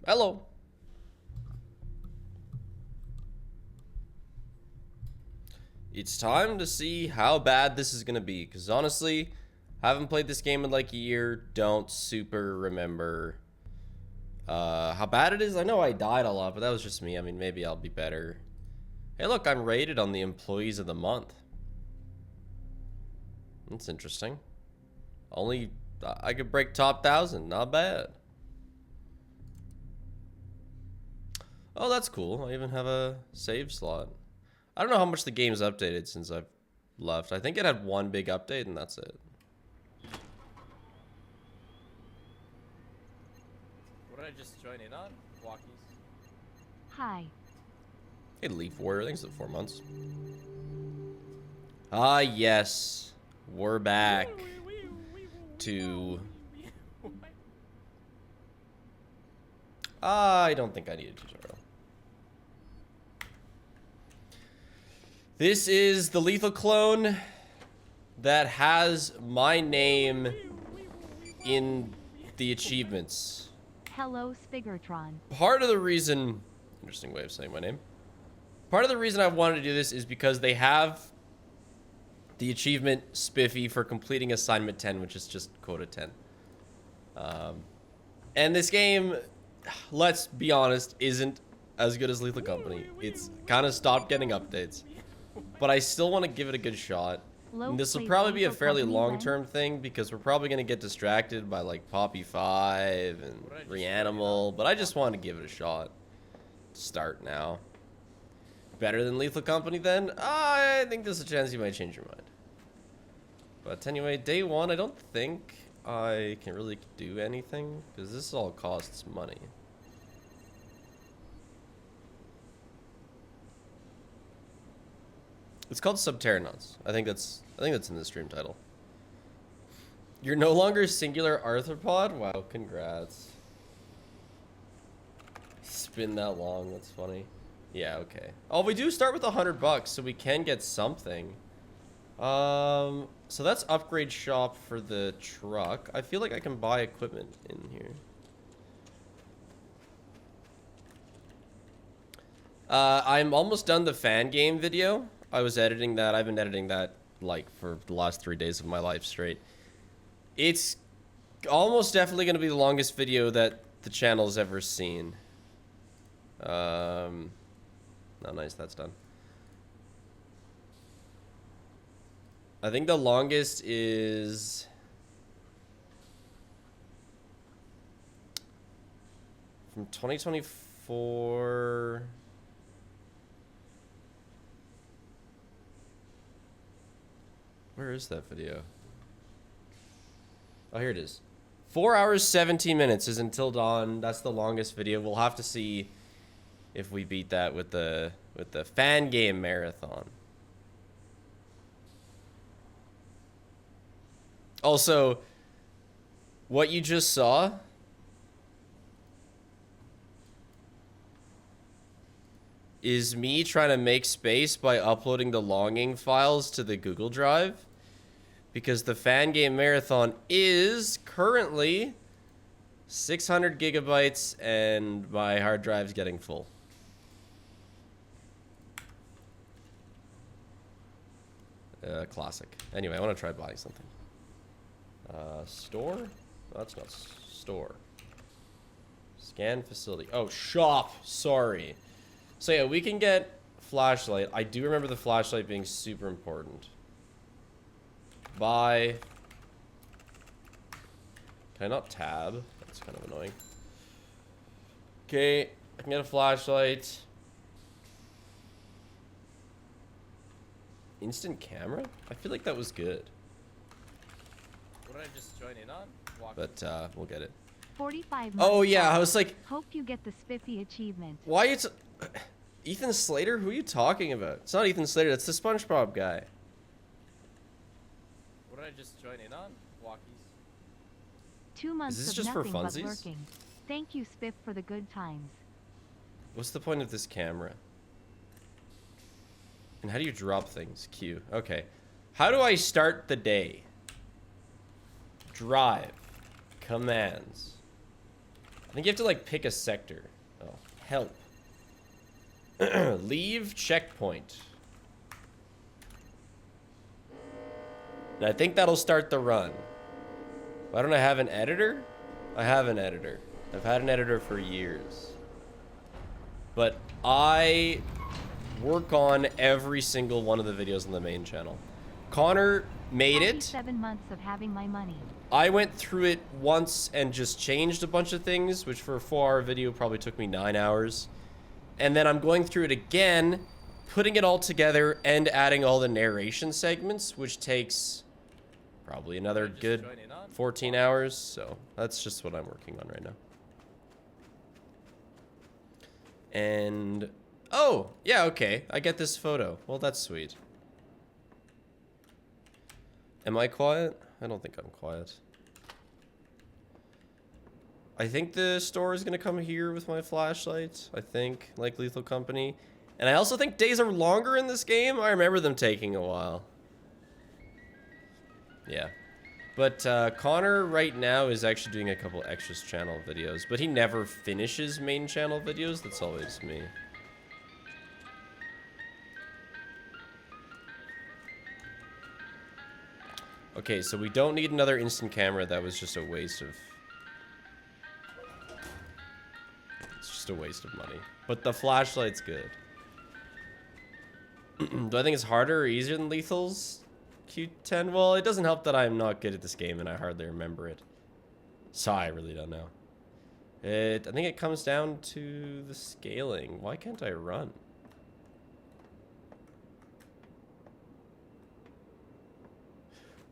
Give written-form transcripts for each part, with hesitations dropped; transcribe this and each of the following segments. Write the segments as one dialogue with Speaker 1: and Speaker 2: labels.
Speaker 1: Hello. It's time to see how bad this is gonna be, because honestly, haven't played this game in like a year, don't super remember how bad it is. I know I died a lot, but that was just me. I mean, maybe I'll be better. Hey look, I'm rated on the Employees of the Month. That's interesting. Only, I could break top 1,000, not bad. Oh, that's cool. I even have a save slot. I don't know how much the game's updated since I've left. I think it had one big update and that's it.
Speaker 2: What did I just join in on? Walkies.
Speaker 3: Hi.
Speaker 1: Hey, Leaf Warrior. Thanks for 4 months. Ah, yes. We're back to... I don't think I need a tutorial. This is the lethal clone that has my name in the achievements.
Speaker 3: Hello, Spigertron.
Speaker 1: Part of the reason... Interesting way of saying my name. Part of the reason I wanted to do this is because they have the achievement Spiffy for completing assignment 10, which is just Quota 10. And this game, let's be honest, isn't as good as Lethal Company. It's kind of stopped getting updates. But I still want to give it a good shot. And this will probably be a fairly long-term thing because we're probably going to get distracted by like Poppy 5 and Reanimal. But I just want to give it a shot. Start now. Better than Lethal Company then? I think there's a chance you might change your mind. But anyway, day one, I don't think I can really do anything because this all costs money. It's called Subterranauts. I think that's in the stream title. You're no longer singular arthropod? Wow, congrats. It's been that long, that's funny. Yeah, okay. Oh, we do start with $100, so we can get something. So that's upgrade shop for the truck. I feel like I can buy equipment in here. I'm almost done the fan game video. I was editing that. I've been editing that like for the last 3 days of my life straight. It's almost definitely going to be the longest video that the channel's ever seen. Oh, nice, that's done. I think the longest is... from 2024... Where is that video? Oh, here it is. 4 hours, 17 minutes is Until Dawn. That's the longest video. We'll have to see if we beat that with the fan game marathon. Also, what you just saw is me trying to make space by uploading the longing files to the Google Drive, because the fan game marathon is currently 600 gigabytes and my hard drive's getting full. Classic. Anyway, I want to try buying something. Store? No, that's not store. Scan facility. Oh, shop. Sorry. So yeah, we can get flashlight. I do remember the flashlight being super important. Buy. Can I not tab? That's kind of annoying. Okay, I can get a flashlight. Instant camera? I feel like that was good.
Speaker 2: What did I just join in on? Walkies.
Speaker 1: But we'll get it.
Speaker 3: 45 months.
Speaker 1: Oh yeah, I was like,
Speaker 3: Hope you get the spiffy achievement.
Speaker 1: why it's Ethan Slater? Who are you talking about? It's not Ethan Slater, it's the SpongeBob guy.
Speaker 2: What did I just join in on? Walkies.
Speaker 3: 2 months
Speaker 1: Is this
Speaker 3: of
Speaker 1: just for
Speaker 3: nothing but
Speaker 1: funsies?
Speaker 3: lurking. Thank you, Spiff, for the good times.
Speaker 1: What's the point of this camera? And how do you drop things? Q. Okay. How do I start the day? Drive. Commands. think you have to like pick a sector. Oh, help. Leave checkpoint. And I think that'll start the run. Why don't I have an editor? I have an editor. I've had an editor for years. But I work on every single one of the videos on the main channel. Connor made it.
Speaker 3: 7 months of having my money.
Speaker 1: I went through it once and just changed a bunch of things, which for a 4-hour video probably took me 9 hours. And then I'm going through it again, putting it all together and adding all the narration segments, which takes probably another good 14 hours. So that's just what I'm working on right now. And, oh, yeah, okay. I get this photo. Well, that's sweet. Am I quiet? I don't think I'm quiet. I think the store is going to come here with my flashlight. I think, like Lethal Company. And I also think days are longer in this game. I remember them taking a while. Yeah. But Connor right now is actually doing a couple extras channel videos. But he never finishes main channel videos. That's always me. Okay, so we don't need another instant camera. That was just a waste of... It's just a waste of money. But the flashlight's good. Do I think it's harder or easier than Lethal's Q10? Well, it doesn't help that I'm not good at this game and I hardly remember it. So I really don't know. I think it comes down to the scaling. Why can't I run?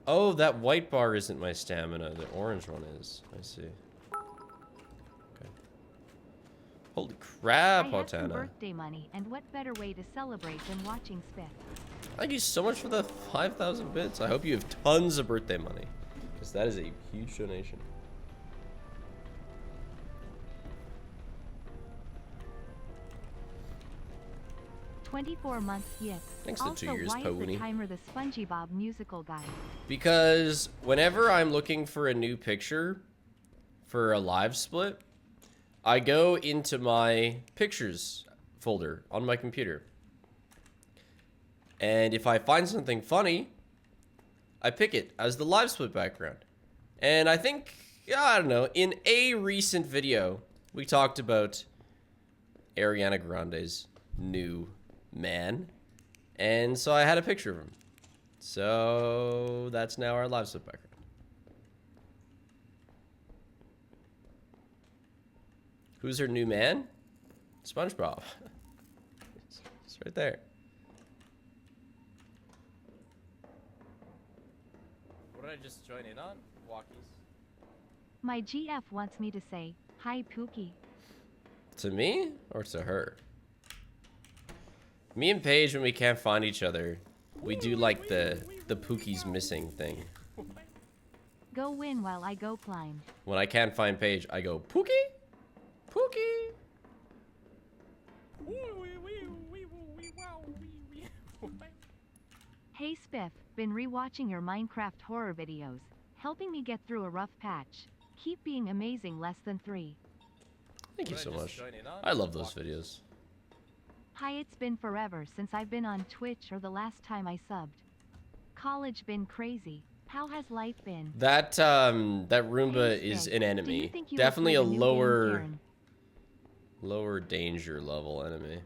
Speaker 1: Oh, that white bar isn't my stamina. The orange one is. I see. Okay. Holy crap,
Speaker 3: I had some
Speaker 1: Hotana.
Speaker 3: birthday money, and what better way to celebrate than watching Spiff?
Speaker 1: Thank you so much for the 5,000 bits. I hope you have tons of birthday money, because that is a huge donation.
Speaker 3: "24 months, yes."
Speaker 1: Thanks to
Speaker 3: Also,
Speaker 1: 2 years,
Speaker 3: why is
Speaker 1: Pony.
Speaker 3: the timer the SpongeBob musical guy?
Speaker 1: Because whenever I'm looking for a new picture for a live split, I go into my pictures folder on my computer. And if I find something funny, I pick it as the live split background. And I think, yeah, I don't know, in a recent video, we talked about Ariana Grande's new man. And so I had a picture of him. So that's now our live split background. Who's her new man? SpongeBob. It's right there.
Speaker 2: What did I just join in on? Walkies.
Speaker 3: My GF wants me to say, "Hi, Pookie."
Speaker 1: To me or to her? Me and Paige, when we can't find each other, we do like the Pookie's missing thing.
Speaker 3: Go win while I go climb.
Speaker 1: When I can't find Paige, I go, Pookie? Pookie?
Speaker 3: Hey Spiff, been rewatching your Minecraft horror videos, helping me get through a rough patch. Keep being amazing, less than 3.
Speaker 1: Thank you so much. I love those videos.
Speaker 3: Hi, it's been forever since I've been on Twitch or the last time I subbed. College been crazy. How has life been?
Speaker 1: That Roomba
Speaker 3: Hey,
Speaker 1: is
Speaker 3: Spiff,
Speaker 1: an
Speaker 3: do you
Speaker 1: enemy.
Speaker 3: think you would
Speaker 1: Definitely
Speaker 3: play
Speaker 1: a
Speaker 3: the new game,
Speaker 1: lower
Speaker 3: Karen?
Speaker 1: danger level enemy.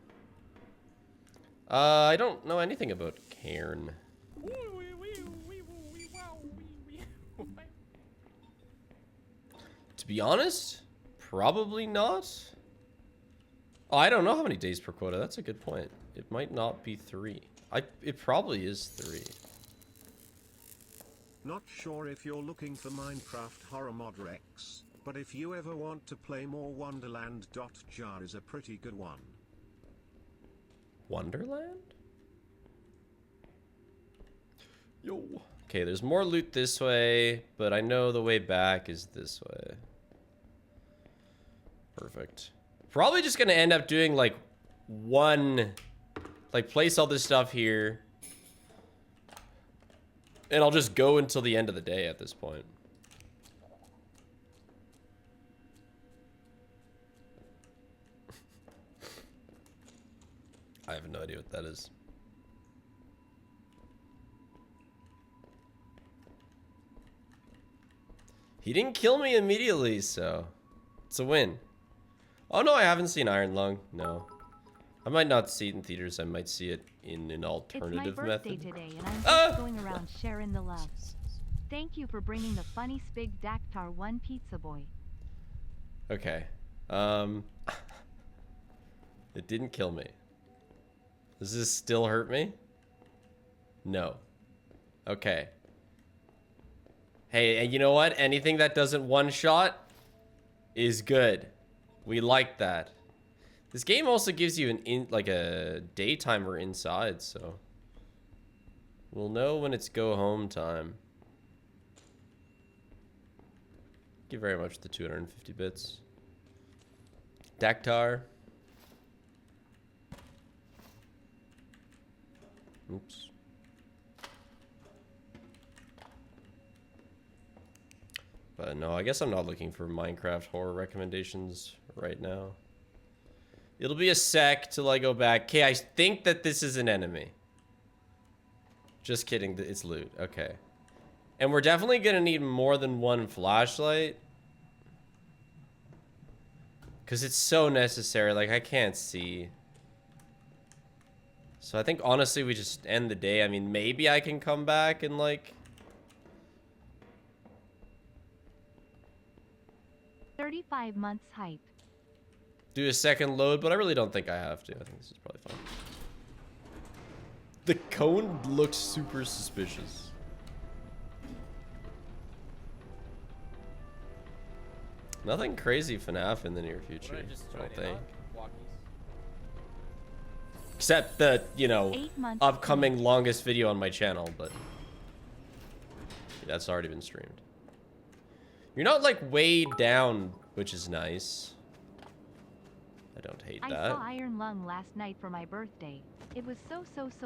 Speaker 1: I don't know anything about Cairn. To be honest, probably not. Oh, I don't know how many days per quota. That's a good point. It might not be 3. It probably is 3.
Speaker 4: Not sure if you're looking for Minecraft Horror Mod Rex, but if you ever want to play more Wonderland.jar is a pretty good one.
Speaker 1: Wonderland? Yo. Okay, there's more loot this way, but I know the way back is this way. Perfect. Probably just gonna end up doing like place all this stuff here. And I'll just go until the end of the day at this point. I have no idea what that is. He didn't kill me immediately, so it's a win. Oh no, I haven't seen Iron Lung. No. I might not see it in theaters. I might see it in an alternative
Speaker 3: It's my birthday
Speaker 1: method.
Speaker 3: today, and I'm just going around sharing the love. Thank you for bringing the funny Spig Daktar 1 pizza boy.
Speaker 1: Okay. It didn't kill me. Does this still hurt me? No. Okay. Hey, and you know what? Anything that doesn't one-shot is good. We like that. This game also gives you like a day timer inside, so we'll know when it's go home time. Thank you very much for the 250 bits. Daktar. Oops. But no, I guess I'm not looking for Minecraft horror recommendations right now. It'll be a sec till I go back. Okay, I think that this is an enemy. Just kidding, it's loot. Okay. And we're definitely gonna need more than one flashlight. Because it's so necessary, like I can't see. So I think honestly we just end the day. I mean, maybe I can come back and like...
Speaker 3: 35 months hype.
Speaker 1: do a second load, but I really don't think I have to. I think this is probably fine. The cone looks super suspicious. Nothing crazy FNAF in the near future, I don't think. Except the, you know, upcoming longest video on my channel, but that's already been streamed. You're not like way down, which is nice. I don't hate that.
Speaker 3: I saw Iron Lung last night for my birthday. It was so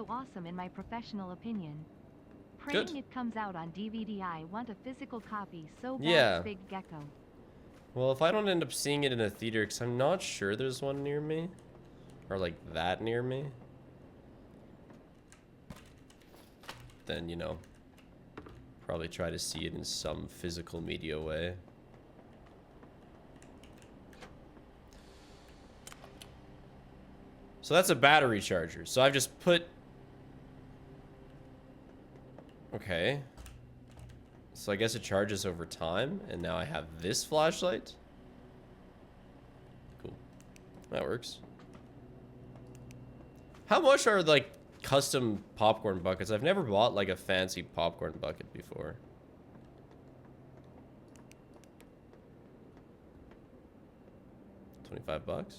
Speaker 3: awesome in my professional opinion. Praying
Speaker 1: Good.
Speaker 3: it comes out on DVD. I want a physical copy so bad.
Speaker 1: Yeah.
Speaker 3: Big Gecko.
Speaker 1: Well, if I don't end up seeing it in a theater, because I'm not sure there's one near me. Or like that near me. Then, you know, probably try to see it in some physical media way. So that's a battery charger. So I've just put... Okay. So I guess it charges over time, and now I have this flashlight. Cool. That works. How much are, like, custom popcorn buckets? I've never bought, like, a fancy popcorn bucket before. $25.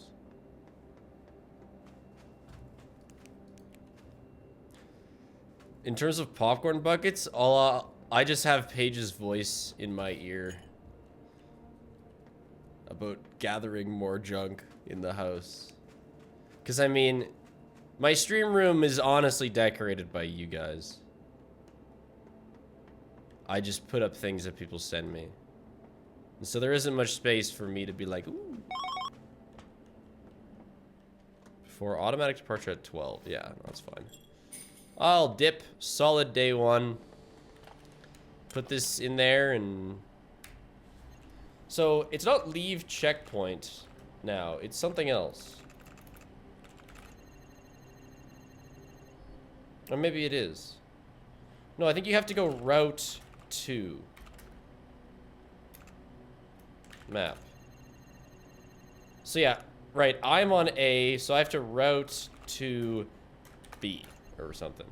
Speaker 1: In terms of popcorn buckets, I just have Paige's voice in my ear about gathering more junk in the house. Because, I mean, my stream room is honestly decorated by you guys. I just put up things that people send me. And so there isn't much space for me to be like, ooh. For automatic departure at 12. Yeah, that's fine. I'll dip. Solid day one. Put this in there and... So, it's not leave checkpoint now. It's something else. Or maybe it is. No, I think you have to go route 2. Map. So yeah, right. I'm on A, so I have to route to B or something.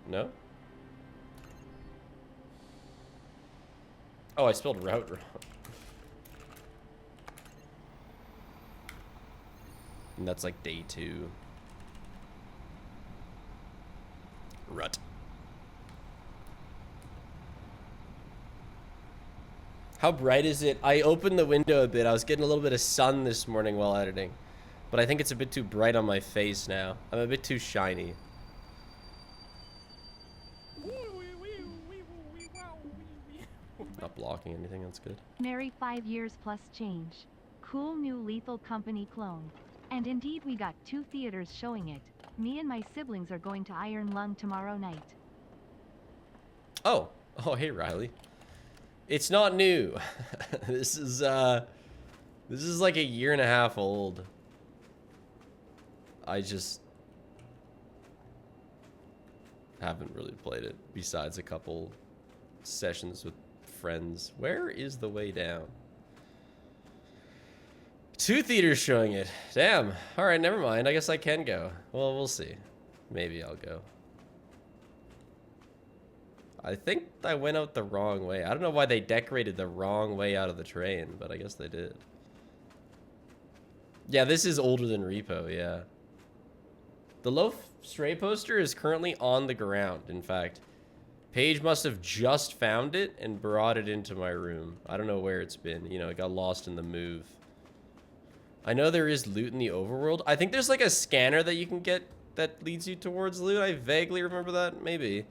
Speaker 1: No? Oh, I spelled route wrong. And that's like day 2. Rut. How bright is it? I opened the window a bit. I was getting a little bit of sun this morning while editing. But I think it's a bit too bright on my face now. I'm a bit too shiny. Not blocking anything, that's good.
Speaker 3: Mary 5 years plus change. Cool new Lethal Company clone. And indeed we got 2 theaters showing it. Me and my siblings are going to Iron Lung tomorrow night.
Speaker 1: Oh. Oh, hey, Riley. It's not new. This is like a year and a half old. I just haven't really played it besides a couple sessions with friends. Where is the way down? 2 theaters showing it. Damn. All right, never mind. I guess I can go. Well, we'll see. Maybe I'll go. I think I went out the wrong way. I don't know why they decorated the wrong way out of the train, but I guess they did. Yeah, this is older than Repo, yeah. The Loaf Stray poster is currently on the ground, in fact. Paige must have just found it and brought it into my room. I don't know where it's been. You know, it got lost in the move. I know there is loot in the overworld. I think there's like a scanner that you can get that leads you towards loot. I vaguely remember that, maybe.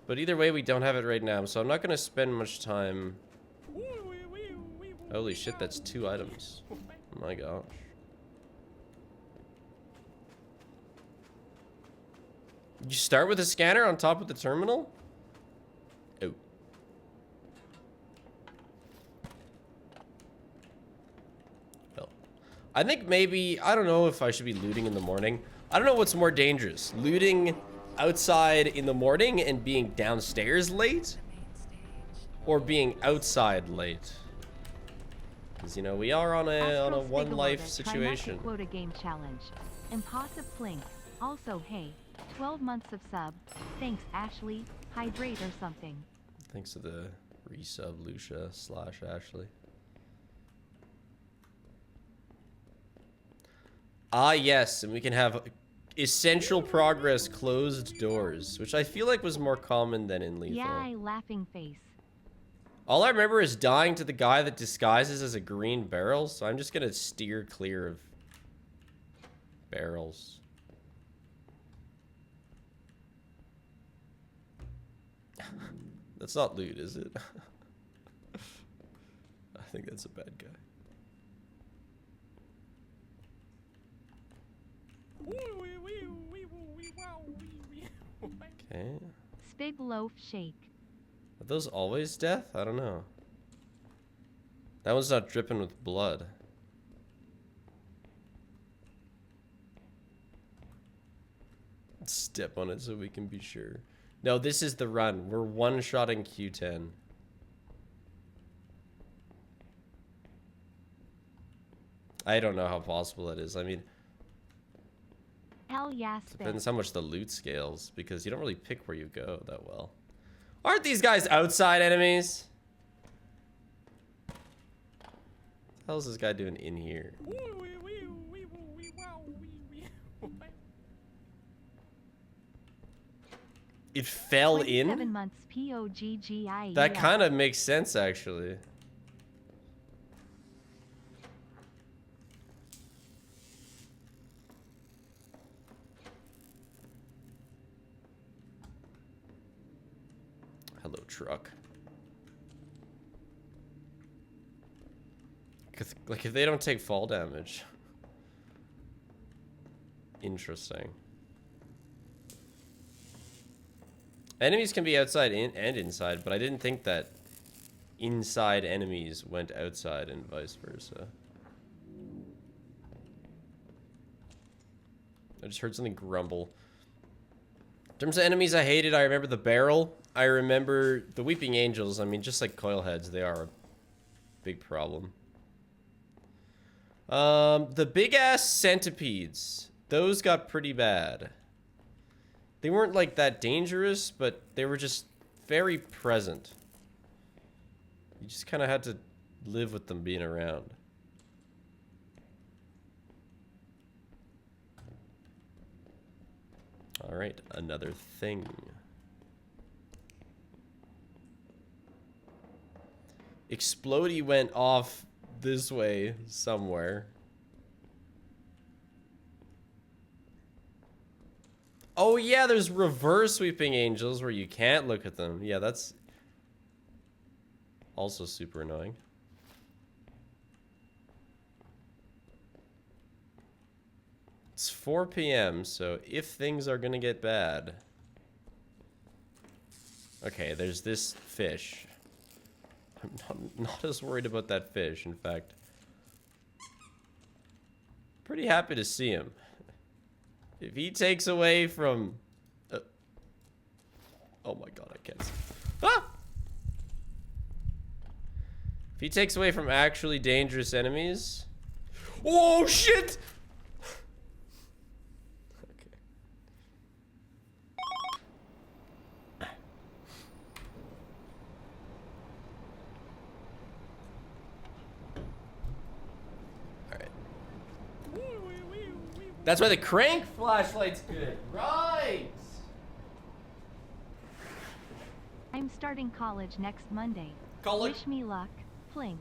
Speaker 1: But either way, we don't have it right now, so I'm not going to spend much time. Holy shit, that's 2 items. Oh my gosh. You start with a scanner on top of the terminal? Oh. Well, I think maybe, I don't know if I should be looting in the morning. I don't know what's more dangerous. Looting outside in the morning and being downstairs late? Or being outside late? Because, you know, we are on a one life situation.
Speaker 3: Quota game challenge. Impossible Plink. Also, hey, 12 months of sub. Thanks, Ashley. Hydrate or something.
Speaker 1: Thanks to the resub Lucia / Ashley. Ah, yes, and we can have essential progress closed doors, which I feel like was more common than in Lethal.
Speaker 3: Yeah, laughing face.
Speaker 1: All I remember is dying to the guy that disguises as a green barrel, so I'm just gonna steer clear of barrels. That's not loot, is it? I think that's a bad guy. Okay.
Speaker 3: Spig loaf shake.
Speaker 1: Are those always death? I don't know. That one's not dripping with blood. Step on it so we can be sure. No, this is the run. We're one-shotting Q10. I don't know how possible that is. I mean,
Speaker 3: Hell yeah,
Speaker 1: depends how much the loot scales, because you don't really pick where you go that well. Aren't these guys outside enemies? What the hell is this guy doing in here? It fell in?
Speaker 3: 7 months POGGIE.
Speaker 1: That kind of makes sense, actually. Hello, truck. Like, if they don't take fall damage. Interesting. Enemies can be outside and inside, but I didn't think that inside enemies went outside and vice versa. I just heard something grumble. In terms of enemies I hated, I remember the barrel. I remember the Weeping Angels. I mean, just like coilheads, they are a big problem. The big-ass centipedes. Those got pretty bad. They weren't like that dangerous, but they were just very present. You just kind of had to live with them being around. All right, another thing. Explodey went off this way somewhere. Oh yeah, there's reverse Weeping Angels where you can't look at them. Yeah, that's also super annoying. It's 4 p.m., so if things are gonna get bad... Okay, there's this fish. I'm not as worried about that fish, in fact. Pretty happy to see him. If he takes away from... oh my god, I can't see. Ah! If he takes away from actually dangerous enemies... Oh, shit! Okay. Alright. That's why the crank flashlight's good. Right!
Speaker 3: I'm starting college next Monday.
Speaker 1: College?
Speaker 3: Wish me luck. Plink.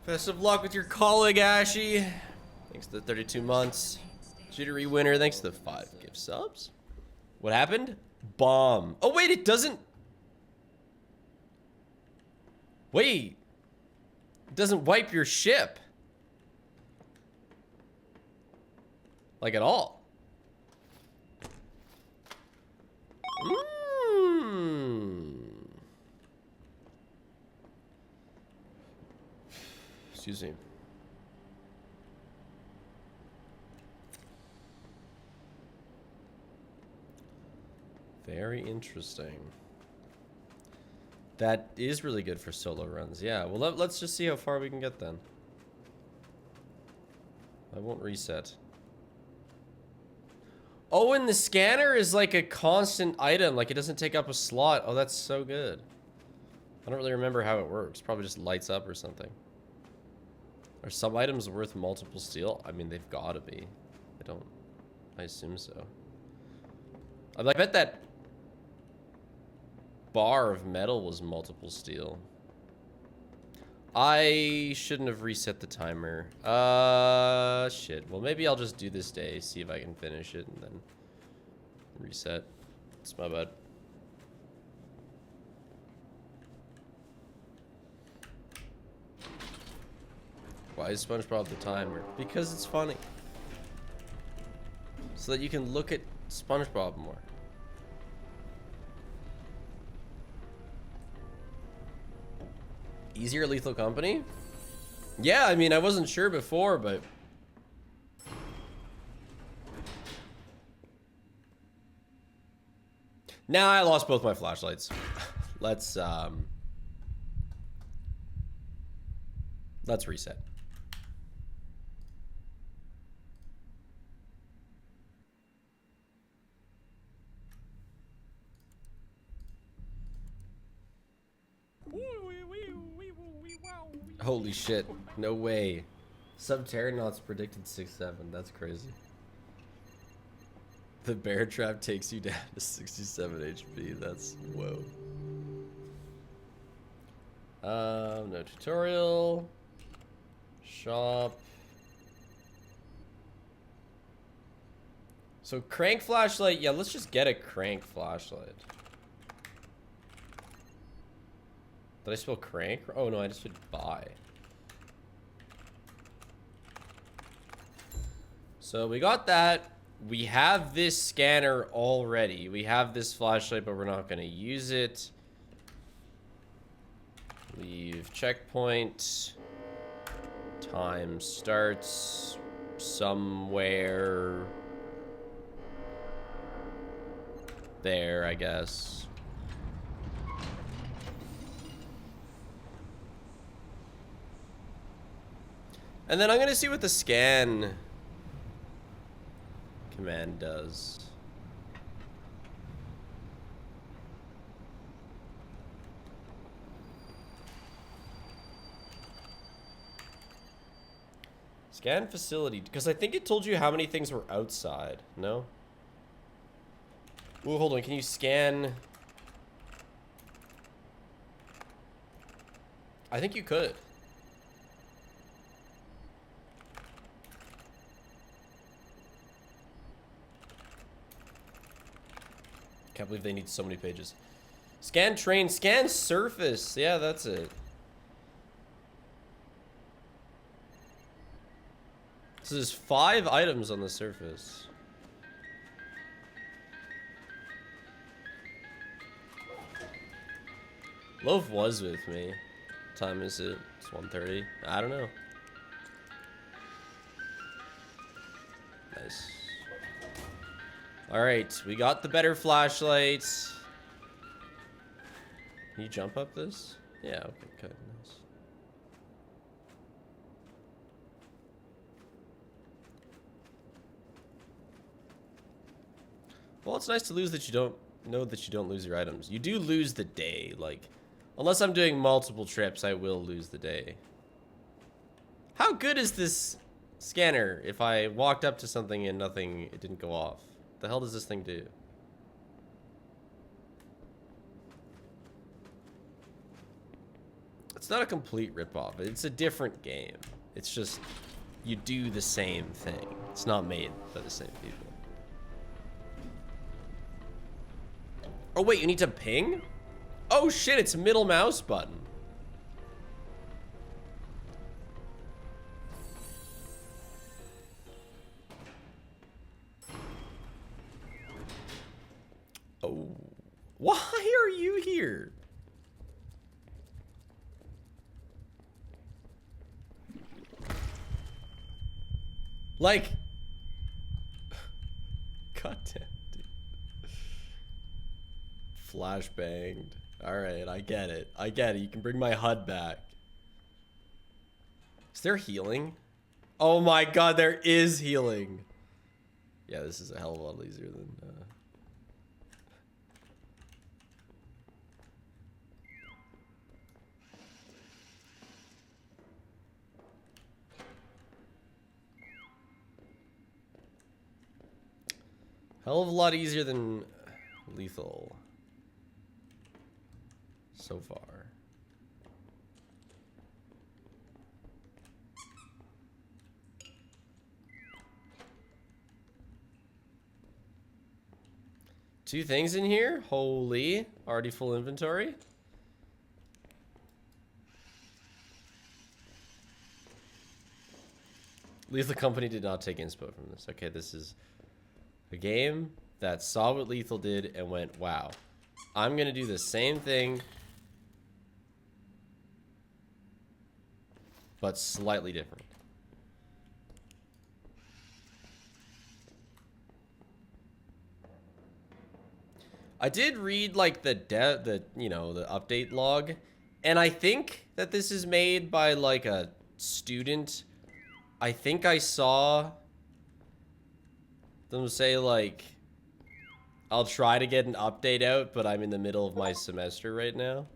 Speaker 1: Best of luck with your colleague, Ashy. Thanks to the 32 months. Jittery winner, thanks to the 5 gift subs. What happened? Bomb. Oh, wait, it doesn't... Wait. It doesn't wipe your ship. Like, at all. Excuse me. Very interesting. That is really good for solo runs. Yeah, well, let's just see how far we can get then. I won't reset. Oh, and the scanner is like a constant item. Like, it doesn't take up a slot. Oh, that's so good. I don't really remember how it works. Probably just lights up or something. Are some items worth multiple steel? I mean, they've got to be. I assume so. I bet that bar of metal was multiple steel. I shouldn't have reset the timer. Shit. Well, maybe I'll just do this day, see if I can finish it, and then reset. It's my bad. Why is SpongeBob the timer? Because it's funny. So that you can look at SpongeBob more. Easier Lethal Company? Yeah, I mean, I wasn't sure before, but... Now I lost both my flashlights. Let's reset. Holy shit. No way. Subterranauts predicted 6-7. That's crazy. The bear trap takes you down to 67 HP. That's whoa. No tutorial. Shop. So crank flashlight. Yeah, let's just get a crank flashlight. Did I spell crank? Oh no, I just did buy. So we got that. We have this scanner already. We have this flashlight, but we're not going to use it. Leave checkpoint. Time starts somewhere there, I guess. And then I'm going to see what the scan command does. Scan facility, because I think it told you how many things were outside. No? Ooh, hold on. Can you scan? I think you could. Can't believe they need so many pages. Scan train, scan surface. Yeah, that's it. So there's 5 items on the surface. Loaf was with me. What time is it? It's 1:30. I don't know. Nice. Alright, we got the better flashlight. Can you jump up this? Yeah, okay, good. Nice. Well, it's nice to lose that you don't know that you don't lose your items. You do lose the day, like, unless I'm doing multiple trips, I will lose the day. How good is this scanner if I walked up to something and nothing, it didn't go off? What the hell does this thing do? It's not a complete ripoff. It's a different game. It's just, you do the same thing. It's not made by the same people. Oh wait, you need to ping? Oh shit, it's middle mouse button. Oh, why are you here? Like, goddamn, dude. Flashbanged. All right, I get it. I get it. You can bring my HUD back. Is there healing? Oh my god, there is healing. Yeah, this is a hell of a lot easier than... Hell of a lot easier than lethal. So far. Two things in here? Holy. Already full inventory? Lethal Company did not take inspo from this. Okay, this is a game that saw what Lethal did and went, wow, I'm gonna do the same thing, but slightly different. I did read like the update log, and I think that this is made by like a student. I think I saw them say like, I'll try to get an update out, but I'm in the middle of my semester right now.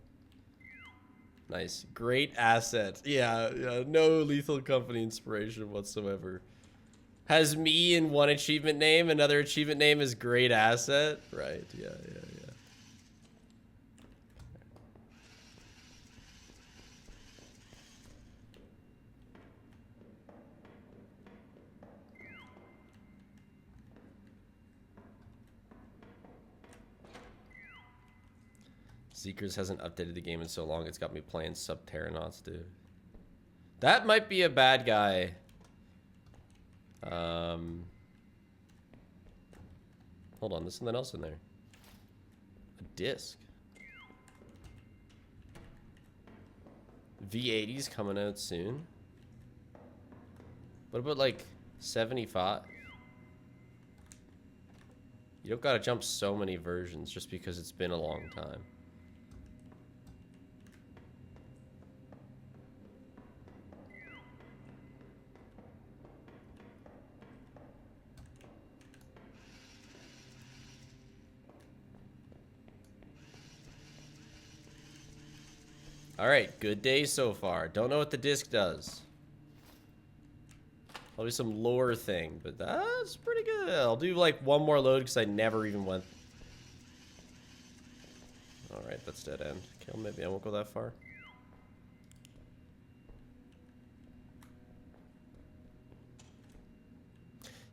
Speaker 1: Nice. Great asset. Yeah, no Lethal Company inspiration whatsoever. Has me in one achievement name, another achievement name is great asset. Right, yeah. Seekers hasn't updated the game in so long, it's got me playing Subterranauts, dude. That might be a bad guy. Hold on, there's something else in there. A disc. V80's coming out soon. What about like 75? You don't gotta jump so many versions just because it's been a long time. Alright, good day so far. Don't know what the disc does. Probably some lore thing, but that's pretty good. I'll do like one more load because I never even went. Alright, that's dead end. Okay, well, maybe I won't go that far.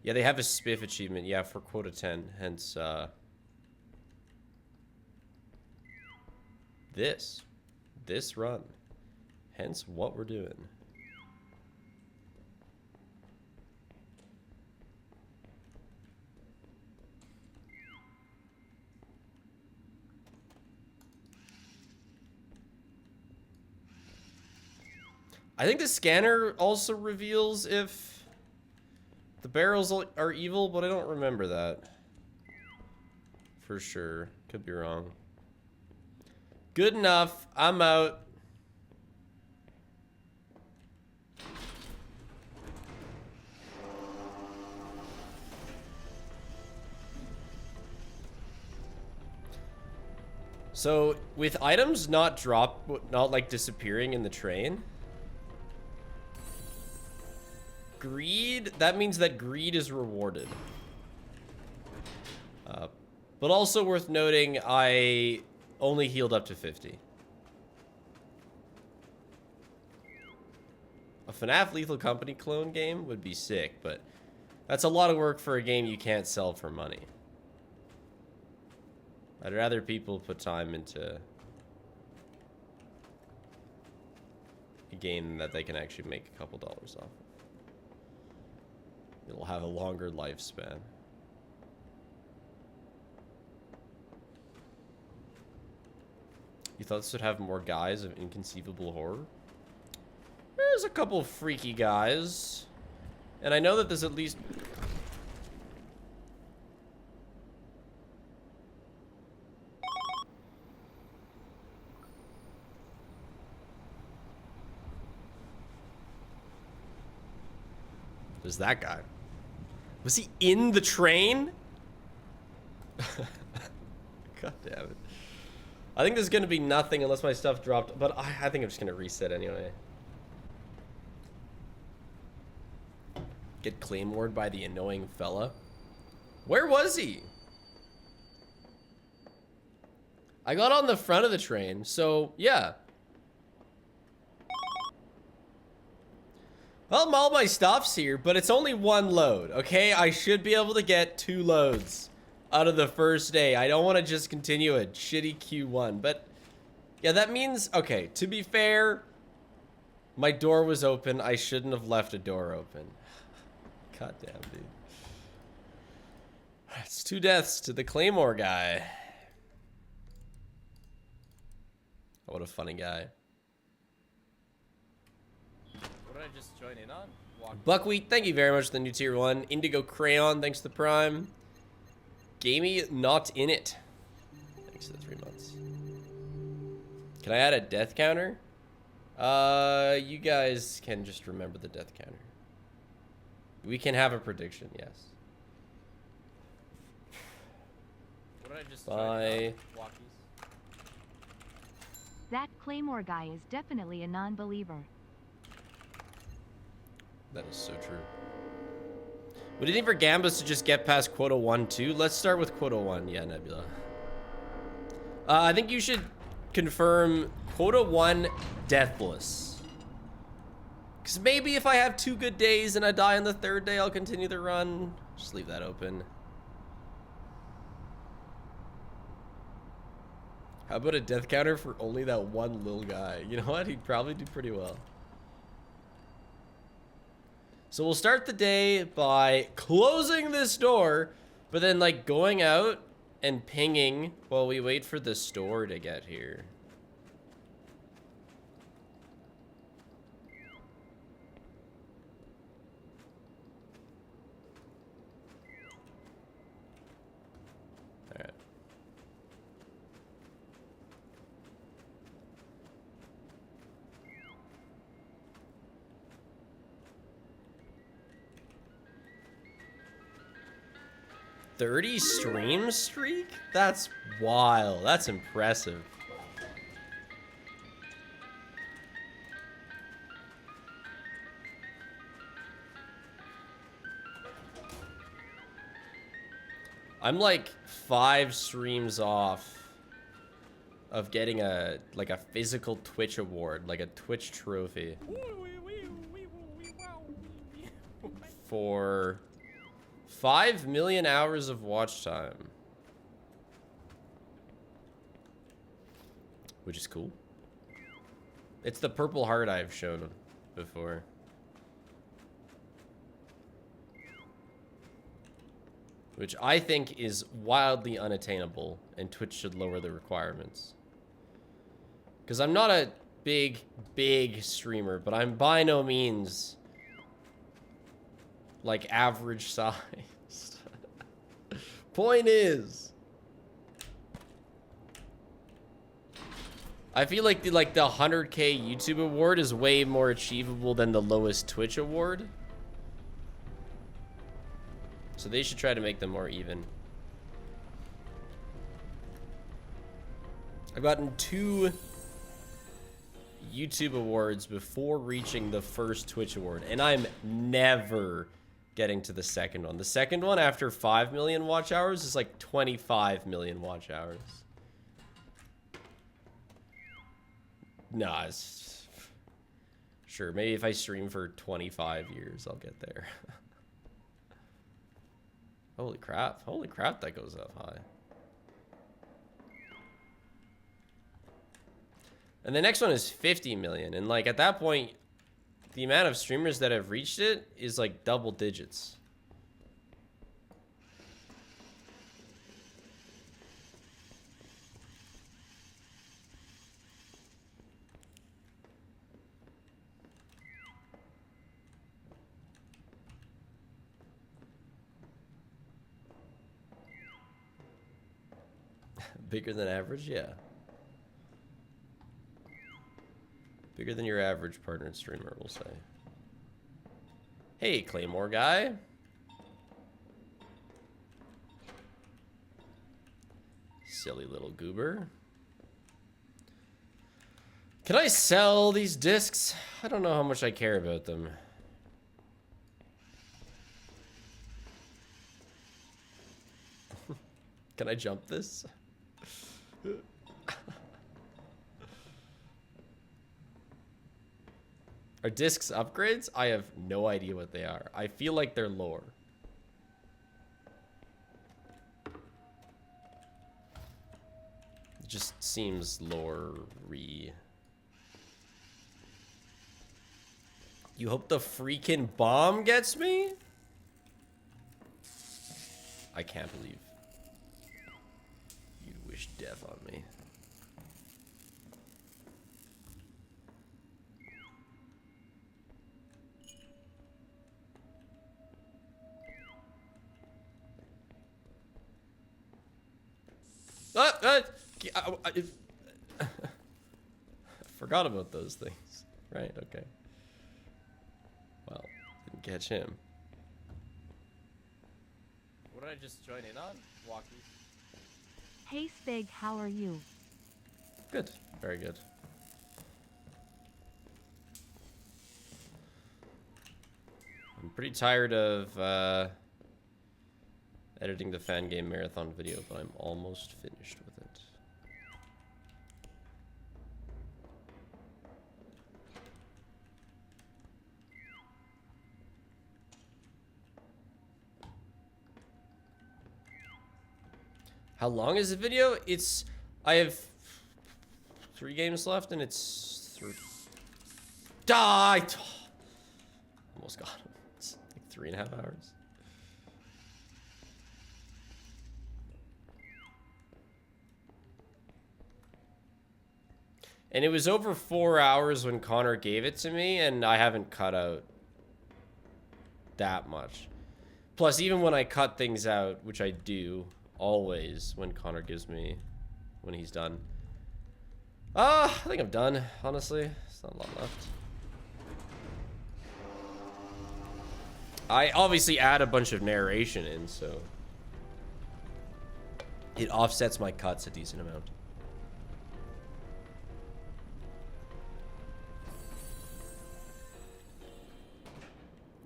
Speaker 1: Yeah, they have a spiff achievement, yeah, for Quota 10, hence, this run. Hence what we're doing. I think the scanner also reveals if the barrels are evil, but I don't remember that. For sure. Could be wrong. Good enough. I'm out. So, with items not like disappearing in the train, greed, that means that greed is rewarded. But also worth noting, I only healed up to 50. A FNAF Lethal Company clone game would be sick, but that's a lot of work for a game you can't sell for money. I'd rather people put time into a game that they can actually make a couple dollars off. It'll have a longer lifespan. You thought this would have more guys of inconceivable horror? There's a couple freaky guys. And I know that there's at least... There's that guy. Was he in the train? God damn it. I think there's gonna be nothing unless my stuff dropped, but I think I'm just gonna reset anyway. Get claymored by the annoying fella. Where was he? I got on the front of the train, so yeah. Well, all my stuff's here, but it's only one load, okay? I should be able to get 2 loads out of the first day. I don't want to just continue a shitty Q1, but yeah, that means, okay, to be fair, my door was open. I shouldn't have left a door open. God damn, dude. It's 2 deaths to the Claymore guy. What a funny guy.
Speaker 2: What did I just join in on?
Speaker 1: Buckwheat, thank you very much for the new tier 1. Indigo Crayon, thanks to the Prime. Gamey, not in it. Thanks to the 3 months. Can I add a death counter? You guys can just remember the death counter. We can have a prediction, yes.
Speaker 2: What did I just
Speaker 1: Bye.
Speaker 2: Walkies.
Speaker 3: That Claymore guy is definitely a non-believer.
Speaker 1: That is so true. What do you think for Gambus to just get past Quota 1 too? Let's start with Quota 1. Yeah, Nebula. I think you should confirm Quota 1 deathless. Because maybe if I have 2 good days and I die on the 3rd day, I'll continue the run. Just leave that open. How about a death counter for only that one little guy? You know what? He'd probably do pretty well. So we'll start the day by closing this door, but then like going out and pinging while we wait for the store to get here. All right. $30 stream streak? That's wild. That's impressive. I'm like 5 streams off of getting a physical Twitch award, like a Twitch trophy for 5 million hours of watch time, which is cool. It's the purple heart I've shown before. Which I think is wildly unattainable, and Twitch should lower the requirements. Because I'm not a big, big streamer, but I'm by no means like average sized. Point is, I feel like the 100K YouTube award is way more achievable than the lowest Twitch award. So they should try to make them more even. I've gotten 2 YouTube awards before reaching the first Twitch award, and I'm never getting to the second one. The second one, after 5 million watch hours, is like 25 million watch hours. Nah, it's... Sure, maybe if I stream for 25 years, I'll get there. Holy crap. Holy crap, that goes up high. And the next one is 50 million. And like at that point, the amount of streamers that have reached it is like double digits. Bigger than average? Yeah. Bigger than your average partnered streamer, we'll say. Hey, Claymore guy. Silly little goober. Can I sell these discs? I don't know how much I care about them. Can I jump this? Are discs upgrades? I have no idea what they are. I feel like they're lore. It just seems lore-y. You hope the freaking bomb gets me? I can't believe you wish death on me. I forgot about those things. Right, okay. Well, didn't catch him.
Speaker 2: What did I just join in on? Walkie.
Speaker 3: Hey Spig, how are you?
Speaker 1: Good, very good. I'm pretty tired of editing the fan game marathon video, but I'm almost finished with it. How long is the video? I have 3 games left and it's Die! Almost got him. It's like 3.5 hours. And it was over 4 hours when Connor gave it to me, and I haven't cut out that much. Plus, even when I cut things out, which I do always when Connor gives me, when he's done. I think I'm done, honestly. There's not a lot left. I obviously add a bunch of narration in, so it offsets my cuts a decent amount.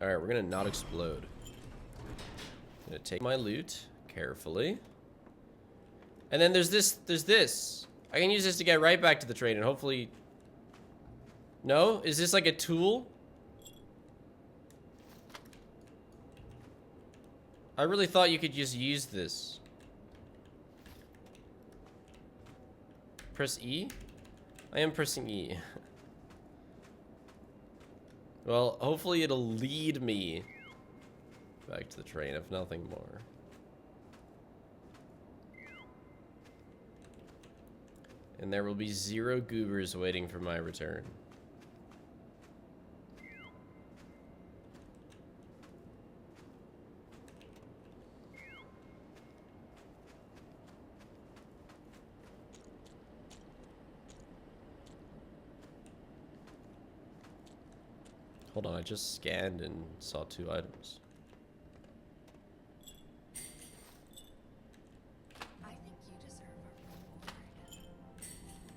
Speaker 1: Alright, we're gonna not explode. I'm gonna take my loot carefully. And then there's this. I can use this to get right back to the train and hopefully... No? Is this like a tool? I really thought you could just use this. Press E? I am pressing E. Well, hopefully it'll lead me back to the train, if nothing more. And there will be 0 goobers waiting for my return. Hold on, I just scanned and saw 2 items.
Speaker 5: I think you deserve a reward.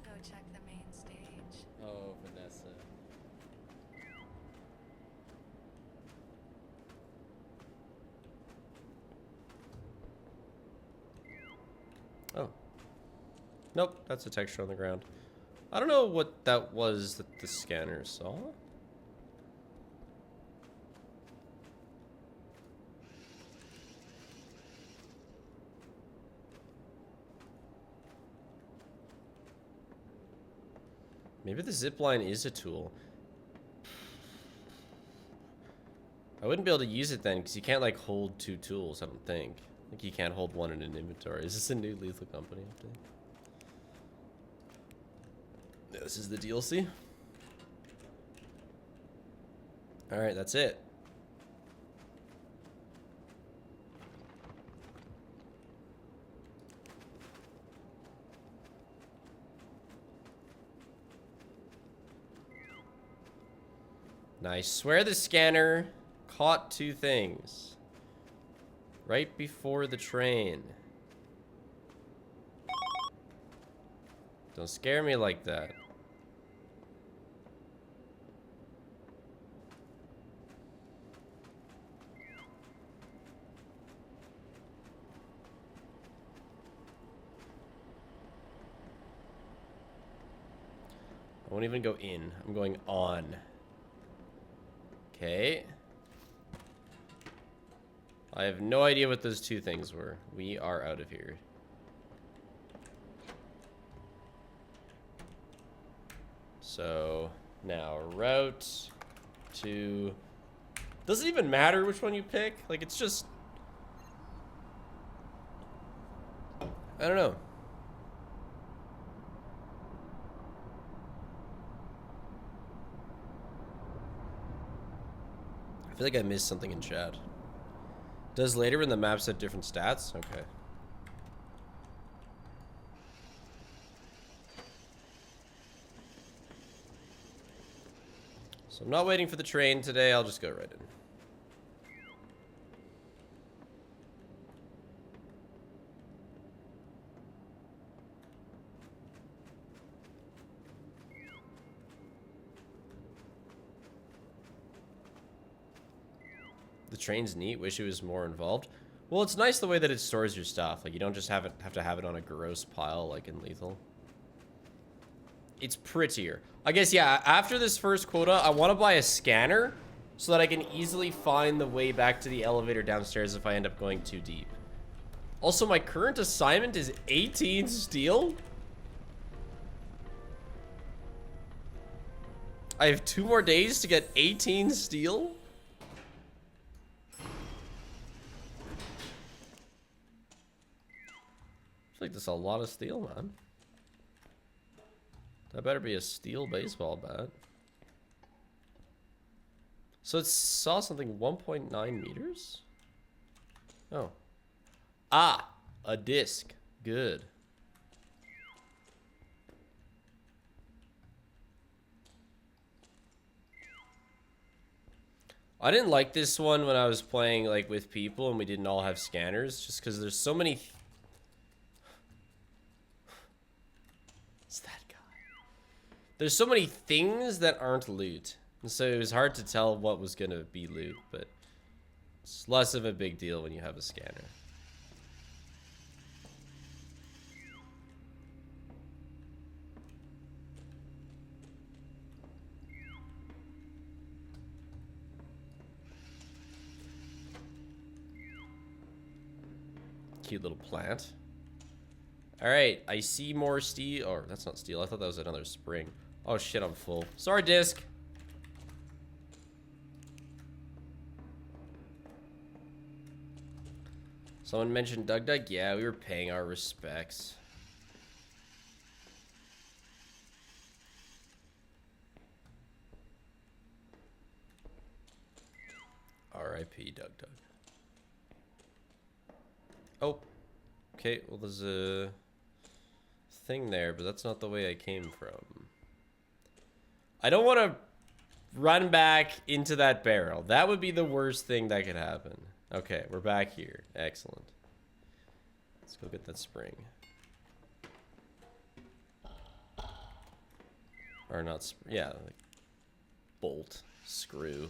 Speaker 5: Go check the main stage.
Speaker 2: Oh, Vanessa.
Speaker 1: Oh. Nope, that's a texture on the ground. I don't know what that was that the scanner saw. Maybe the zipline is a tool. I wouldn't be able to use it then, because you can't, like, hold 2 tools, I don't think. Like, you can't hold one in an inventory. Is this a new Lethal Company update? Yeah, this is the DLC. Alright, that's it. Nice. Swear the scanner caught 2 things. Right before the train. Don't scare me like that. I won't even go in. I'm going on. Okay. I have no idea what those 2 things were. We are out of here. So, now route to... Does it even matter which one you pick? Like, it's just... I don't know. I feel like I missed something in chat. Does later when the maps have different stats? Okay. So I'm not waiting for the train today. I'll just go right in. The train's neat. Wish it was more involved. Well, it's nice the way that it stores your stuff. Like, you don't just have to have it on a gross pile like in Lethal. It's prettier. I guess, yeah, after this first quota, I want to buy a scanner so that I can easily find the way back to the elevator downstairs if I end up going too deep. Also, my current assignment is 18 steel. I have 2 more days to get 18 steel. I feel like there's a lot of steel, man. That better be a steel baseball bat. So it saw something 1.9 meters? Oh. Ah! A disc. Good. I didn't like this one when I was playing like with people and we didn't all have scanners, just because there's so many... It's that guy. There's so many things that aren't loot. And so it was hard to tell what was going to be loot, but it's less of a big deal when you have a scanner. Cute little plant. Alright, I see more steel. Oh, that's not steel. I thought that was another spring. Oh shit, I'm full. Sorry, disc. Someone mentioned Doug Doug. Yeah, we were paying our respects. R.I.P. Doug Doug. Oh. Okay, well there's a thing there, but that's not the way I came from. I don't want to run back into that barrel. That would be the worst thing that could happen. Okay, we're back here. Excellent. Let's go get that spring. Or not, yeah, like bolt, screw.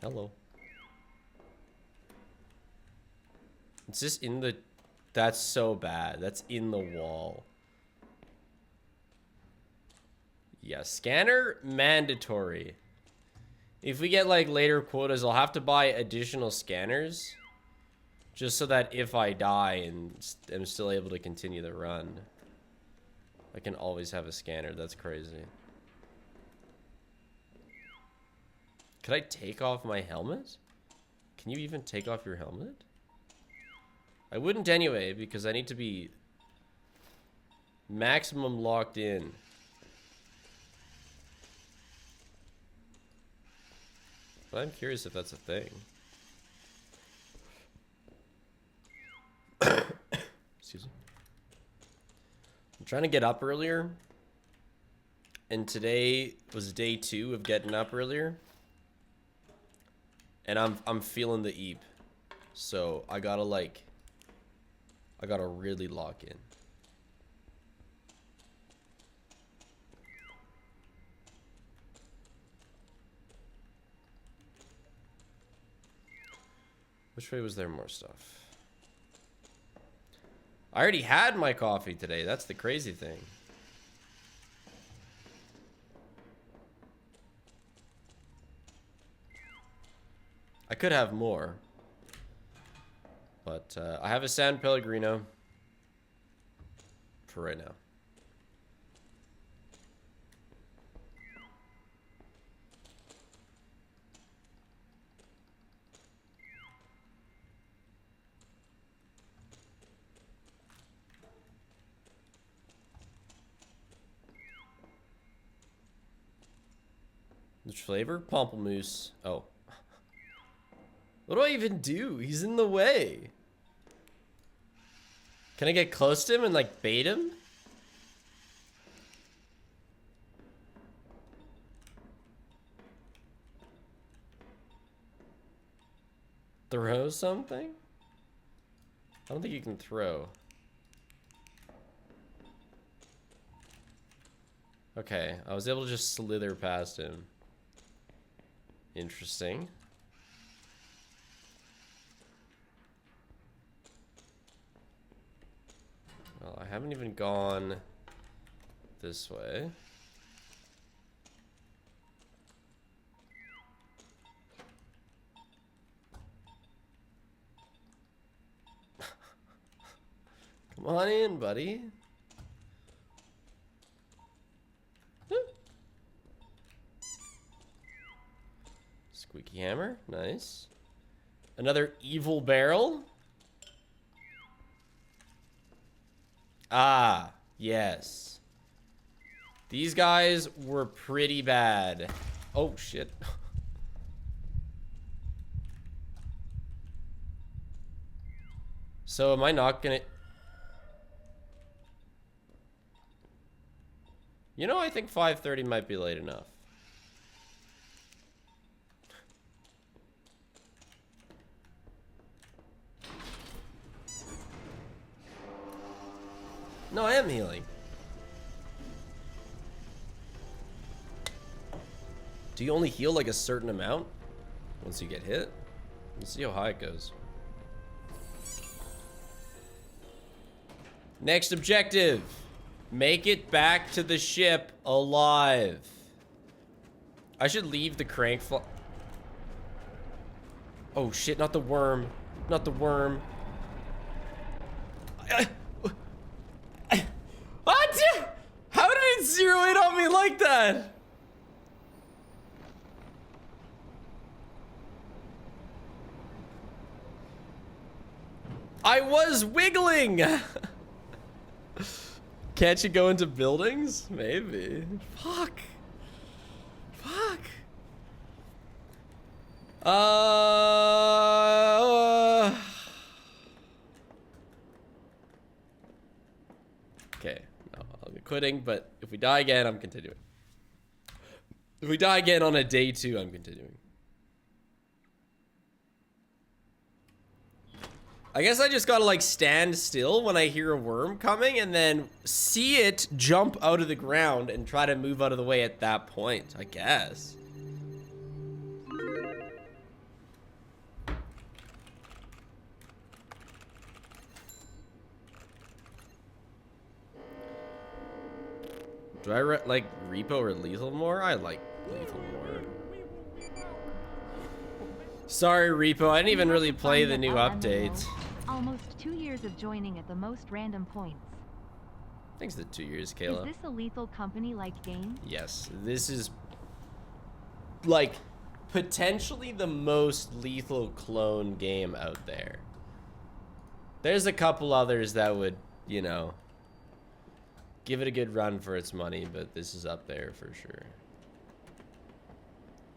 Speaker 1: Hello. It's just in the... That's so bad. That's in the wall. Yeah, scanner mandatory. If we get like later quotas, I'll have to buy additional scanners. Just so that if I die and am still able to continue the run, I can always have a scanner. That's crazy. Could I take off my helmet? Can you even take off your helmet? I wouldn't anyway, because I need to be maximum locked in. But I'm curious if that's a thing. Excuse me. I'm trying to get up earlier. And today was day 2 of getting up earlier. And I'm feeling the eep. So I gotta really lock in. Which way was there more stuff? I already had my coffee today. That's the crazy thing. I could have more. But I have a San Pellegrino for right now. Which flavor? Pamplemousse. Oh. What do I even do? He's in the way. Can I get close to him and like bait him? Throw something? I don't think you can throw. Okay, I was able to just slither past him. Interesting. Well, I haven't even gone this way. Come on in, buddy. Squeaky hammer, nice. Another evil barrel. Ah, yes. These guys were pretty bad. Oh, shit. So am I not gonna... You know, I think 5:30 might be late enough. No, I am healing. Do you only heal like a certain amount once you get hit? Let's see how high it goes. Next objective. Make it back to the ship alive. I should leave the crank fly. Oh shit, not the worm. Not the worm. What? How did it zero in on me like that? I was wiggling. Can't you go into buildings? Maybe. Fuck. Fuck. Okay. No, I'll be quitting, but if we die again, I'm continuing. If we die again on a day 2, I'm continuing. I guess I just gotta like stand still when I hear a worm coming and then see it jump out of the ground and try to move out of the way at that point, I guess. Do I like Repo or Lethal more? I like Lethal more. Sorry, Repo. I didn't even really play the new update.
Speaker 3: Almost 2 years of joining at the most random points.
Speaker 1: Thanks for the 2 years, Kayla.
Speaker 3: Is this a Lethal Company-like game?
Speaker 1: Yes, this is like potentially the most Lethal clone game out there. There's a couple others that would, you know, give it a good run for its money, but this is up there for sure.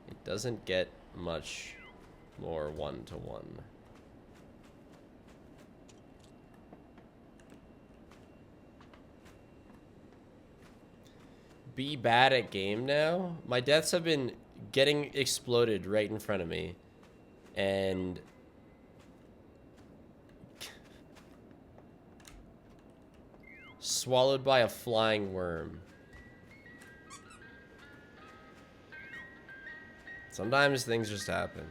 Speaker 1: It doesn't get much more one-to-one. Be bad at game now? My deaths have been getting exploded right in front of me. And swallowed by a flying worm. Sometimes things just happen.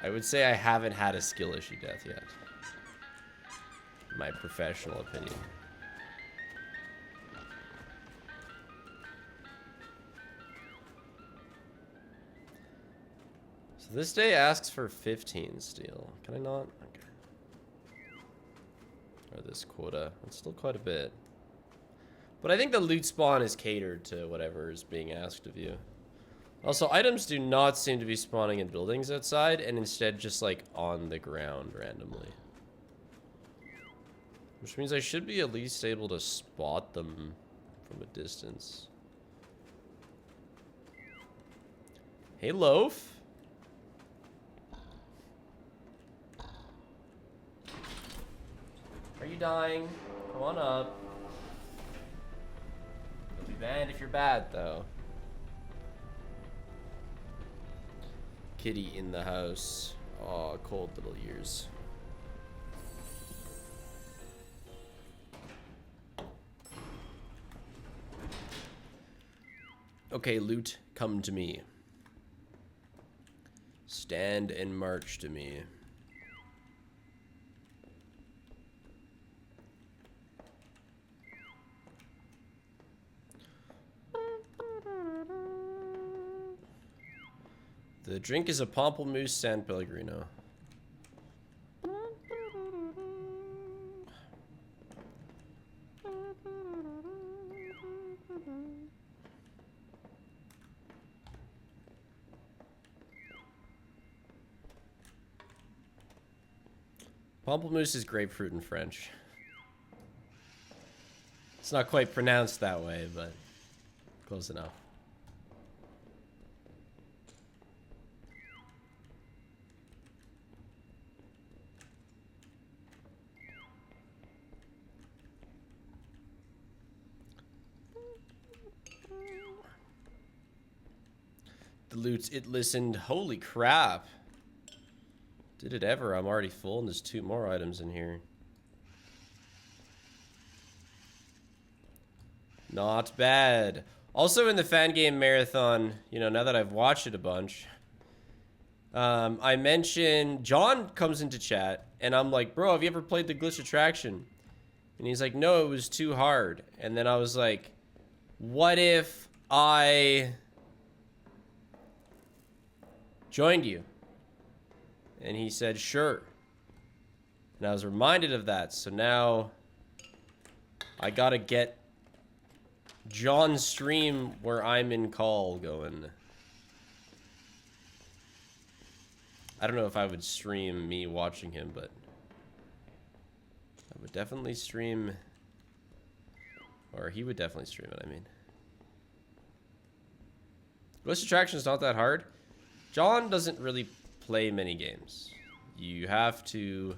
Speaker 1: I would say I haven't had a skill issue death yet. My professional opinion. So this day asks for 15 steel. Can I not? Okay. Or this quota. It's still quite a bit. But I think the loot spawn is catered to whatever is being asked of you. Also, items do not seem to be spawning in buildings outside, and instead just like on the ground randomly. Which means I should be at least able to spot them from a distance. Hey, Loaf. Are you dying? Come on up. You'll be banned if you're bad, though. Kitty in the house. Aw, cold little ears. Okay, loot, come to me. Stand and march to me. The drink is a Pamplemousse San Pellegrino. Pamplemousse is grapefruit in French. It's not quite pronounced that way, but close enough. The loot, it listened. Holy crap. Did it ever? I'm already full and there's 2 more items in here. Not bad. Also in the fan game marathon, you know, now that I've watched it a bunch, I mentioned, John comes into chat and I'm like, bro, have you ever played the glitch attraction? And he's like, no, it was too hard. And then I was like, what if I joined you? And he said, sure. And I was reminded of that. So now I gotta get John's stream where I'm in call going. I don't know if I would stream me watching him, but would definitely stream, or he would definitely stream it, I mean. Glitch Attraction is not that hard. John doesn't really play many games. You have to, you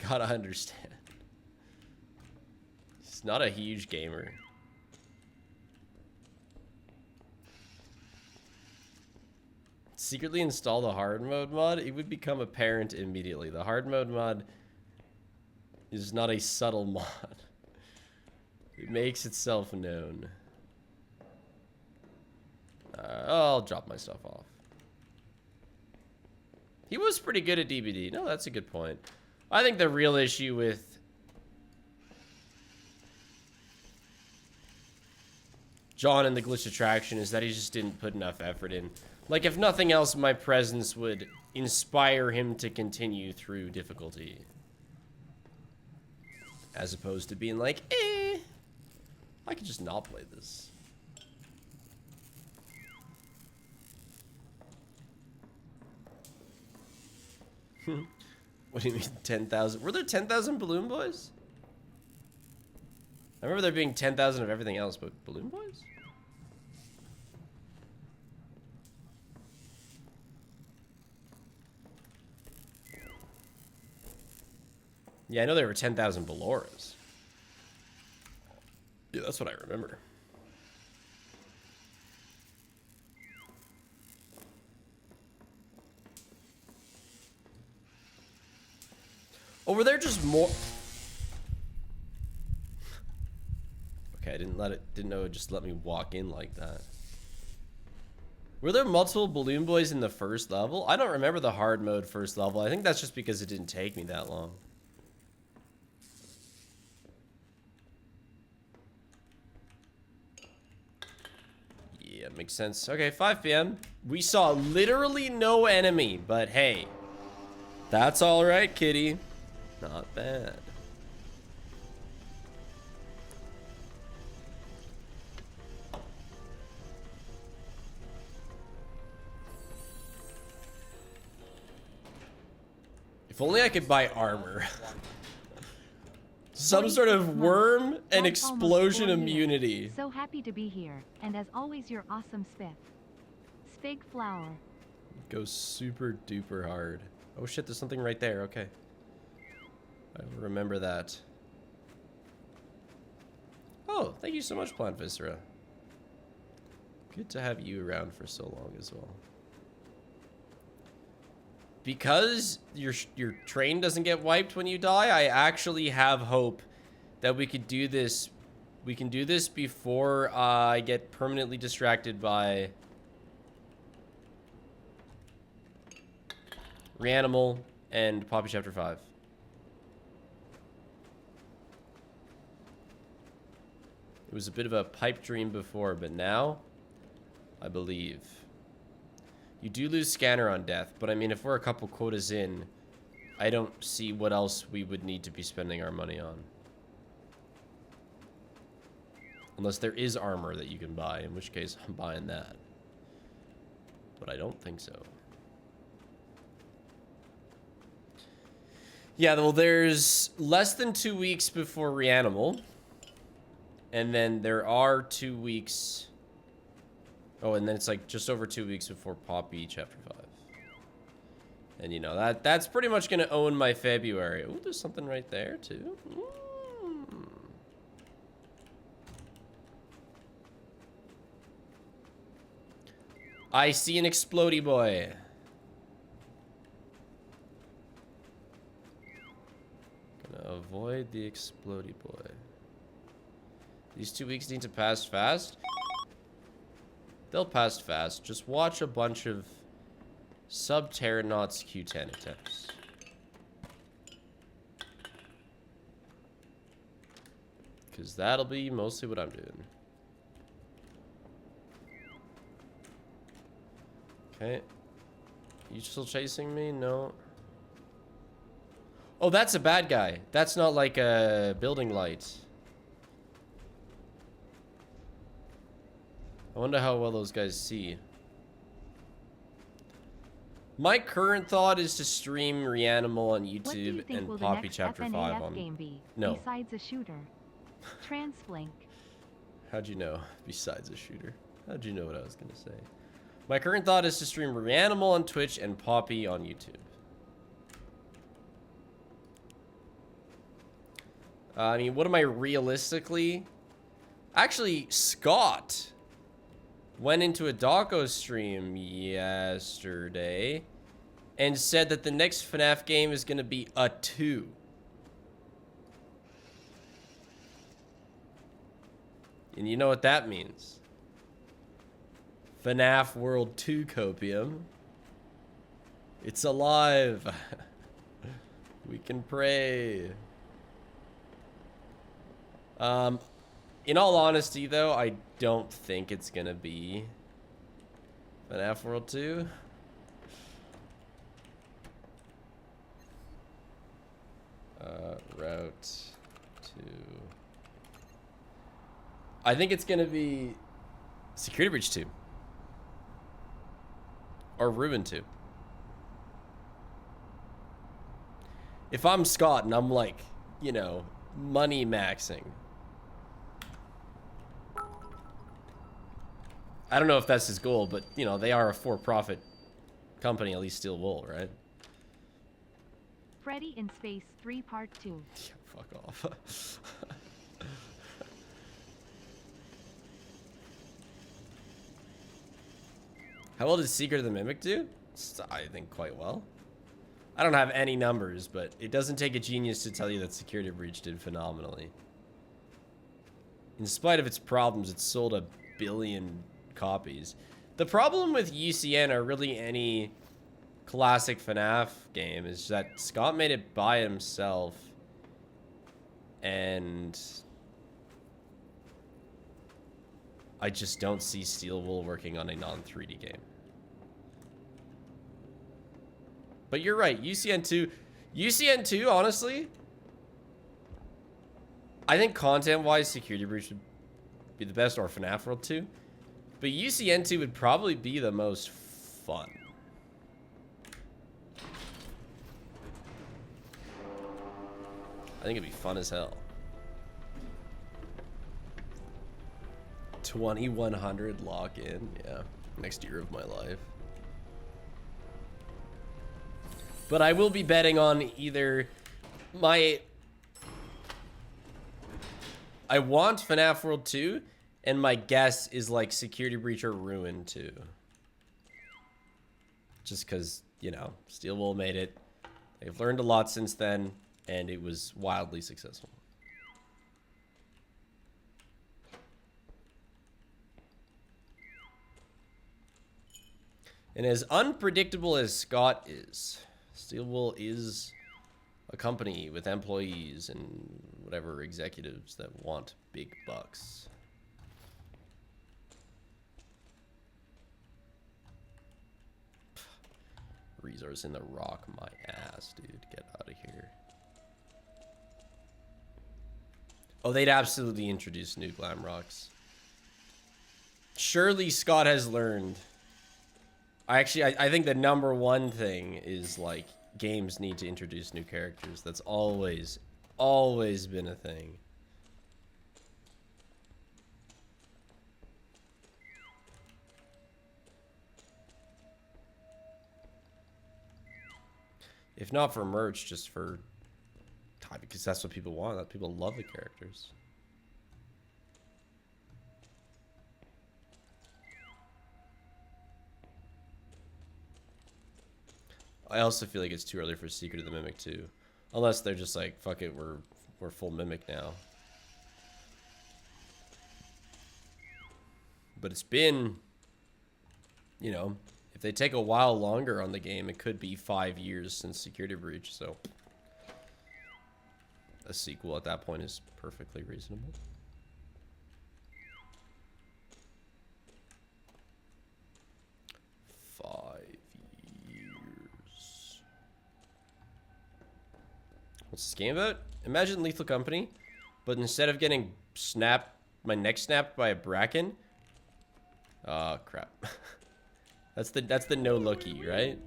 Speaker 1: gotta understand. He's not a huge gamer. Secretly install the hard mode mod, it would become apparent immediately. The hard mode mod is not a subtle mod. It makes itself known. I'll drop my stuff off. He was pretty good at DBD. No, that's a good point. I think the real issue with John and the Glitch Attraction is that he just didn't put enough effort in. Like, if nothing else, my presence would inspire him to continue through difficulty. As opposed to being like, I could just not play this. What do you mean 10,000? Were there 10,000 Balloon Boys? I remember there being 10,000 of everything else, but Balloon Boys? Yeah, I know there were 10,000 Belloras. Yeah, that's what I remember. Oh, were there just more? Okay, I didn't know it would just let me walk in like that. Were there multiple Balloon Boys in the first level? I don't remember the hard mode first level. I think that's just because it didn't take me that long. Yeah, makes sense. Okay, 5 p.m. We saw literally no enemy, but hey, that's all right, kitty. Not bad. If only I could buy armor. Some sort of worm and explosion immunity.
Speaker 3: So happy to be here, and as always, your awesome spiff. Spig flower.
Speaker 1: Goes super duper hard. Oh shit, there's something right there. Okay. I will remember that. Oh, thank you so much, Plant Viscera. Good to have you around for so long as well. Because your train doesn't get wiped when you die, I actually have hope that we could do this. We can do this before I get permanently distracted by Reanimal and Poppy Chapter 5. It was a bit of a pipe dream before, but now I believe. You do lose scanner on death, but I mean, if we're a couple quotas in, I don't see what else we would need to be spending our money on. Unless there is armor that you can buy, in which case I'm buying that. But I don't think so. Yeah, well, there's less than 2 weeks before Reanimal. And then there are 2 weeks... Oh, and then it's like just over 2 weeks before Poppy Chapter 5. And you know, that's pretty much going to own my February. Oh, there's something right there, too. I see an explodey boy. Gonna avoid the explodey boy. These 2 weeks need to pass fast. They'll pass fast. Just watch a bunch of Subterranauts Q10 attempts. Because that'll be mostly what I'm doing. Okay. You still chasing me? No. Oh, that's a bad guy. That's not like a building light. I wonder how well those guys see. My current thought is to stream Reanimal on
Speaker 3: What do you
Speaker 1: YouTube
Speaker 3: think will
Speaker 1: and
Speaker 3: the
Speaker 1: Poppy
Speaker 3: next
Speaker 1: Chapter 5
Speaker 3: FNAF
Speaker 1: on...
Speaker 3: game be?
Speaker 1: No.
Speaker 3: Besides a shooter. Transblink.
Speaker 1: How'd you know? Besides a shooter. How'd you know what I was gonna say? My current thought is to stream Reanimal on Twitch and Poppy on YouTube. I mean, what am I realistically? Actually, Scott went into a Dawko stream yesterday and said that the next FNAF game is going to be a 2. And you know what that means? FNAF World 2 Copium. It's alive. We can pray. In all honesty, though, I don't think it's gonna be FNAF World 2. Route 2. I think it's gonna be Security Breach 2. Or Ruin 2. If I'm Scott and I'm like, you know, money maxing. I don't know if that's his goal, but, you know, they are a for-profit company, at least Steel Wool, right?
Speaker 3: Freddy in Space 3 Part 2.
Speaker 1: Yeah, fuck off. How well did Secret of the Mimic do? I think quite well. I don't have any numbers, but it doesn't take a genius to tell you that Security Breach did phenomenally. In spite of its problems, it sold 1 billion copies. The problem with UCN, or really any classic FNAF game, is that Scott made it by himself, and I just don't see Steel Wool working on a non-3D game. But you're right, UCN 2, honestly, I think content-wise, Security Breach would be the best, or FNAF World 2. But UCN 2 would probably be the most fun. I think it'd be fun as hell. 2100 lock in, yeah. Next year of my life. But I will be betting on either my... I want FNAF World 2, and my guess is like Security Breach or Ruin 2. Just because, you know, Steel Wool made it. They've learned a lot since then, and it was wildly successful. And as unpredictable as Scott is, Steel Wool is a company with employees and whatever executives that want big bucks. Resource in the rock my ass, dude. Get out of here. Oh, they'd absolutely introduce new glam rocks. Surely Scott has learned. I think the #1 thing is, like, games need to introduce new characters. That's always been a thing. If not for merch, just for... because that's what people want. People love the characters. I also feel like it's too early for Secret of the Mimic too. Unless they're just like, fuck it, we're full Mimic now. But it's been, you know, if they take a while longer on the game, it could be 5 years since Security Breach, so a sequel at that point is perfectly reasonable. What's this game about? Imagine Lethal Company, but instead of getting my neck snapped by a bracken. Oh crap. That's the no looky, right?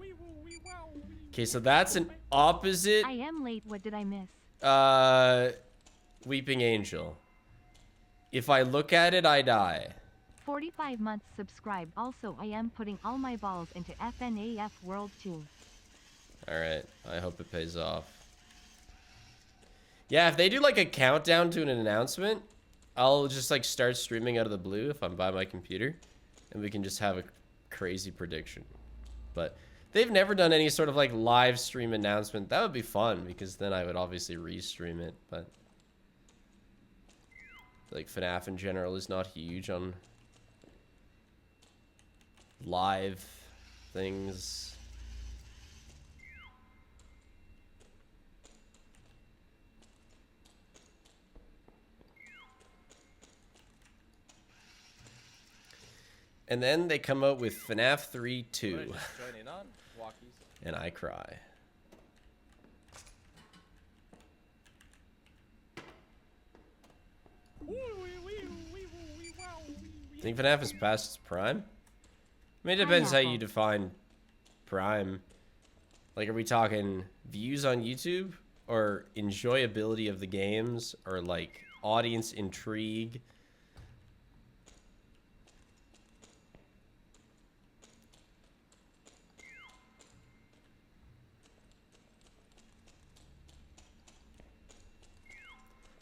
Speaker 1: Okay, so that's an opposite
Speaker 3: I am late. What did I miss?
Speaker 1: Weeping Angel. If I look at it, I die.
Speaker 3: 45 months subscribed. Also, I am putting all my balls into FNAF World 2.
Speaker 1: Alright, I hope it pays off. Yeah, if they do like a countdown to an announcement, I'll just like start streaming out of the blue if I'm by my computer. And we can just have a crazy prediction. But they've never done any sort of like live stream announcement. That would be fun because then I would obviously restream it. But like FNAF in general is not huge on live things. And then they come out with FNAF 3 2.
Speaker 2: Wanna just join in on walkies?
Speaker 1: And I cry. Think FNAF is past its prime? I mean, it depends how you define prime. Like, are we talking views on YouTube? Or enjoyability of the games? Or, like, audience intrigue?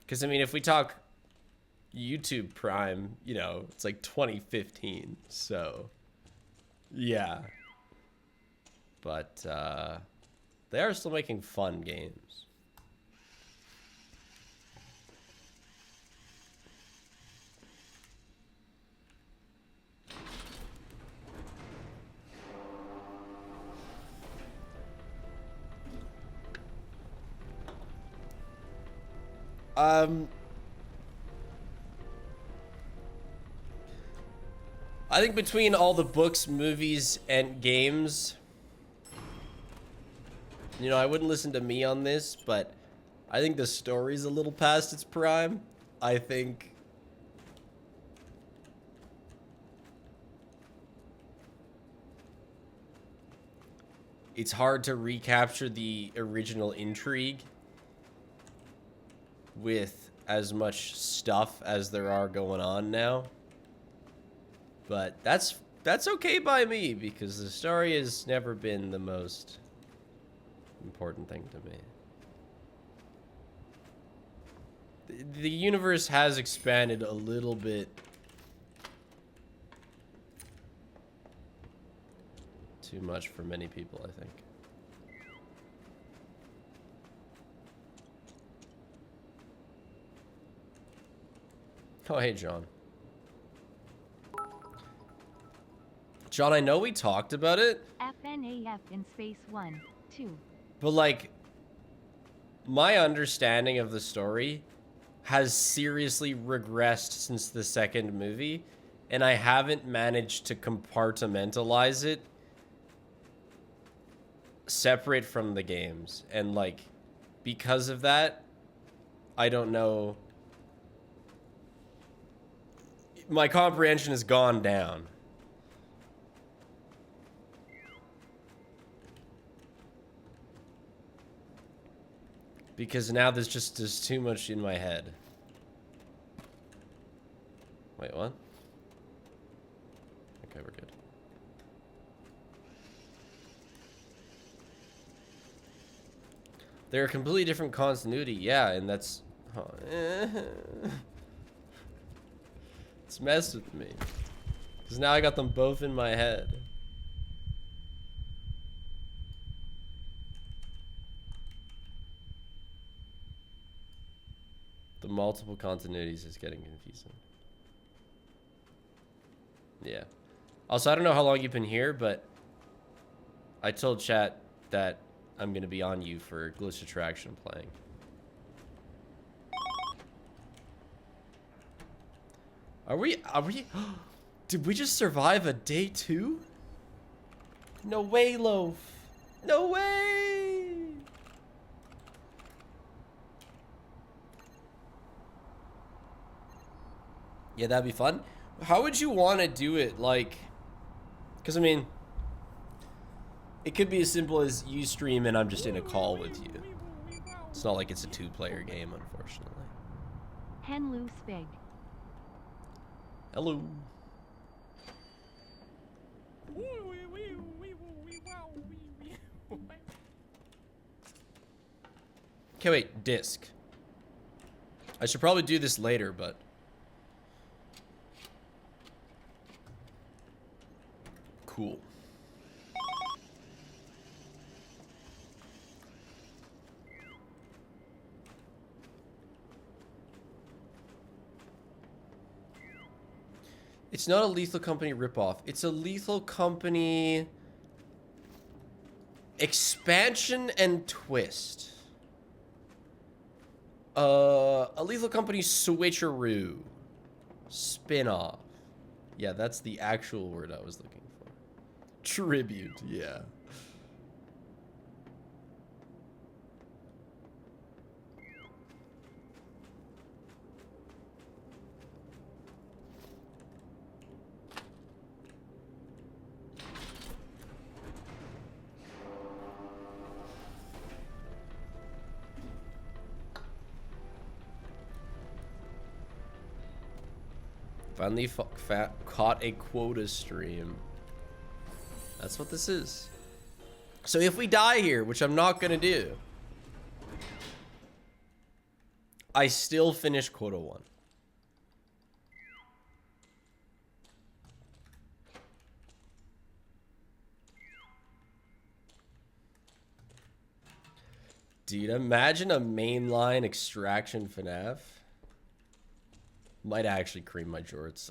Speaker 1: Because, I mean, if we talk YouTube Prime, you know, it's like 2015. So, yeah. But, they are still making fun games. I think between all the books, movies, and games, you know, I wouldn't listen to me on this, but I think the story's a little past its prime. I think it's hard to recapture the original intrigue with as much stuff as there are going on now. But that's okay by me because the story has never been the most important thing to me. The universe has expanded a little bit too much for many people, I think. Oh, hey, John. John, I know we talked about it.
Speaker 3: FNAF in space 1, 2.
Speaker 1: But, like, my understanding of the story has seriously regressed since the second movie, and I haven't managed to compartmentalize it separate from the games. And, like, because of that, I don't know. My comprehension has gone down. Because now there's too much in my head. Wait, what? Okay, we're good. They're a completely different continuity, yeah, and that's... It's messed with me. Because now I got them both in my head. The multiple continuities is getting confusing. Yeah. Also, I don't know how long you've been here, but I told chat that I'm going to be on you for Glitch Attraction playing. Are we, did we just survive a day 2? No way, Loaf. No way. Yeah, that'd be fun. How would you want to do it? Like, because I mean, It could be as simple as you stream and I'm just in a call with you. It's not like it's a 2-player game, unfortunately.
Speaker 3: Henlu Spig.
Speaker 1: Hello. Okay, wait, disc. I should probably do this later, but... Cool. It's not a Lethal Company ripoff. It's a Lethal Company expansion and twist. A Lethal Company switcheroo. Spin-off. Yeah, that's the actual word I was looking for. Tribute, yeah. Finally caught a quota stream. That's what this is. So if we die here, which I'm not gonna do, I still finish quota 1. Dude, imagine a mainline extraction FNAF. Might actually cream my jorts.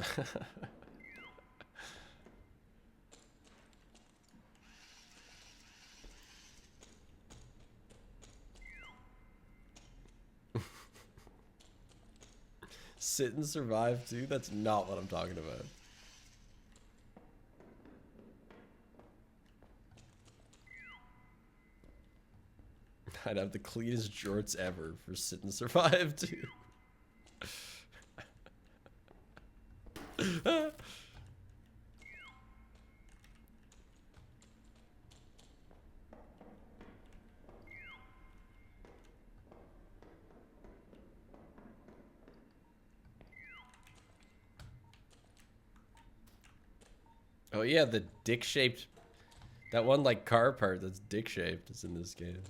Speaker 1: Sit and survive too? That's not what I'm talking about. I'd have the cleanest jorts ever for sit and survive too. Oh yeah, the dick-shaped... That one, like, car part that's dick-shaped is in this game.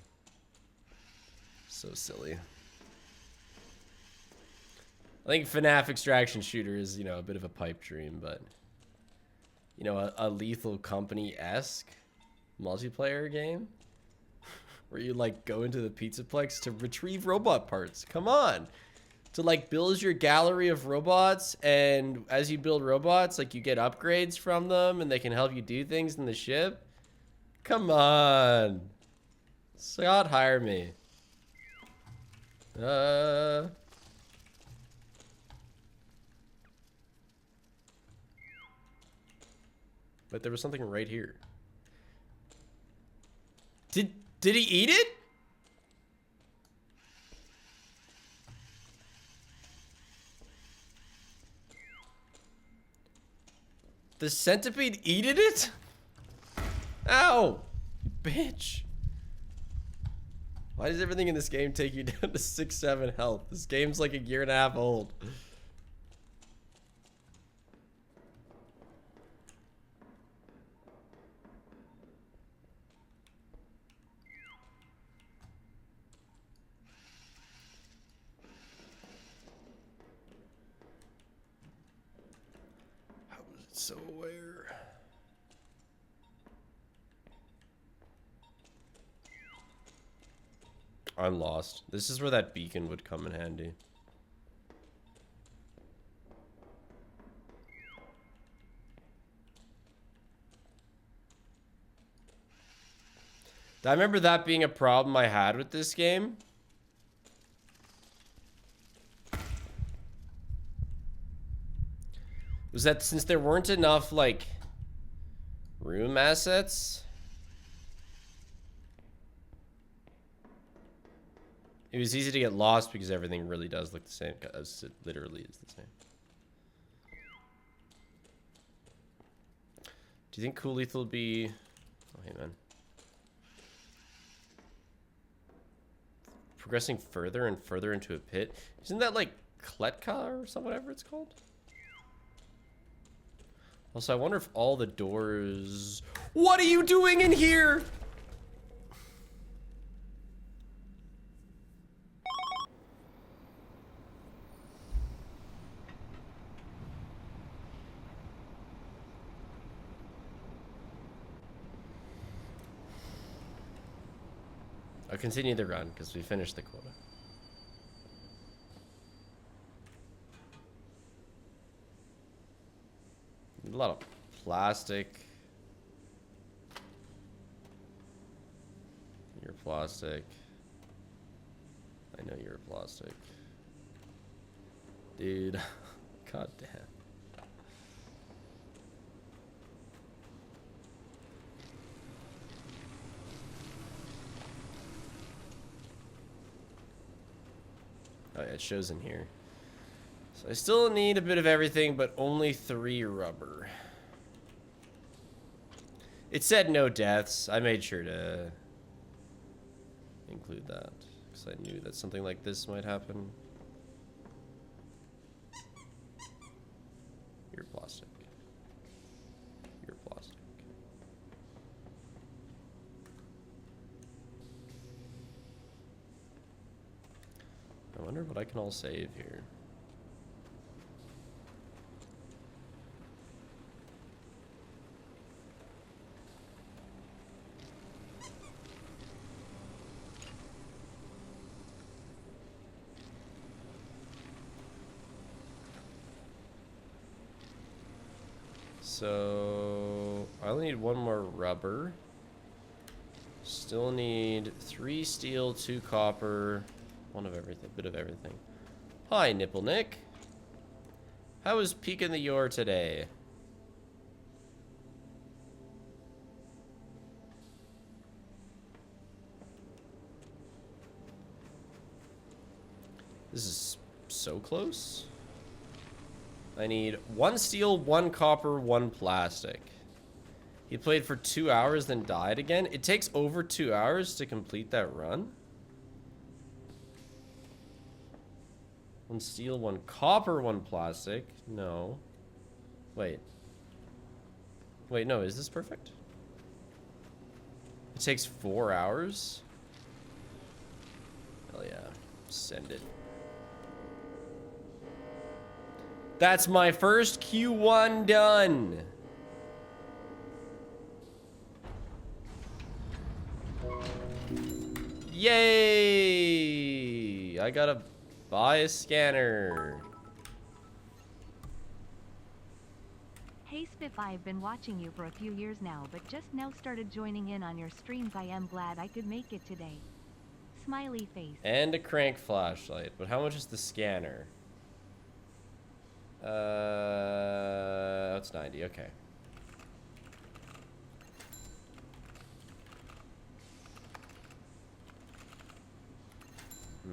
Speaker 1: So silly. I think FNAF Extraction Shooter is, you know, a bit of a pipe dream, but... You know, a Lethal Company-esque multiplayer game? Where you, like, go into the Pizzaplex to retrieve robot parts. Come on! To, like, build your gallery of robots, and as you build robots, like, you get upgrades from them, and they can help you do things in the ship. Come on. Scott, hire me. But there was something right here. Did he eat it? The centipede eated it? Ow! You bitch. Why does everything in this game take you down to 6-7 health? This game's like a year and a half old. How was it so aware? I'm lost. This is where that beacon would come in handy. I remember that being a problem I had with this game. Was that since there weren't enough, like, room assets, it was easy to get lost because everything really does look the same. It literally is the same. Do you think Cool Lethal will be... Oh, hey, man. progressing further and further into a pit. Isn't that like Kletka or something, whatever it's called? Also, I wonder if all the doors... What are you doing in here? I'll continue the run because we finished the quota. A lot of plastic. You're plastic. I know you're plastic. Dude. God damn. Oh yeah, it shows in here. So I still need a bit of everything, but only 3 rubber. It said no deaths. I made sure to include that because I knew that something like this might happen. You're plastic. You're plastic. I wonder what I can all save here. So I only need 1 more rubber. Still need 3 steel, 2 copper, 1 of everything, bit of everything. Hi, Nipple Nick. How was peeking the yore today? This is so close. I need 1 steel, 1 copper, 1 plastic. He played for 2 hours, then died again. It takes over 2 hours to complete that run. 1 steel, 1 copper, 1 plastic. No. Wait. Wait, no, is this perfect? It takes 4 hours? Hell yeah. Send it. That's my first Q1 done. Yay! I gotta buy a scanner.
Speaker 3: Hey Spiff, I've been watching you for a few years now, but just now started joining in on your streams. I am glad I could make it today. Smiley face.
Speaker 1: And a crank flashlight. But how much is the scanner? That's 90, okay.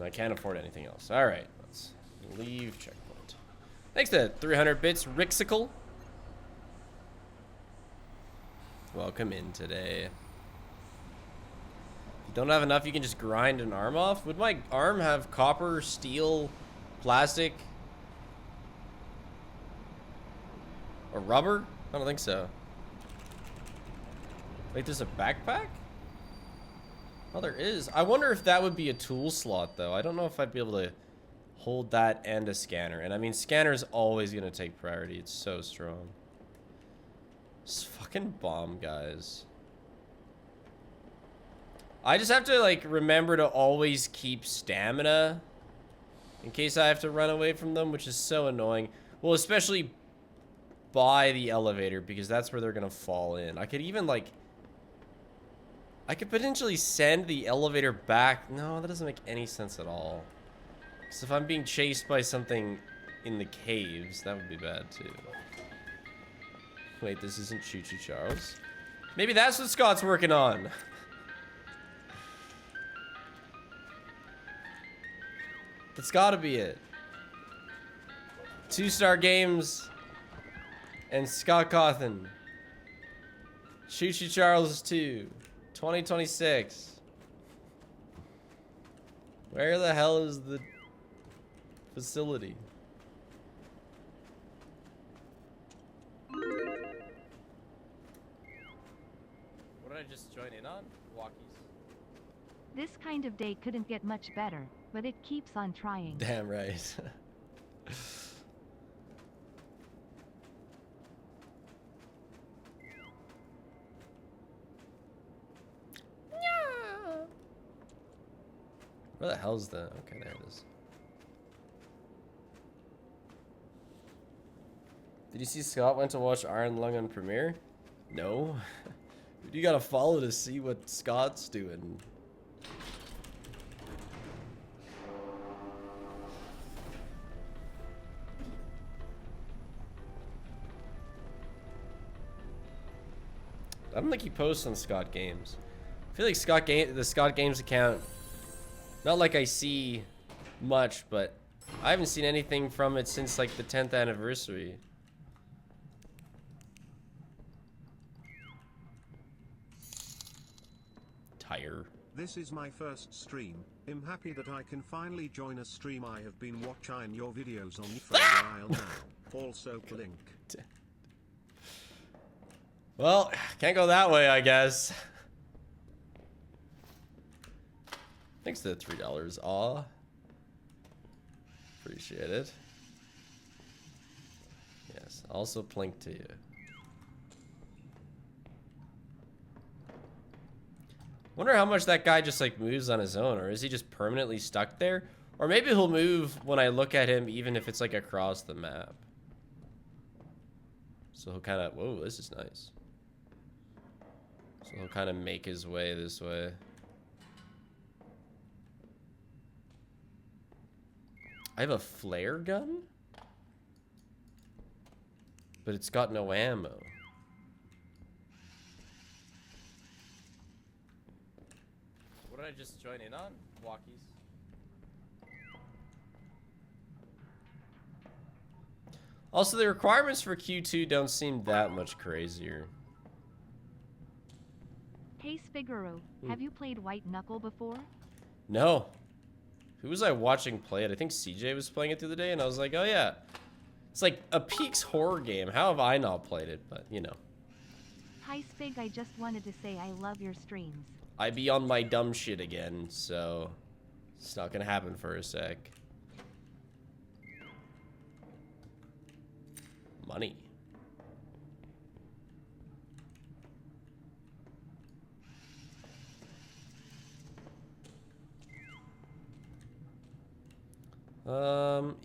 Speaker 1: I can't afford anything else. Alright, let's leave checkpoint. Thanks to 300 bits, Rixicle. Welcome in today. If you don't have enough, you can just grind an arm off. Would my arm have copper, steel, plastic, or rubber? I don't think so. Wait, there's a backpack? Oh, there is. I wonder if that would be a tool slot, though. I don't know if I'd be able to hold that and a scanner. And I mean, scanner's always going to take priority. It's so strong. This fucking bomb, guys. I just have to, like, remember to always keep stamina in case I have to run away from them, which is so annoying. Well, especially by the elevator, because that's where they're gonna fall in. I could even, like, I could potentially send the elevator back. No, that doesn't make any sense at all. Because if I'm being chased by something in the caves, that would be bad too. Wait, this isn't Choo Choo Charles? Maybe that's what Scott's working on. That's gotta be it. 2-star games and Scott Cawthon. Choo Choo Charles 2. 2026. Where the hell is the facility?
Speaker 2: What did I just join in on? Walkies.
Speaker 3: This kind of day couldn't get much better, but it keeps on trying.
Speaker 1: Damn right. Where the hell's the... Okay, there it is. Did you see Scott went to watch Iron Lung on premiere? No. You gotta follow to see what Scott's doing. I don't think he posts on Scott Games. I feel like the Scott Games account, not like I see much, but I haven't seen anything from it since like the 10th anniversary. Tire.
Speaker 4: This is my first stream. I'm happy that I can finally join a stream. I have been watching your videos on for a while now. Also blink.
Speaker 1: Well, can't go that way, I guess. Thanks to the $3. Aw. Appreciate it. Yes, also plink to you. Wonder how much that guy just like moves on his own, or is he just permanently stuck there? Or maybe he'll move when I look at him, even if it's like across the map. So he'll kind of, whoa, this is nice. So he'll kind of make his way this way. I have a flare gun? But it's got no ammo.
Speaker 2: What did I just join in on? Walkies.
Speaker 1: Also, the requirements for Q2 don't seem that much crazier.
Speaker 3: Hey Spiguru, have you played White Knuckle before?
Speaker 1: No. Who was I watching play it? I think CJ was playing it the other day, and I was like, oh yeah. It's like a Peaks horror game. How have I not played it? But, you know.
Speaker 3: Hi Spig, I just wanted to say I love your streams.
Speaker 1: I be on my dumb shit again, so it's not gonna happen for a sec. Money.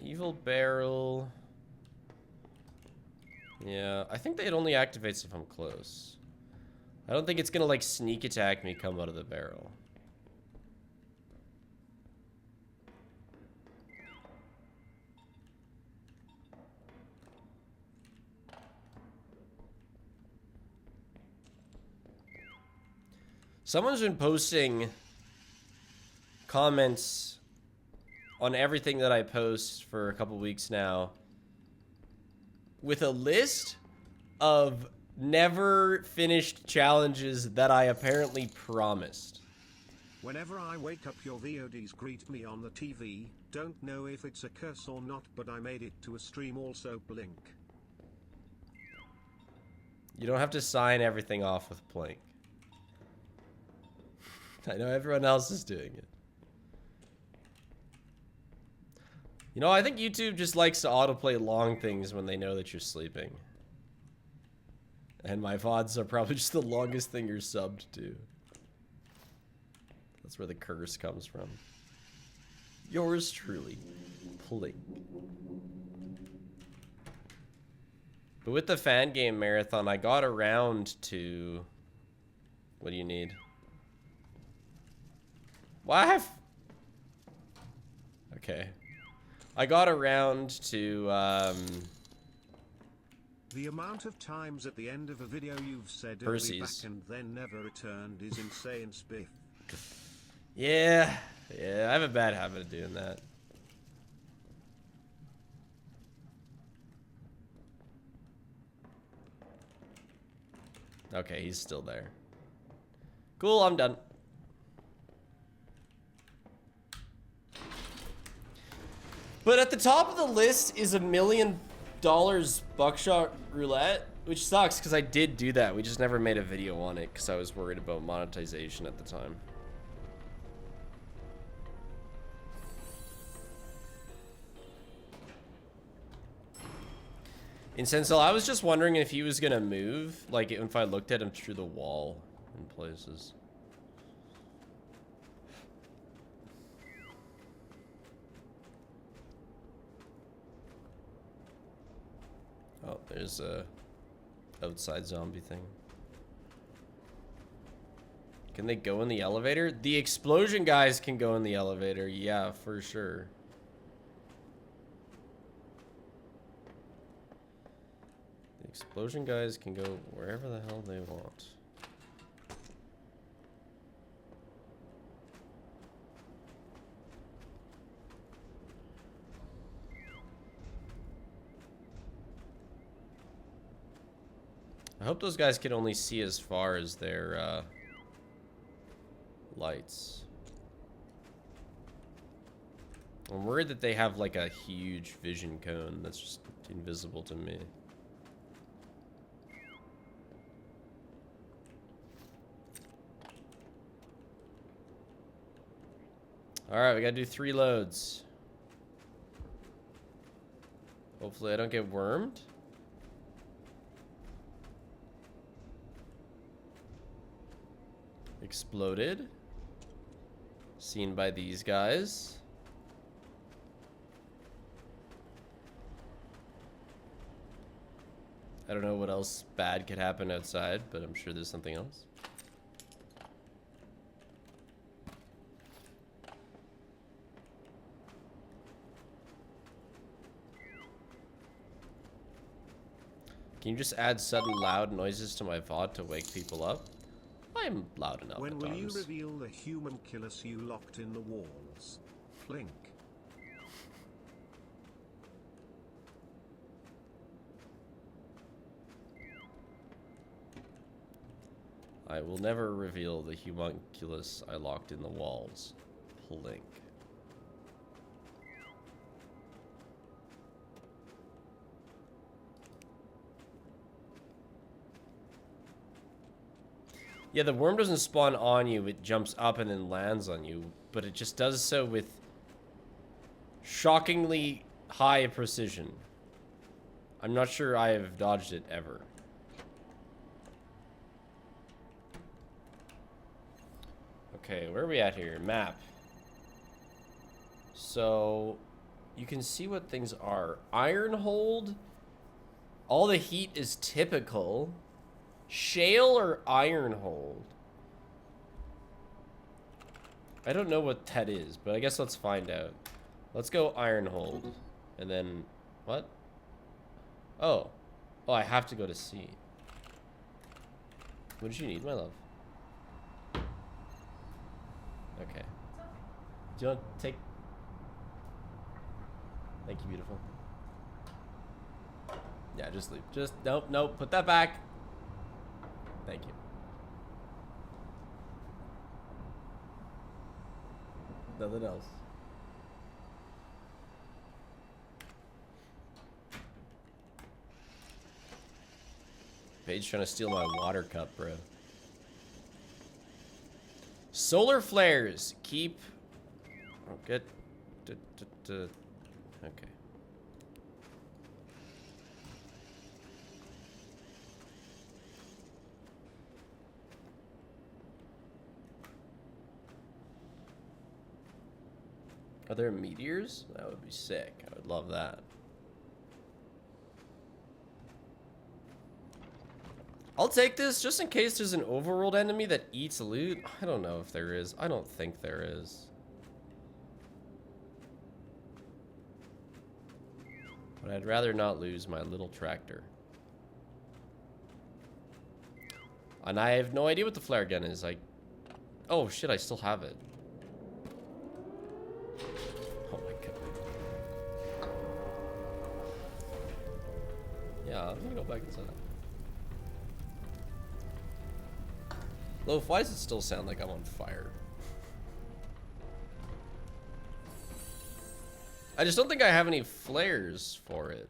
Speaker 1: Evil barrel. Yeah, I think it only activates if I'm close. I don't think it's gonna like sneak attack me come out of the barrel. Someone's been posting comments on everything that I post for a couple weeks now with a list of never finished challenges that I apparently promised.
Speaker 4: Whenever I wake up, your VODs greet me on the TV. Don't know if it's a curse or not, but I made it to a stream. Also blink.
Speaker 1: You don't have to sign everything off with Plink. I know everyone else is doing it. You know, I think YouTube just likes to autoplay long things when they know that you're sleeping. And my VODs are probably just the longest thing you're subbed to. That's where the curse comes from. Yours truly, Plink. But with the fan game marathon, I got around to... What do you need? What? Okay. I got around to,
Speaker 4: The amount of times at the end of a video you've said "I'll be back" and then never returned is insane, Spiff.
Speaker 1: Yeah, I have a bad habit of doing that. Okay, he's still there. Cool, I'm done. But at the top of the list is $1 million buckshot roulette, which sucks because I did do that. We just never made a video on it because I was worried about monetization at the time. Incensel, I was just wondering if he was gonna move, like if I looked at him through the wall in places. Oh, there's a outside zombie thing. Can they go in the elevator? The explosion guys can go in the elevator, yeah, for sure. The explosion guys can go wherever the hell they want. I hope those guys can only see as far as their lights. I'm worried that they have like a huge vision cone that's just invisible to me. Alright, we gotta do 3 loads. Hopefully I don't get wormed. Exploded. Seen by these guys. I don't know what else bad could happen outside, but I'm sure there's something else. Can you just add sudden loud noises to my VOD to wake people up? I'm loud enough
Speaker 4: When
Speaker 1: at
Speaker 4: will you
Speaker 1: times.
Speaker 4: reveal the human killers you locked in the walls? Flink.
Speaker 1: I will never reveal the homunculus I locked in the walls. Plink. Yeah, the worm doesn't spawn on you, it jumps up and then lands on you, but it just does so with shockingly high precision. I'm not sure I have dodged it ever. Okay, where are we at here? Map. So, you can see what things are. Iron hold. All the heat is typical. Shale or iron hold? I don't know what that is, but I guess let's find out. Let's go iron hold. And then, what? Oh. Oh, I have to go to C. What did you need, my love? Okay. Do you want to take... Thank you, beautiful. Yeah, just leave. Just, nope, nope, put that back. Thank you. Nothing else. Paige trying to steal my water cup, bro. Solar flares. Keep... Oh, good. Okay. Are there meteors? That would be sick. I would love that. I'll take this just in case there's an overworld enemy that eats loot. I don't know if there is. I don't think there is. But I'd rather not lose my little tractor. And I have no idea what the flare gun is. Oh shit, I still have it. Oh my god. Yeah, I'm gonna go back inside. Loaf, why does it still sound like I'm on fire? I just don't think I have any flares for it.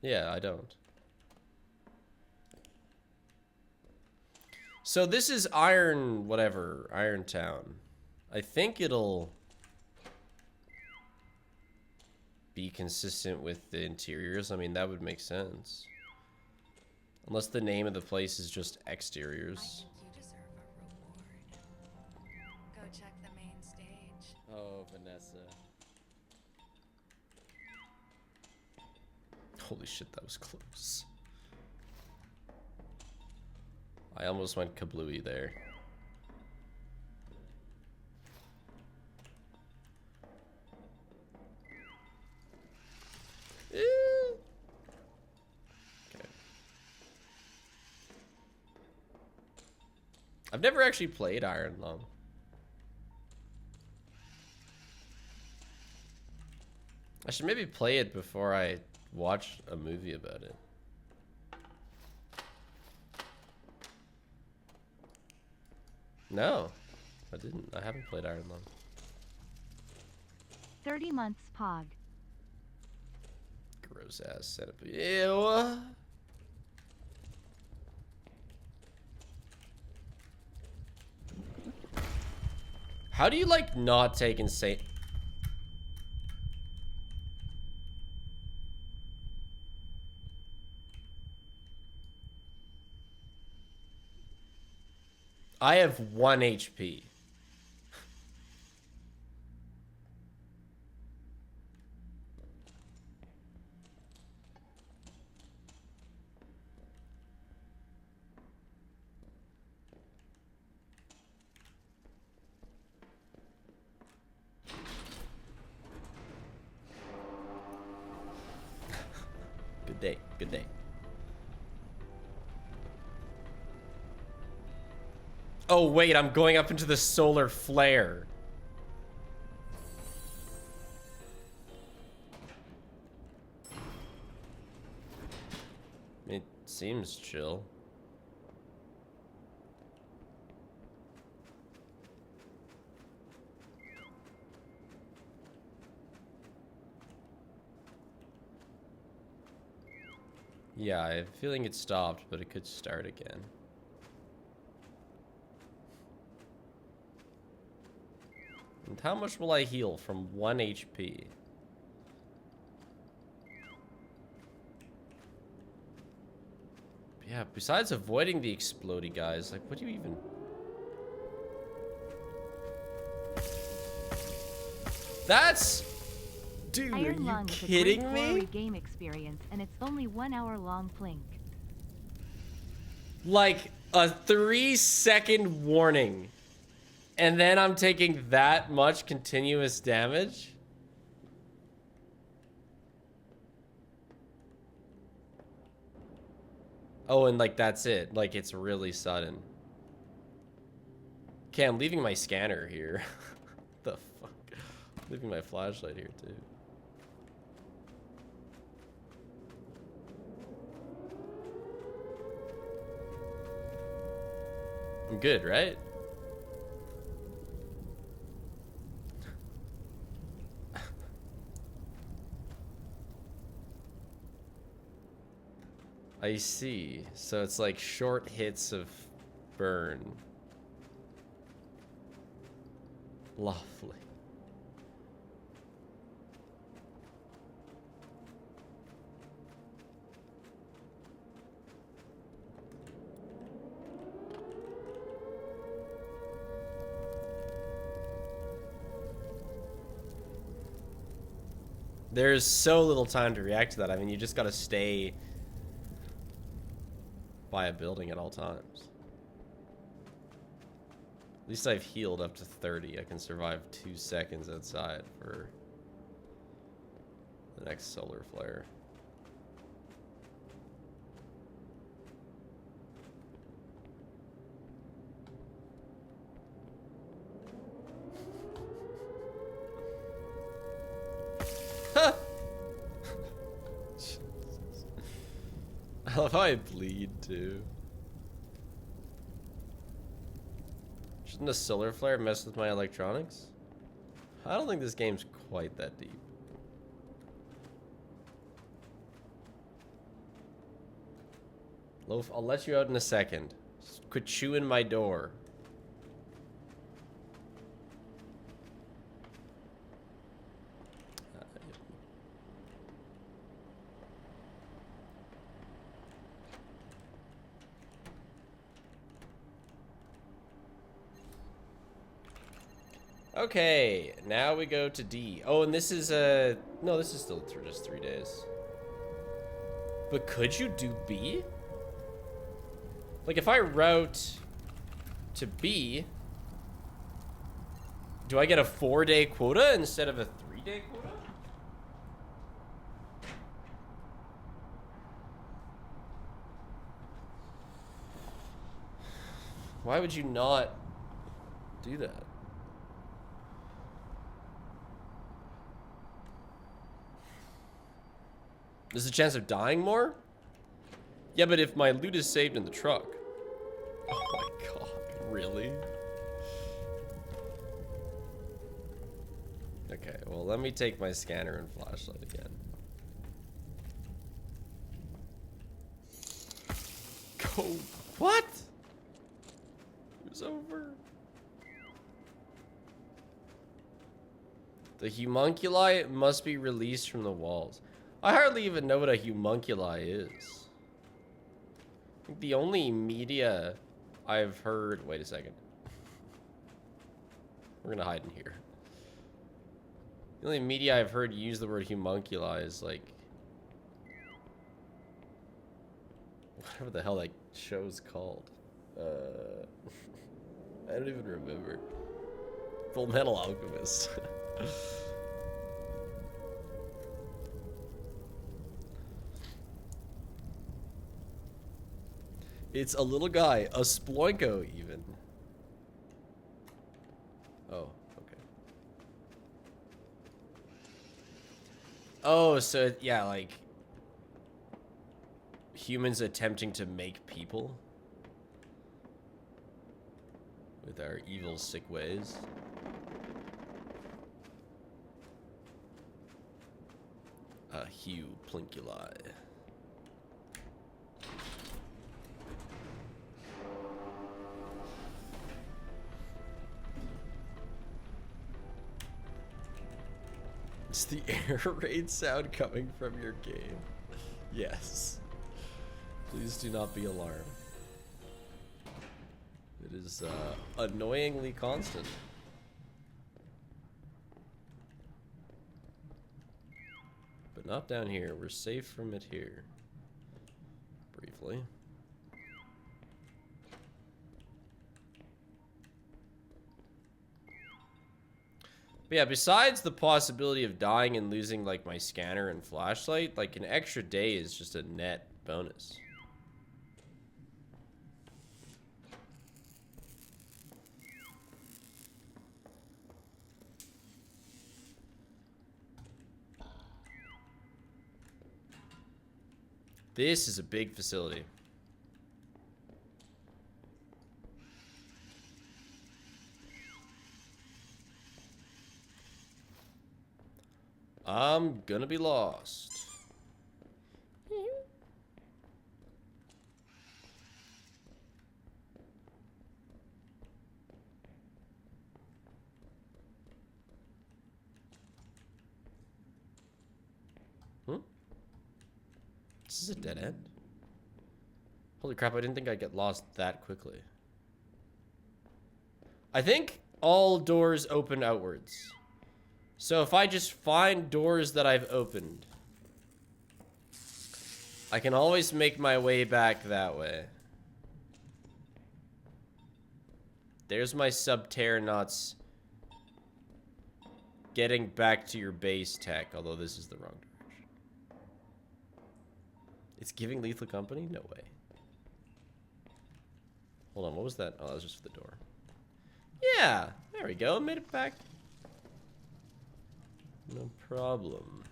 Speaker 1: Yeah, I don't. So this is Iron whatever, Iron Town. I think it'll be consistent with the interiors. I mean, that would make sense. Unless the name of the place is just exteriors.
Speaker 5: I think you deserve a reward. Go check the main stage.
Speaker 2: Oh, Vanessa.
Speaker 1: Holy shit, that was close. I almost went kablooey there. Okay. I've never actually played Iron Lung. I should maybe play it before I watch a movie about it. No, I didn't. I haven't played Iron Lung.
Speaker 3: 30 months pog.
Speaker 1: Gross ass centipede. Ew. How do you like not take insane? I have 1 HP. Good day. Good day. Oh, wait, I'm going up into the solar flare. It seems chill. Yeah, I have a feeling it stopped, but it could start again. And how much will I heal from 1 HP? Yeah, besides avoiding the explodey guys, like, what do you even... That's... Dude,
Speaker 3: Iron
Speaker 1: are you
Speaker 3: Lung is a
Speaker 1: kidding
Speaker 3: great
Speaker 1: me?
Speaker 3: horror game experience, and it's only 1 hour long plink.
Speaker 1: Like, a 3-second warning. And then I'm taking that much continuous damage? Oh, and like, that's it. Like, it's really sudden. Okay, I'm leaving my scanner here. The fuck? I'm leaving my flashlight here, too. I'm good, right? I see. So it's like short hits of burn. Lovely. There's so little time to react to that. I mean, you just gotta stay by a building at all times. At least I've healed up to 30. I can survive 2 seconds outside for the next solar flare. I love how I bleed too. Shouldn't a solar flare mess with my electronics? I don't think this game's quite that deep. Loaf, I'll let you out in a second. Just quit chewing my door. Okay, now we go to D. Oh, and this is no, this is still just 3 days. But could you do B? Like if I route to B, do I get a 4-day quota instead of a 3-day quota? Why would you not do that? There's a chance of dying more? Yeah, but if my loot is saved in the truck. Oh my god, really? Okay, well, let me take my scanner and flashlight again. Go. What? It was over. The homunculi must be released from the walls. I hardly even know what a homunculi is. I think the only media I've heard... Wait a second. We're gonna hide in here. The only media I've heard use the word homunculi is like... whatever the hell that show's called. I don't even remember. Full Metal Alchemist. It's a little guy, a sploinko even. Oh, okay. Oh, so yeah, like humans attempting to make people with our evil, sick ways. Homunculi. Is the air raid sound coming from your game? Yes. Please do not be alarmed. It is annoyingly constant. But not down here. We're safe from it here. Briefly. But yeah, besides the possibility of dying and losing like my scanner and flashlight, like an extra day is just a net bonus. This is a big facility. I'm gonna be lost. This is a dead end. Holy crap, I didn't think I'd get lost that quickly. I think all doors open outwards. So if I just find doors that I've opened, I can always make my way back that way. There's my Subterranauts getting back to your base tech, although this is the wrong direction. It's giving Lethal Company? No way. Hold on, what was that? Oh, that was just for the door. Yeah, there we go. Made it back. No problem.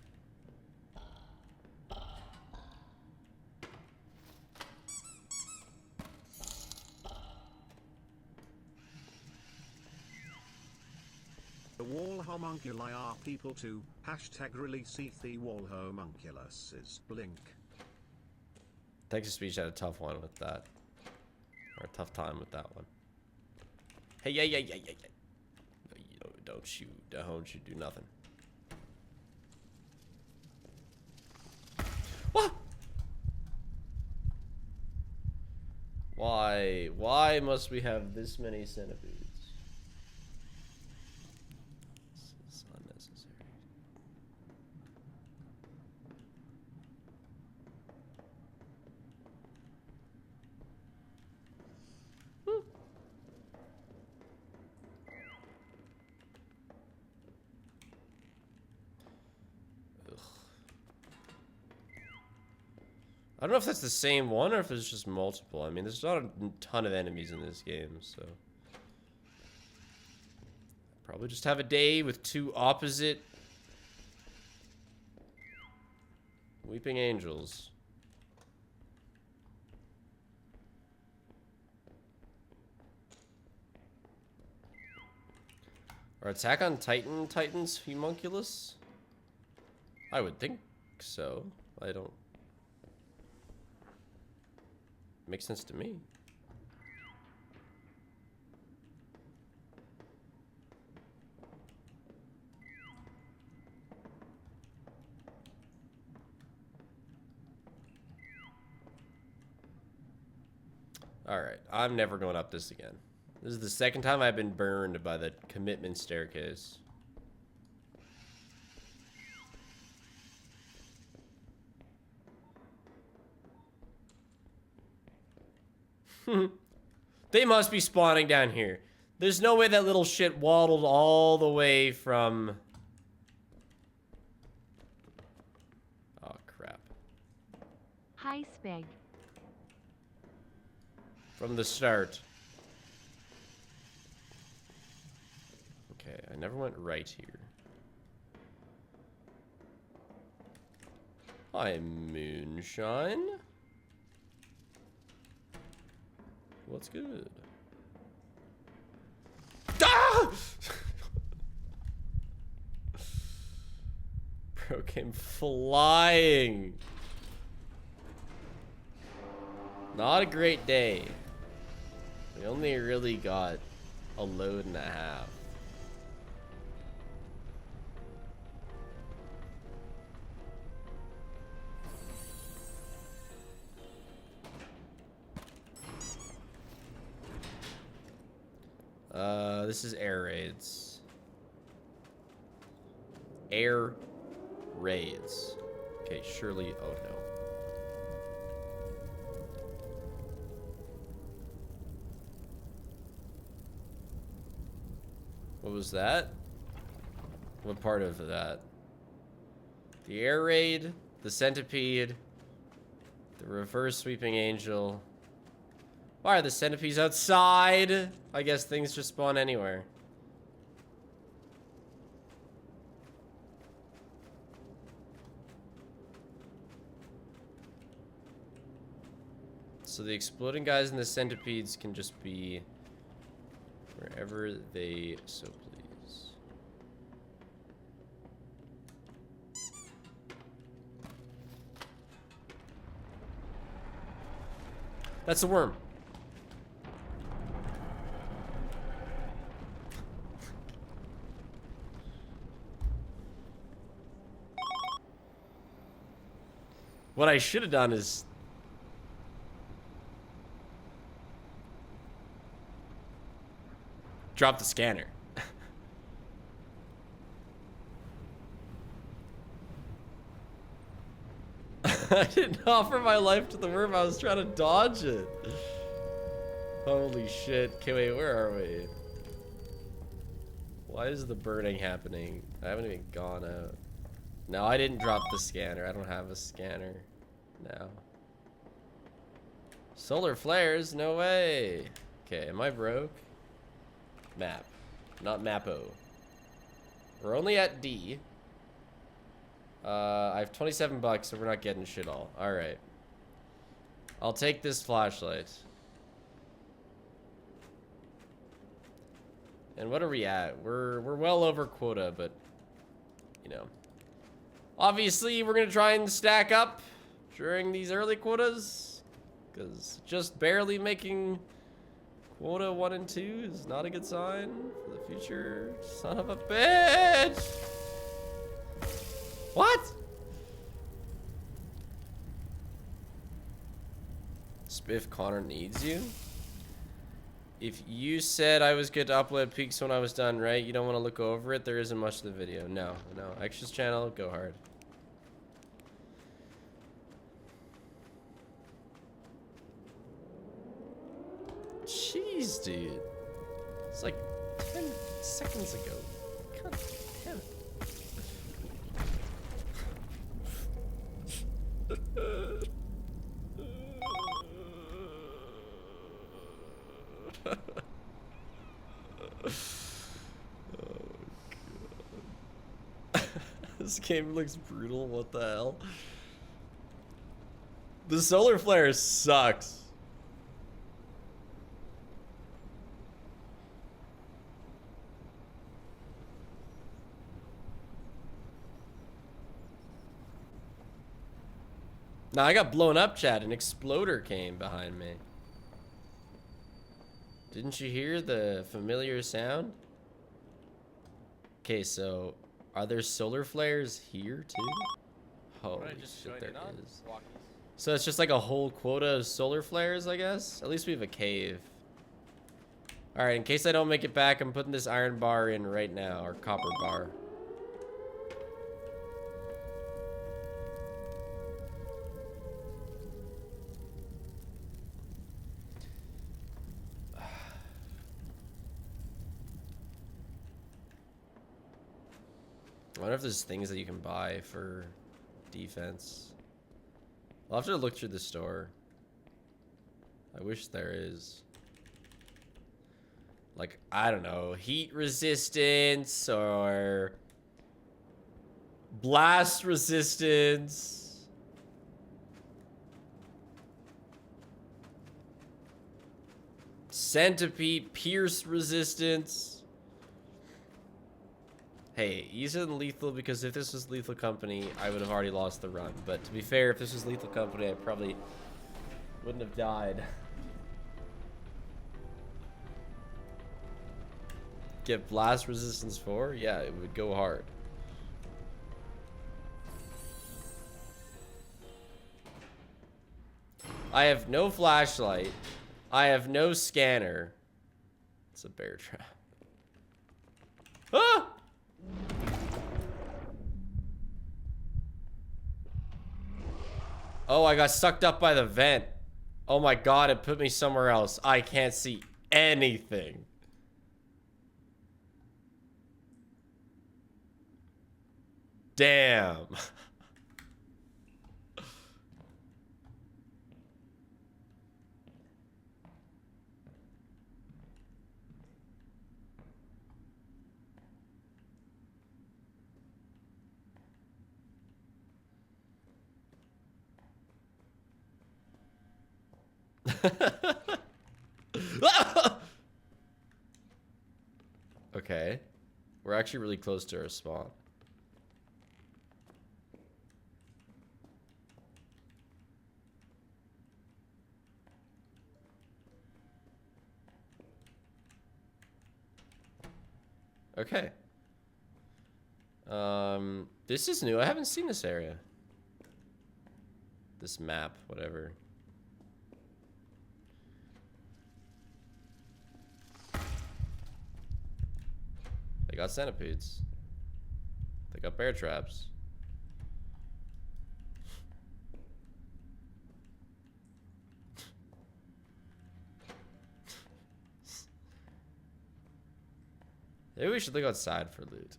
Speaker 4: wall homunculi are people too. Hashtag release the wall homunculuses. Blink.
Speaker 1: Text-to-speech had a tough one with that. Or a tough time with that one. Hey, yeah. No, don't you do nothing. What? Why must we have this many centipedes? This is unnecessary. I don't know if that's the same one or if it's just multiple. I mean, there's not a ton of enemies in this game, so... Probably just have a day with two opposite... Weeping Angels. Are Attack on Titan Titans homunculus? I would think so. I don't... Makes sense to me. Alright, I'm never going up this again. This is the second time I've been burned by the commitment staircase. They must be spawning down here. There's no way that little shit waddled all the way from... Oh, crap.
Speaker 3: Hi, Spig.
Speaker 1: From the start. Okay, I never went right here. Hi, Moonshine. What's good? Ah! Bro came flying. Not a great day. We only really got a load and a half. This is air raids. Air raids. Okay, surely. Oh no. What was that? What part of that? The air raid, the centipede, the reverse sweeping angel. Why are the centipedes outside? I guess things just spawn anywhere. So the exploding guys and the centipedes can just be wherever they so please. That's a worm. What I should have done is drop the scanner. I didn't offer my life to the worm. I was trying to dodge it. Holy shit. Okay, wait, where are we? Why is the burning happening? I haven't even gone out. No, I didn't drop the scanner. I don't have a scanner now. Solar flares? No way. Okay, am I broke? Map. Not Map-O. We're only at D. I have 27 bucks, so we're not getting shit all. Alright. I'll take this flashlight. And what are we at? We're well over quota, but you know. Obviously, we're gonna try and stack up during these early quotas. Because just barely making quota 1 and 2 is not a good sign for the future. Son of a bitch! What? Spiff Connor needs you? If you said I was good to upload peaks when I was done, right? You don't want to look over it? There isn't much to the video. No. Extras channel, go hard. Jeez, dude. It's like 10 seconds ago. God damn it. Oh, God. This game looks brutal. What the hell? The solar flare sucks. Nah, I got blown up, Chad. An exploder came behind me. Didn't you hear the familiar sound? Okay, so are there solar flares here too? Holy shit, there is. So it's just like a whole quota of solar flares, I guess? At least we have a cave. Alright, in case I don't make it back, I'm putting this iron bar in right now, or copper bar. I wonder if there's things that you can buy for defense. I'll have to look through the store. I wish there is. Like, I don't know, heat resistance or blast resistance. Centipede pierce resistance. Hey, easier than lethal, because if this was Lethal Company, I would have already lost the run. But to be fair, if this was Lethal Company, I probably wouldn't have died. Get blast resistance 4? Yeah, it would go hard. I have no flashlight. I have no scanner. It's a bear trap. Ah! Oh, I got sucked up by the vent. Oh my god, it put me somewhere else. I can't see anything. Damn. Okay. We're actually really close to our spawn. Okay. This is new. I haven't seen this area. This map, whatever. They got centipedes. They got bear traps. Maybe we should look outside for loot.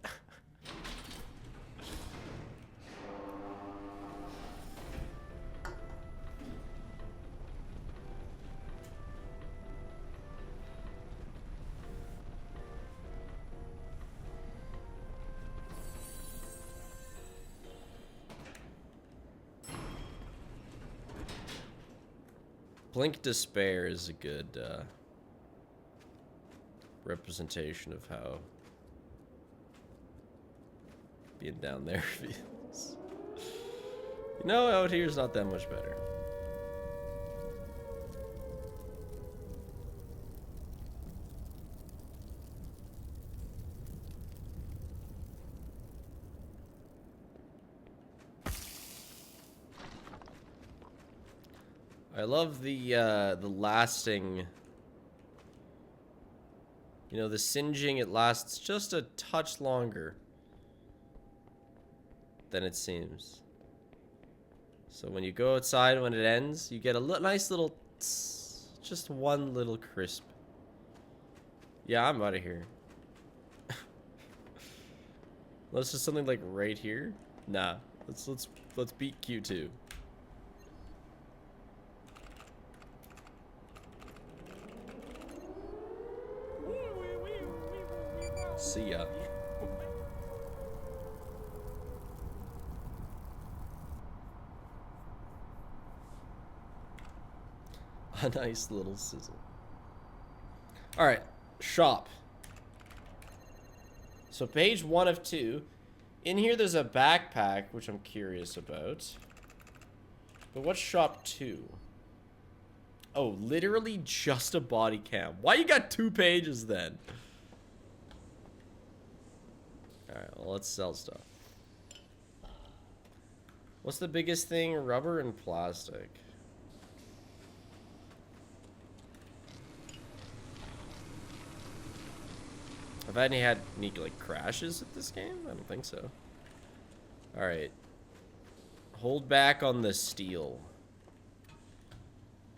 Speaker 1: Blink Despair is a good representation of how being down there feels. You know, out here is not that much better. I love the lasting, you know, the singeing. It lasts just a touch longer than it seems. So when you go outside, when it ends, you get a nice little tss, just one little crisp. Yeah, I'm out of here. Let's just something like right here. Nah, let's beat Q2. See ya. A nice little sizzle. Alright, shop. So page 1 of 2. In here there's a backpack, which I'm curious about. But what's shop 2? Oh, literally just a body cam. Why you got 2 pages then? Alright, well, let's sell stuff. What's the biggest thing? Rubber and plastic. Have I had any like crashes at this game? I don't think so. Alright. Hold back on the steel.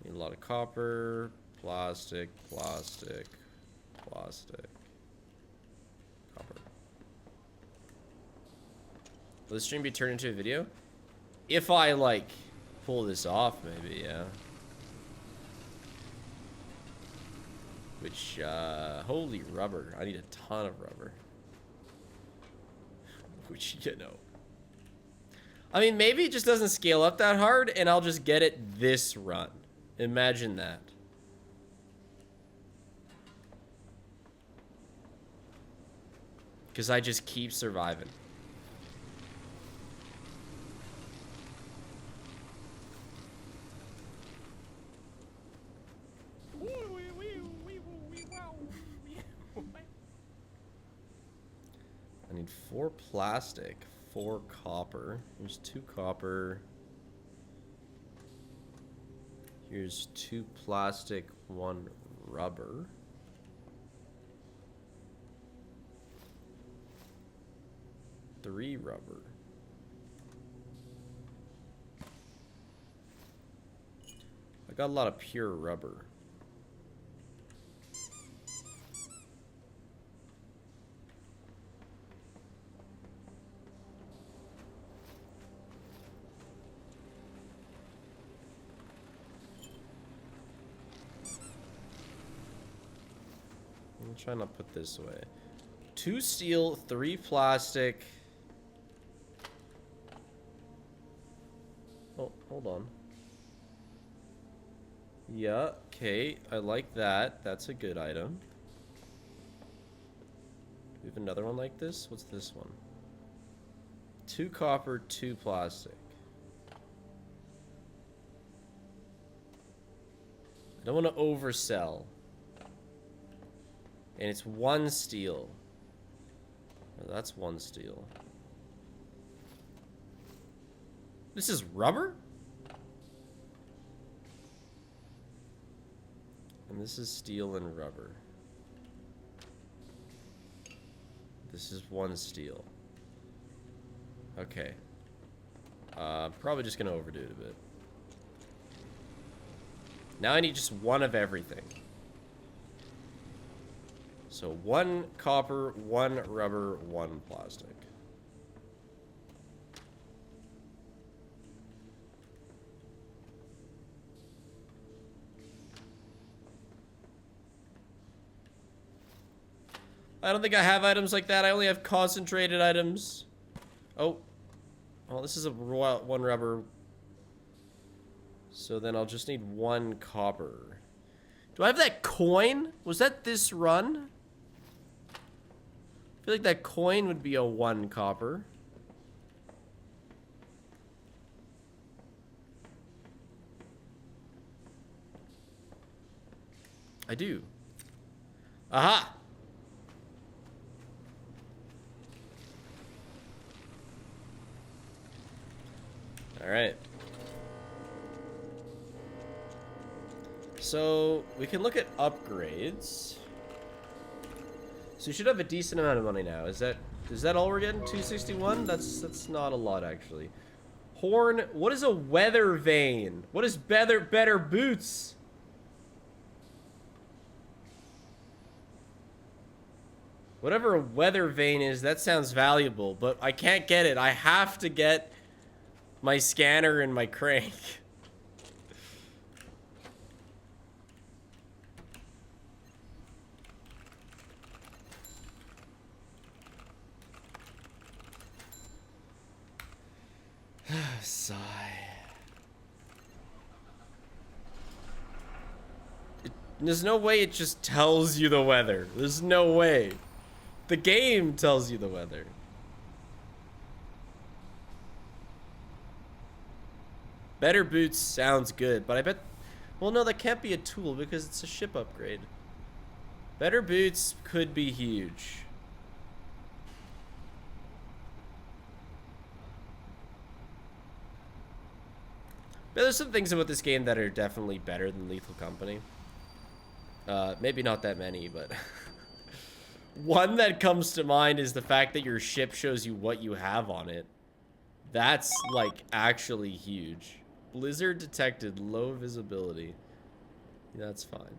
Speaker 1: Need a lot of copper, plastic, plastic, plastic. Copper. Will this stream be turned into a video? If I, like, pull this off, maybe, yeah. Which, holy rubber. I need a ton of rubber. Which, you know. I mean, maybe it just doesn't scale up that hard, and I'll just get it this run. Imagine that. Because I just keep surviving. I need 4 plastic, 4 copper. There's 2 copper. Here's 2 plastic, 1 rubber. Three rubber. I got a lot of pure rubber. I'm trying to put this away. 2 steel, 3 plastic. Oh, hold on. Yeah, okay. I like that. That's a good item. We have another one like this? What's this one? 2 copper, 2 plastic. I don't want to oversell. And it's 1 steel. Oh, that's 1 steel. This is rubber? And this is steel and rubber. This is 1 steel. Okay. Probably just gonna overdo it a bit. Now I need just 1 of everything. So 1 copper, 1 rubber, 1 plastic. I don't think I have items like that. I only have concentrated items. Oh. Well, this is a 1 rubber. So then I'll just need 1 copper. Do I have that coin? Was that this run? feel like that coin would be a 1 copper. I do. Aha! Alright. So, we can look at upgrades. So you should have a decent amount of money now. Is that all we're getting? 261? That's not a lot, actually. Horn. What is a weather vane? What is better boots? Whatever a weather vane is, that sounds valuable, but I can't get it. I have to get my scanner and my crank. Sigh. There's no way it just tells you the weather. There's no way. The game tells you the weather. Better boots sounds good, but I bet... Well, no, that can't be a tool because it's a ship upgrade. Better boots could be huge. But there's some things about this game that are definitely better than Lethal Company. Maybe not that many, but... One that comes to mind is the fact that your ship shows you what you have on it. That's, like, actually huge. Blizzard detected, low visibility. That's fine.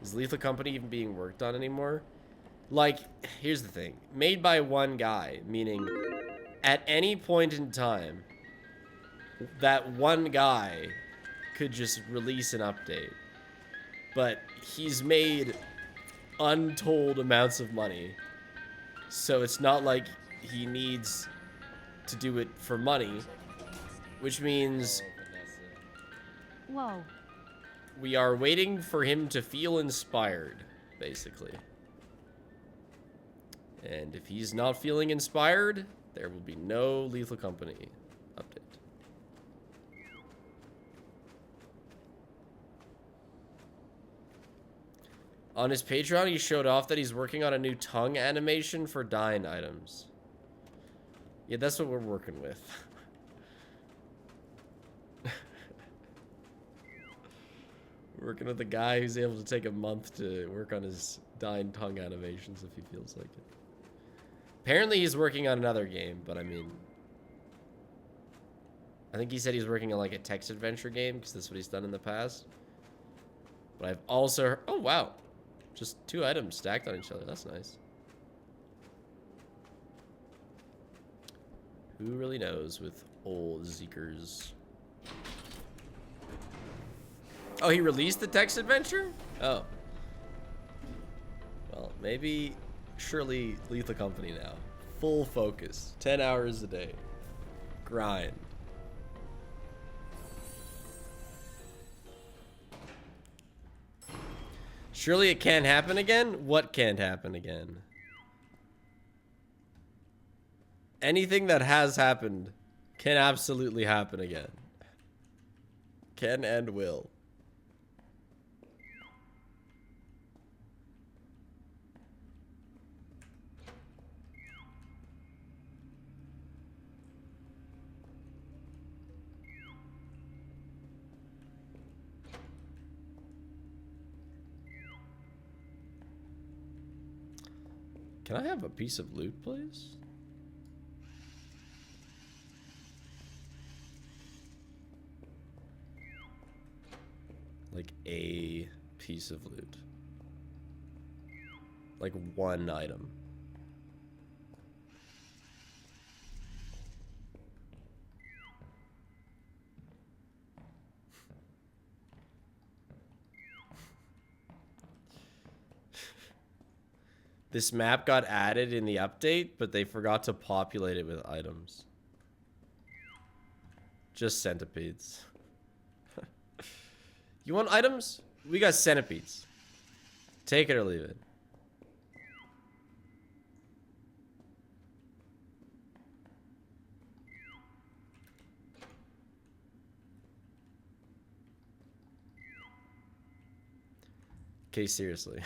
Speaker 1: Is Lethal Company even being worked on anymore? Like, here's the thing. Made by one guy, meaning at any point in time, that one guy could just release an update. But he's made untold amounts of money. So it's not like he needs to do it for money, which means
Speaker 3: Whoa.
Speaker 1: we are waiting for him to feel inspired, basically. And if he's not feeling inspired, there will be no Lethal Company update. On his Patreon, he showed off that he's working on a new tongue animation for Dine items. Yeah, that's what we're working with. We're working with a guy who's able to take a month to work on his Dine tongue animations if he feels like it. Apparently he's working on another game, but I mean... I think he said he's working on like a text adventure game, because that's what he's done in the past. But I've also... Oh, wow. Just 2 items stacked on each other. That's nice. Who really knows with old Zeekers? Oh, he released the text adventure? Oh. Well, maybe... Surely Lethal Company now. Full focus. 10 hours a day. Grind. Surely it can't happen again? What can't happen again? Anything that has happened can absolutely happen again. Can and will. Can I have a piece of loot, please? Like a piece of loot. Like one item. This map got added in the update, but they forgot to populate it with items. Just centipedes. You want items? We got centipedes. Take it or leave it. Okay, seriously.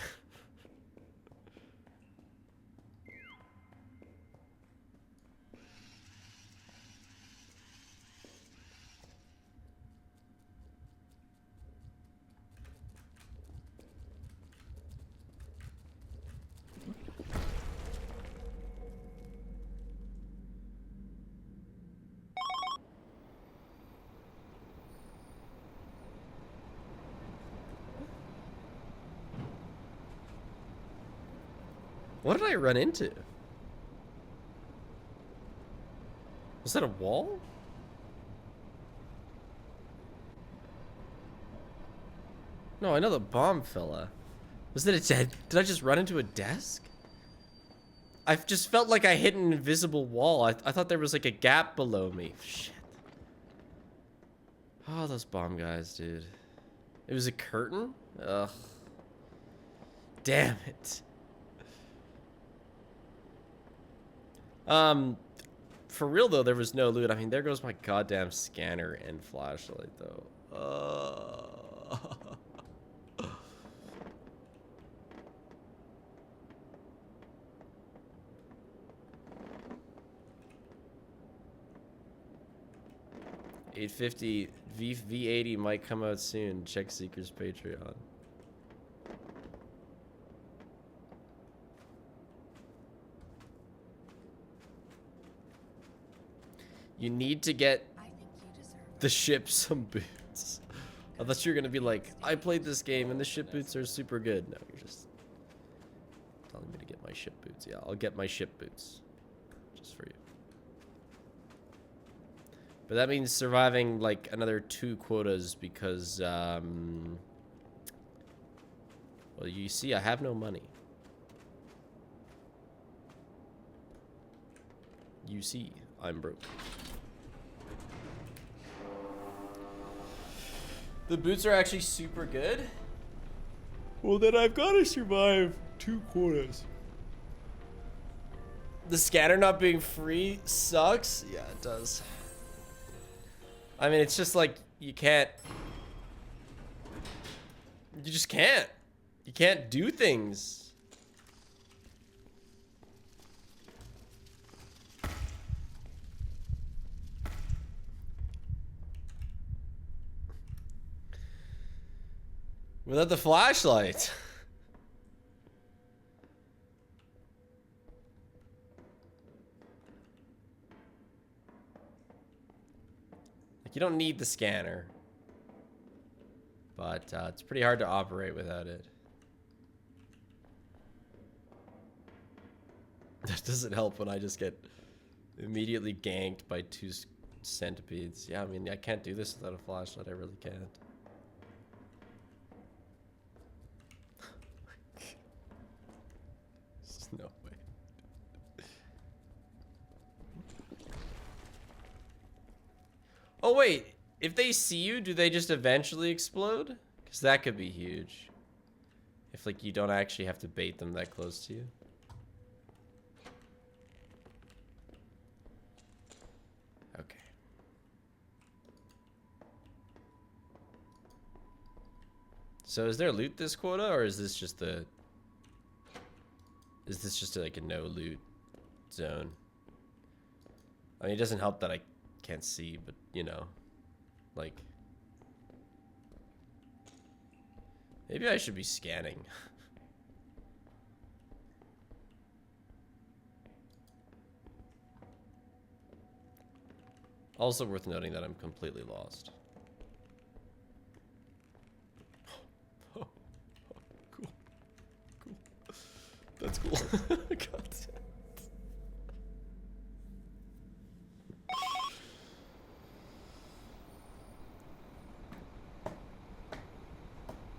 Speaker 1: What did I run into? Was that a wall? No, I know the bomb fella. Was that a dead? Did I just run into a desk? I just felt like I hit an invisible wall. I thought there was like a gap below me. Shit. Oh, those bomb guys, dude. It was a curtain? Ugh. Damn it. For real though, there was no loot. I mean, there goes my goddamn scanner and flashlight though. $850 V80 might come out soon. Check Seeker's Patreon. You need to get
Speaker 5: I think you deserve
Speaker 1: the ship some boots. I thought you were gonna be like, I played this game and the ship boots are super good. No, you're just telling me to get my ship boots. Yeah, I'll get my ship boots. Just for you. But that means surviving like another 2 quotas because, well, you see, I have no money. You see, I'm broke. The boots are actually super good. Well, then I've got to survive 2 quotas. The scanner not being free sucks. Yeah, it does. I mean, it's just like you can't. You just can't. You can't do things. Without the flashlight. Like, you don't need the scanner. But it's pretty hard to operate without it. That doesn't help when I just get immediately ganked by 2 centipedes. Yeah, I mean, I can't do this without a flashlight. I really can't. No way. Oh wait, if they see you, do they just eventually explode? Because that could be huge. If like you don't actually have to bait them that close to you. Okay. So is there loot this quota, or is this just the... Is this just like a no loot zone? I mean, it doesn't help that I can't see, but you know, like, maybe I should be scanning. Also worth noting that I'm completely lost. That's cool. God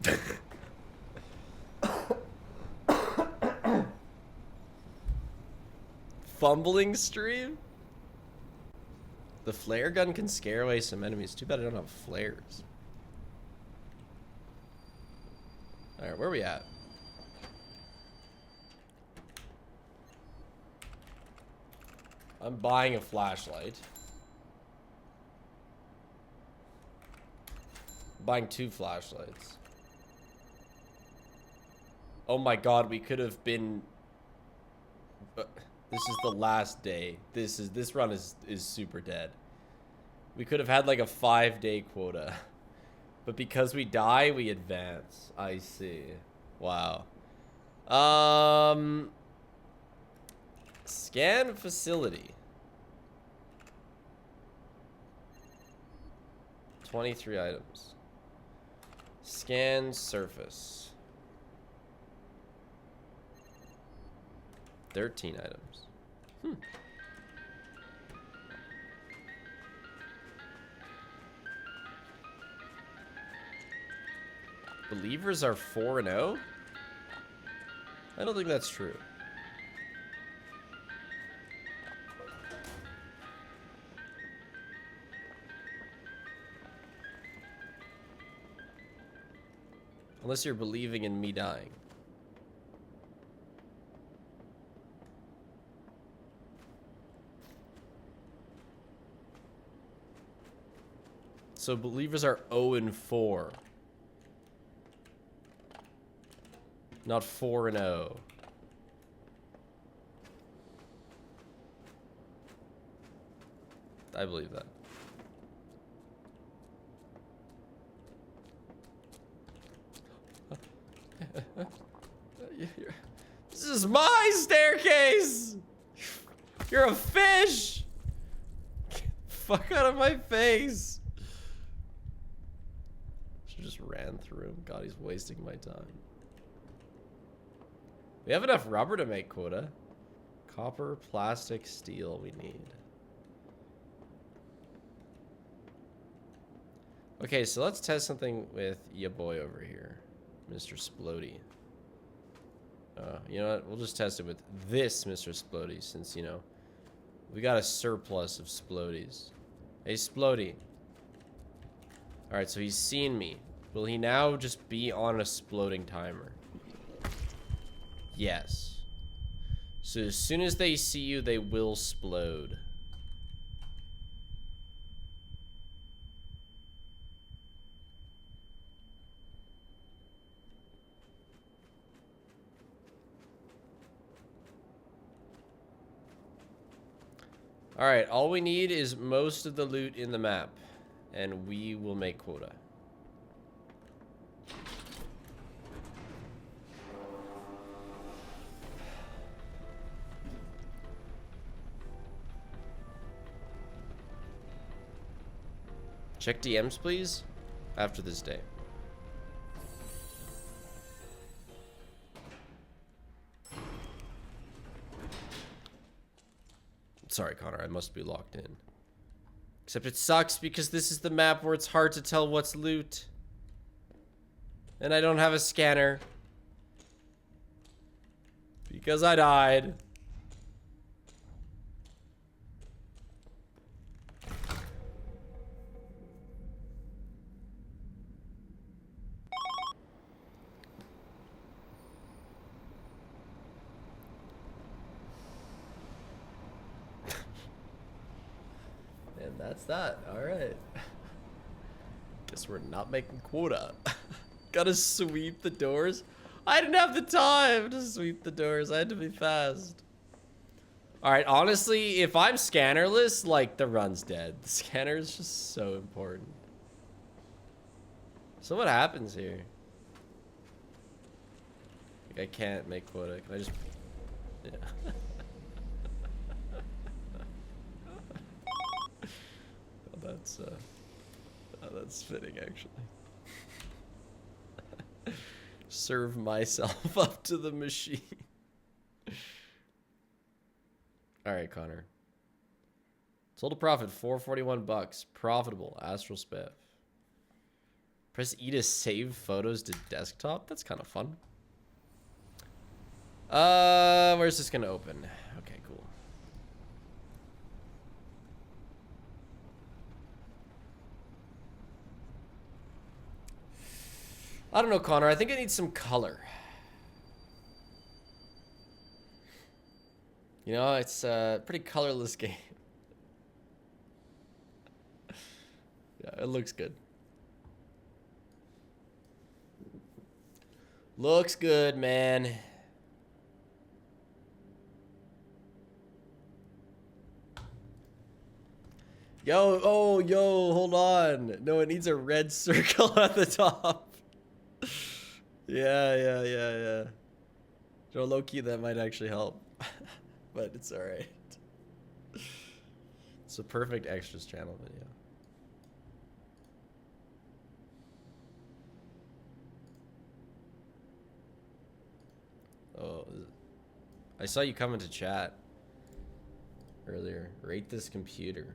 Speaker 1: damn. Fumbling stream? The flare gun can scare away some enemies. Too bad I don't have flares. Alright, where are we at? I'm buying a flashlight. I'm buying 2 flashlights. Oh my god, we could have been... this is the last day. This run is super dead. We could have had like a 5-day quota. But because we die, we advance. I see. Wow. Scan facility. 23 items. Scan surface. 13 items. Believers are 4-0? I don't think that's true. Unless you're believing in me dying. So believers are 0-4. Not 4-0. I believe that. This is my staircase! You're a fish! Get the fuck out of my face! Should just ran through him. God, he's wasting my time. We have enough rubber to make quota. Copper, plastic, steel we need. Okay, so let's test something with ya boy over here. Mr. Splody. You know what? We'll just test it with this Mr. Splody since, you know, we got a surplus of Splodies. Hey, Splody. Alright, so he's seen me. Will he now just be on a sploding timer? Yes. So as soon as they see you, they will splode. Alright, all we need is most of the loot in the map. And we will make quota. Check DMs, please. After this day. Sorry, Connor. I must be locked in. Except it sucks because this is the map where it's hard to tell what's loot. And I don't have a scanner. Because I died. And that's that. Alright. Guess we're not making quota. Gotta sweep the doors. I didn't have the time to sweep the doors. I had to be fast. Alright, honestly, if I'm scannerless, like, the run's dead. The scanner is just so important. So what happens here? Like, I can't make quota. Can I just... Yeah. That's fitting, actually. Serve myself up to the machine. All right, Connor. Total profit, 441 bucks. Profitable, Astral Spiff. Press E to save photos to desktop. That's kind of fun. Where's this gonna open? Okay, cool. I don't know, Connor. I think it needs some color. You know, it's a pretty colorless game. Yeah, it looks good. Looks good, man. Yo, oh, yo, hold on. No, it needs a red circle at the top. Yeah. Joe, low-key, that might actually help. But it's alright. It's a perfect extras channel video. Oh, I saw you come into chat earlier. Rate this computer.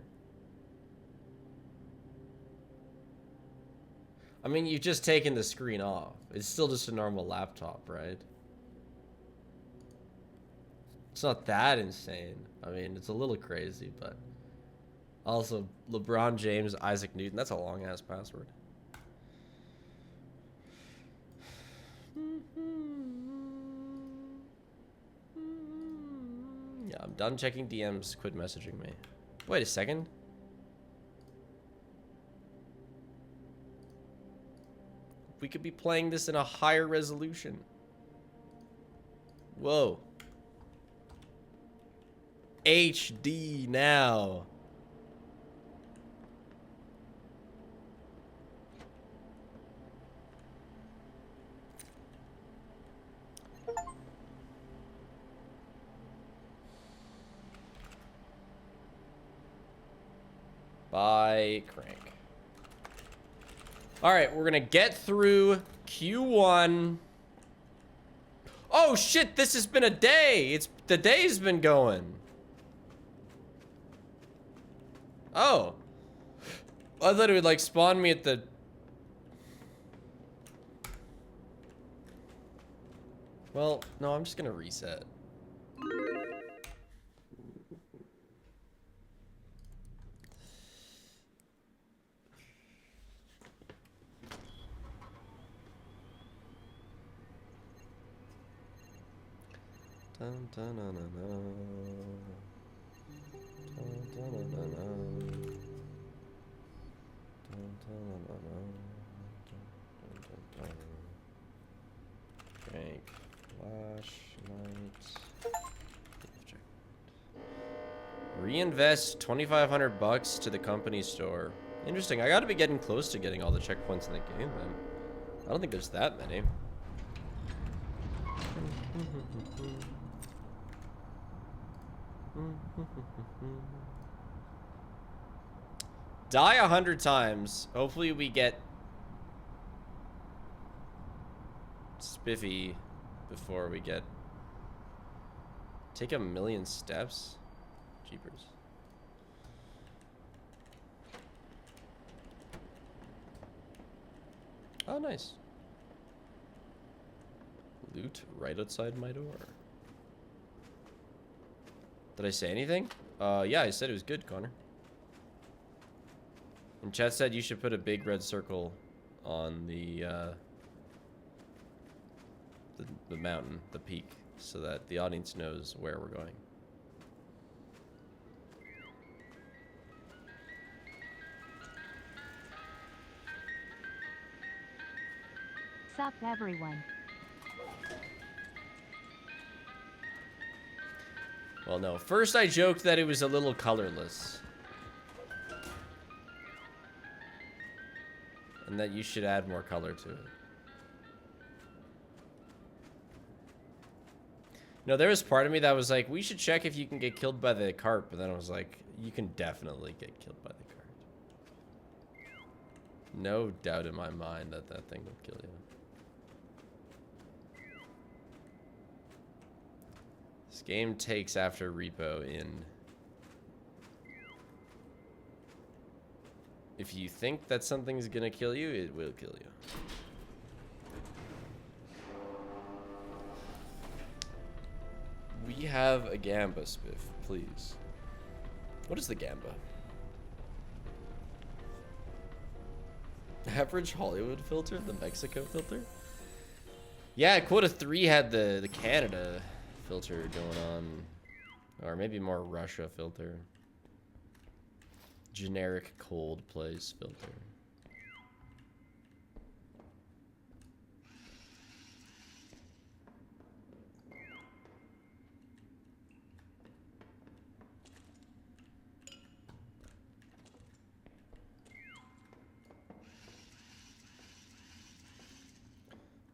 Speaker 1: I mean, you've just taken the screen off. It's still just a normal laptop, right? It's not that insane. I mean, it's a little crazy, but also LeBron James, Isaac Newton. That's a long ass password. Yeah, I'm done checking DMs. Quit messaging me. Wait a second. We could be playing this in a higher resolution. Whoa. HD now. Bye, Crank. All right, we're gonna get through Q1. Oh shit, this has been a day. The day's been going. Oh. I thought it would like spawn me at the... Well, no, I'm just gonna reset. Dun, dun, dun, dun, dun. Dun, dun, dun, dun, dun. Dun, dun, dun, dun, dun. Dun, dun, dun, dun. Crank, flashlight. Reinvest 2,500 bucks to the company store. Interesting. I gotta be getting close to getting all the checkpoints in the game, then. I don't think there's that many. Die 100 times. Hopefully we get spiffy before we get... Take 1,000,000 steps? Jeepers. Oh, nice. Loot right outside my door. Did I say anything? Yeah, I said it was good, Connor. And chat said you should put a big red circle on the mountain, the peak, so that the audience knows where we're going.
Speaker 3: Sup, everyone.
Speaker 1: Well, no. First, I joked that it was a little colorless. And that you should add more color to it. No, there was part of me that was like, we should check if you can get killed by the cart. But then I was like, you can definitely get killed by the cart. No doubt in my mind that that thing would kill you. This game takes after Repo in... If you think that something's gonna kill you, it will kill you. We have a Gamba, Spiff, please. What is the Gamba? Average Hollywood filter, the Mexico filter. Yeah, Quota 3 had the Canada filter going on, or maybe more Russia filter. Generic cold place filter.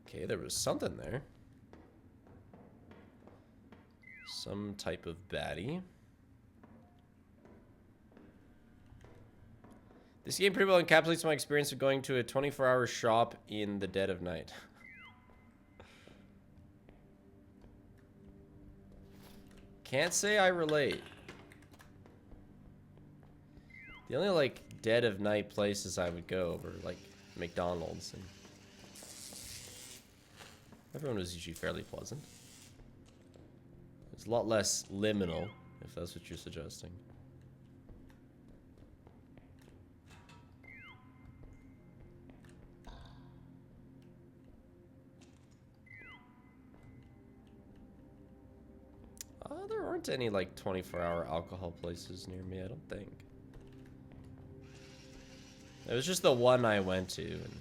Speaker 1: Okay, there was something there. Some type of baddie. This game pretty well encapsulates my experience of going to a 24-hour shop in the dead of night. Can't say I relate. The only, like, dead of night places I would go were, like, McDonald's. And everyone was usually fairly pleasant. It's a lot less liminal, if that's what you're suggesting. There aren't any, like, 24-hour alcohol places near me, I don't think. It was just the one I went to, and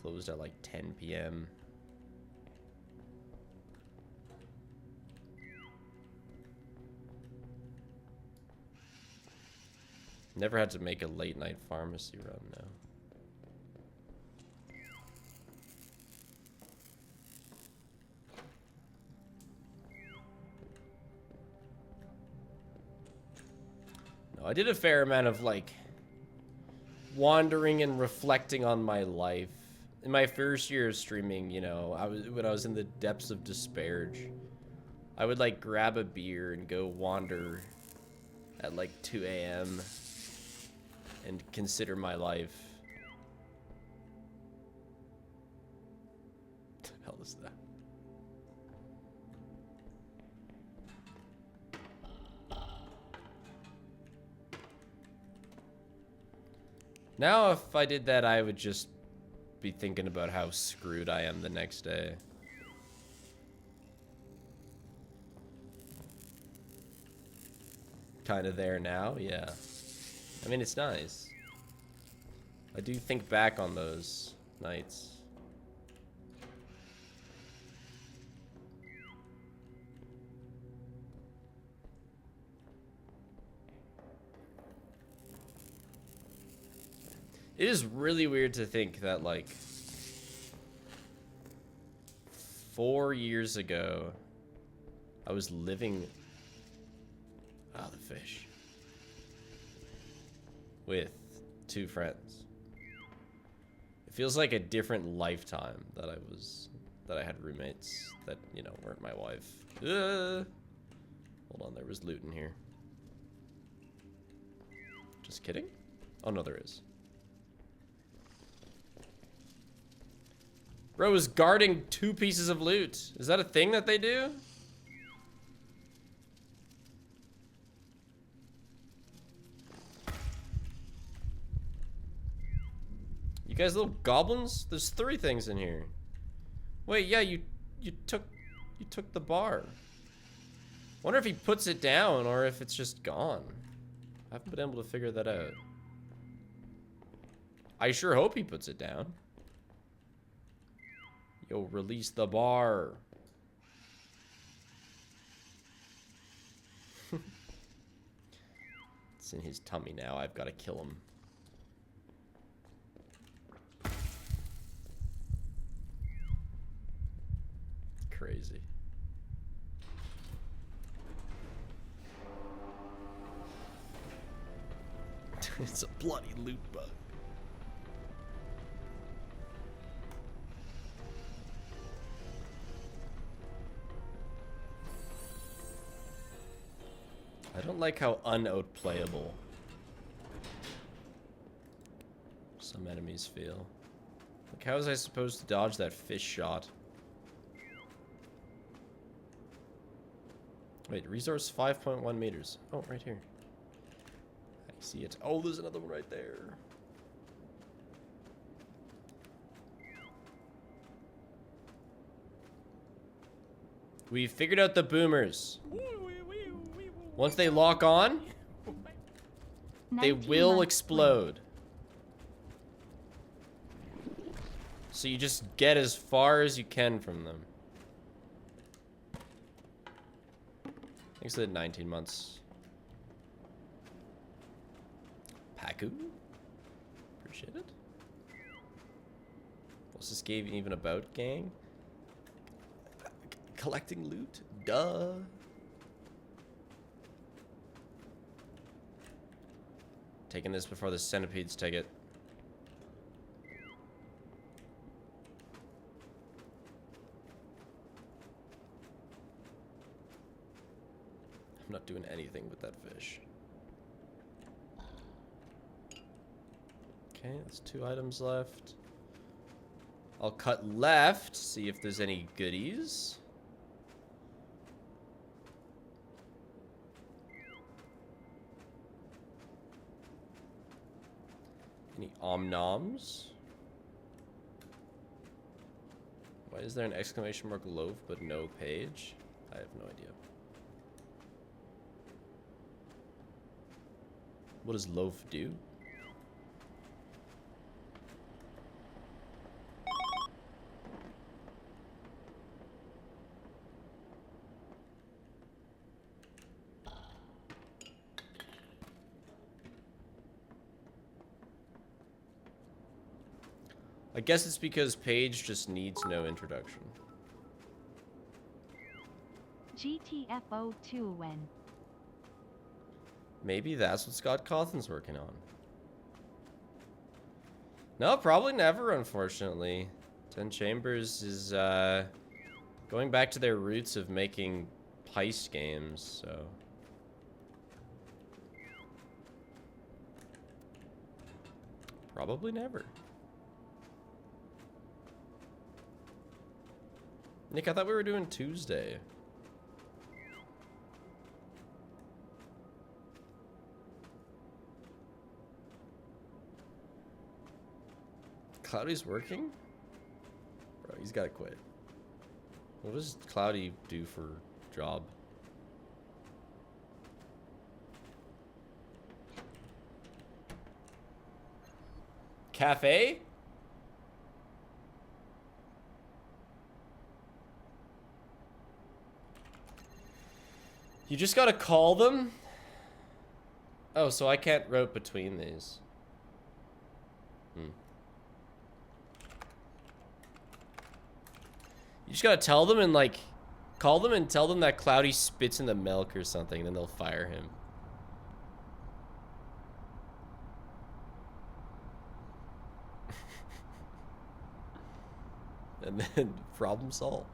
Speaker 1: closed at, like, 10 p.m. Never had to make a late-night pharmacy run, no. I did a fair amount of, like, wandering and reflecting on my life. In my first year of streaming, you know, when I was in the depths of despair, I would, like, grab a beer and go wander at, like, 2 a.m. and consider my life. What the hell is that? Now, if I did that, I would just be thinking about how screwed I am the next day. Kind of there now, yeah. I mean, it's nice. I do think back on those nights. It is really weird to think that, like, 4 years ago, I was living... Oh, the fish. With 2 friends. It feels like a different lifetime that I had roommates that, you know, weren't my wife. Hold on, there was loot in here. Just kidding? Oh, no, there is. Bro was guarding 2 pieces of loot. Is that a thing that they do? You guys little goblins? There's 3 things in here. Wait, yeah, you took the bar. Wonder if he puts it down or if it's just gone. I haven't been able to figure that out. I sure hope he puts it down. Yo, release the bar. It's in his tummy now. I've got to kill him. Crazy. It's a bloody loot bug. I don't like how unoutplayable some enemies feel. Like, how was I supposed to dodge that fish shot? Wait, resource 5.1 meters. Oh, right here. I see it. Oh, there's another one right there. We figured out the boomers. Once they lock on, they
Speaker 3: 19
Speaker 1: will
Speaker 3: months
Speaker 1: explode. So you just get as far as you can from them. Thanks for the 19 months. Paku? Appreciate it. What's this game even about, gang? Collecting loot? Duh. Taking this before the centipedes take it. I'm not doing anything with that fish. Okay, that's 2 items left. I'll cut left, see if there's any goodies. Any om-noms? Why is there an exclamation mark loaf but no page? I have no idea. What does loaf do? I guess it's because Paige just needs no introduction.
Speaker 3: GTFO2 when?
Speaker 1: Maybe that's what Scott Cawthon's working on. No, probably never, unfortunately. 10 Chambers is going back to their roots of making heist games, so... Probably never. Nick, I thought we were doing Tuesday. Cloudy's working? Bro, he's gotta quit. What does Cloudy do for job? Cafe? You just gotta call them? Oh, so I can't route between these. Hmm. You just gotta tell them and like, call them and tell them that Cloudy spits in the milk or something, and then they'll fire him. And then problem solved.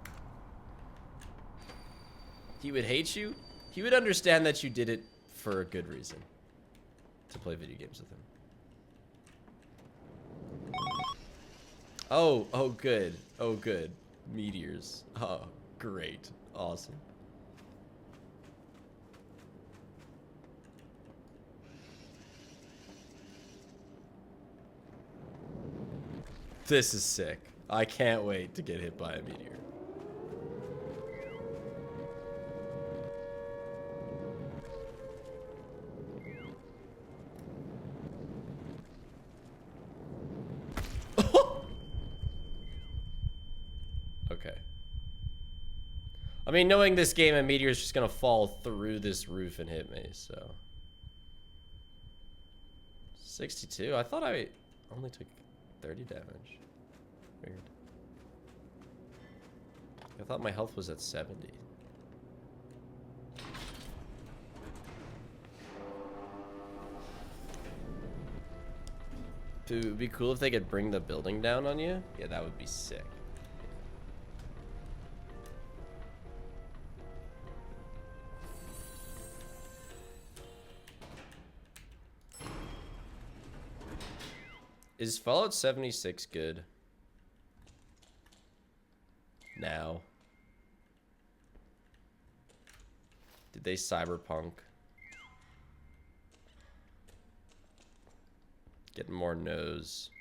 Speaker 1: He would hate you. He would understand that you did it for a good reason. To play video games with him. Oh good. Oh, good. Meteors. Oh, great. Awesome. This is sick. I can't wait to get hit by a meteor. Okay. I mean, knowing this game, a meteor is just gonna fall through this roof and hit me, so. 62? I thought I only took 30 damage. Weird. I thought my health was at 70. Dude, it would be cool if they could bring the building down on you. Yeah, that would be sick. Is Fallout 76 good? Now. Did they cyberpunk? Getting more no's.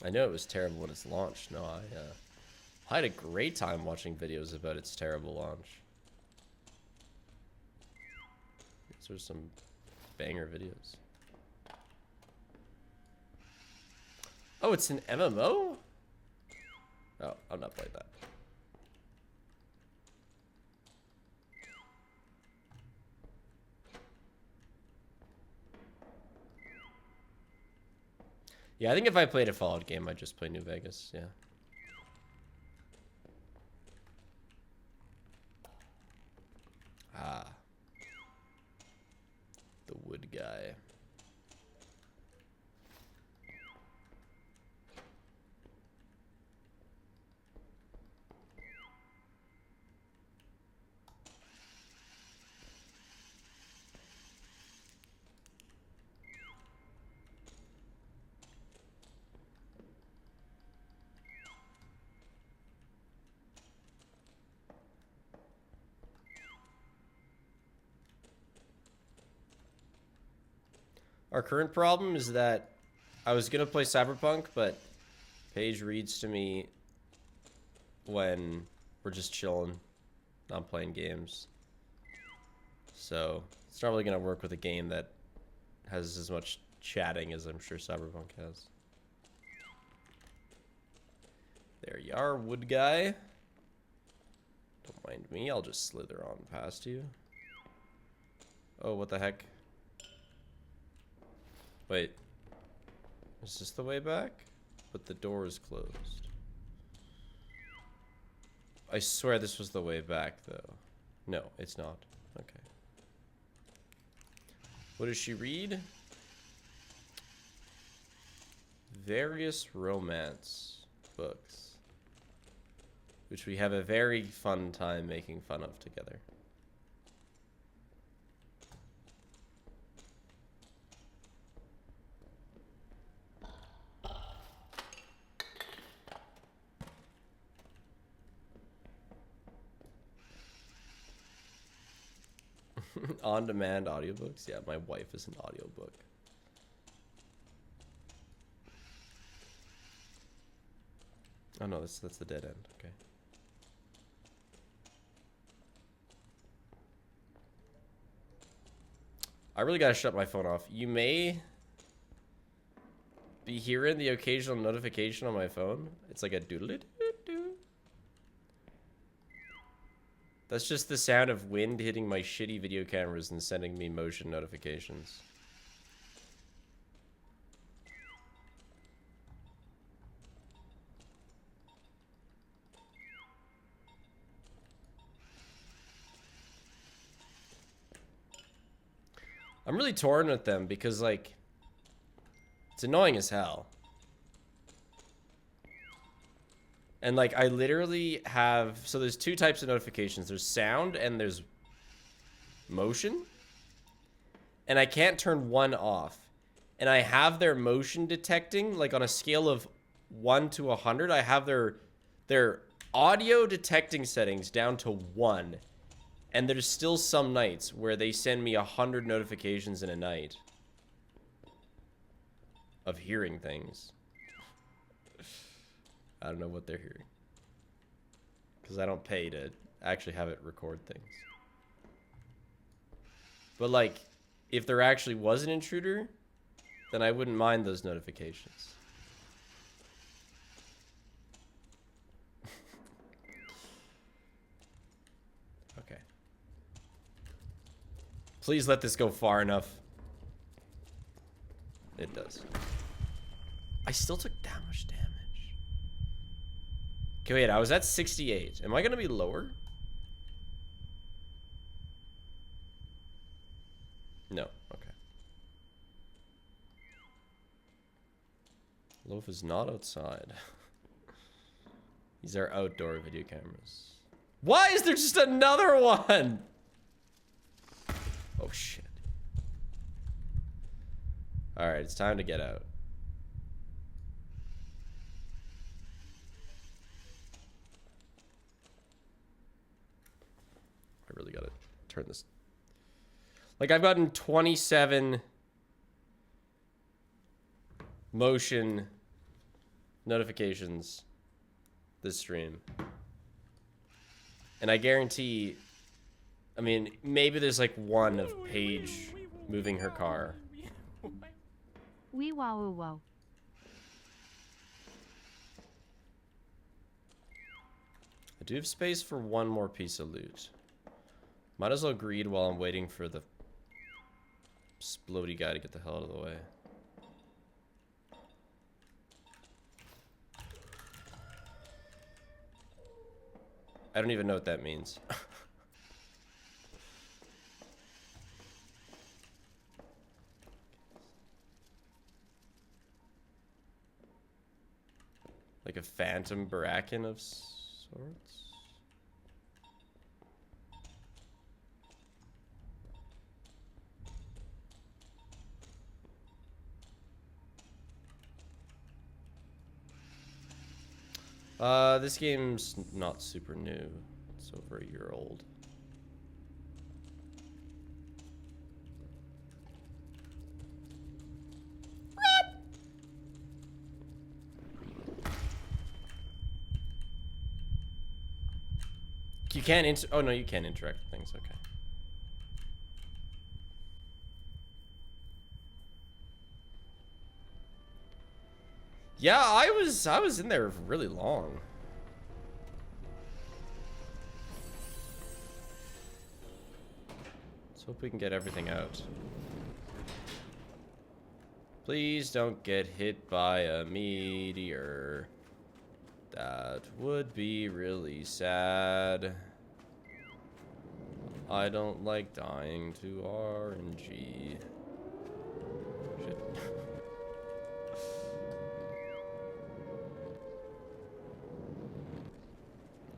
Speaker 1: I know it was terrible when it's launched. No, I had a great time watching videos about its terrible launch. These are some banger videos. Oh, it's an MMO? Oh, I'm not playing that. Yeah, I think if I played a Fallout game, I'd just play New Vegas, yeah. Ah. The wood guy. Our current problem is that I was gonna play Cyberpunk, but Paige reads to me when we're just chilling, not playing games. So it's not really gonna work with a game that has as much chatting as I'm sure Cyberpunk has. There you are, wood guy. Don't mind me, I'll just slither on past you. Oh, what the heck? Wait. Is this the way back? But the door is closed. I swear this was the way back, though. No, it's not. Okay. What does she read? Various romance books. Which we have a very fun time making fun of together. On-demand audiobooks? Yeah, my wife is an audiobook. Oh no, that's the dead end. Okay. I really gotta shut my phone off. You may be hearing the occasional notification on my phone. It's like a doodle-doo-doo. That's just the sound of wind hitting my shitty video cameras and sending me motion notifications. I'm really torn with them because, like, it's annoying as hell. And, like, I literally have... So there's two types of notifications. There's sound and there's motion. And I can't turn one off. And I have their motion detecting, like, on a scale of 1 to 100. I have their audio detecting settings down to 1. And there's still some nights where they send me 100 notifications in a night. Of hearing things. I don't know what they're hearing. Because I don't pay to actually have it record things. But, like, if there actually was an intruder, then I wouldn't mind those notifications. Okay. Please let this go far enough. It does. I still took that much damage. Okay, wait, I was at 68. Am I gonna be lower? No, okay. Loaf is not outside. These are outdoor video cameras. Why is there just another one? Oh, shit. Alright, it's time to get out. I really gotta turn this. Like, I've gotten 27 motion notifications this stream. And I guarantee, I mean, maybe there's like one of Paige moving her car.
Speaker 3: Wee wow woo wow.
Speaker 1: I do have space for one more piece of loot. Might as well greed while I'm waiting for the splody guy to get the hell out of the way. I don't even know what that means. Like a phantom bracken of sorts? This game's not super new. It's over a year old. You can't oh no, you can interact with things, okay. Yeah, I was in there really long. Let's hope we can get everything out. Please don't get hit by a meteor. That would be really sad. I don't like dying to RNG. Shit.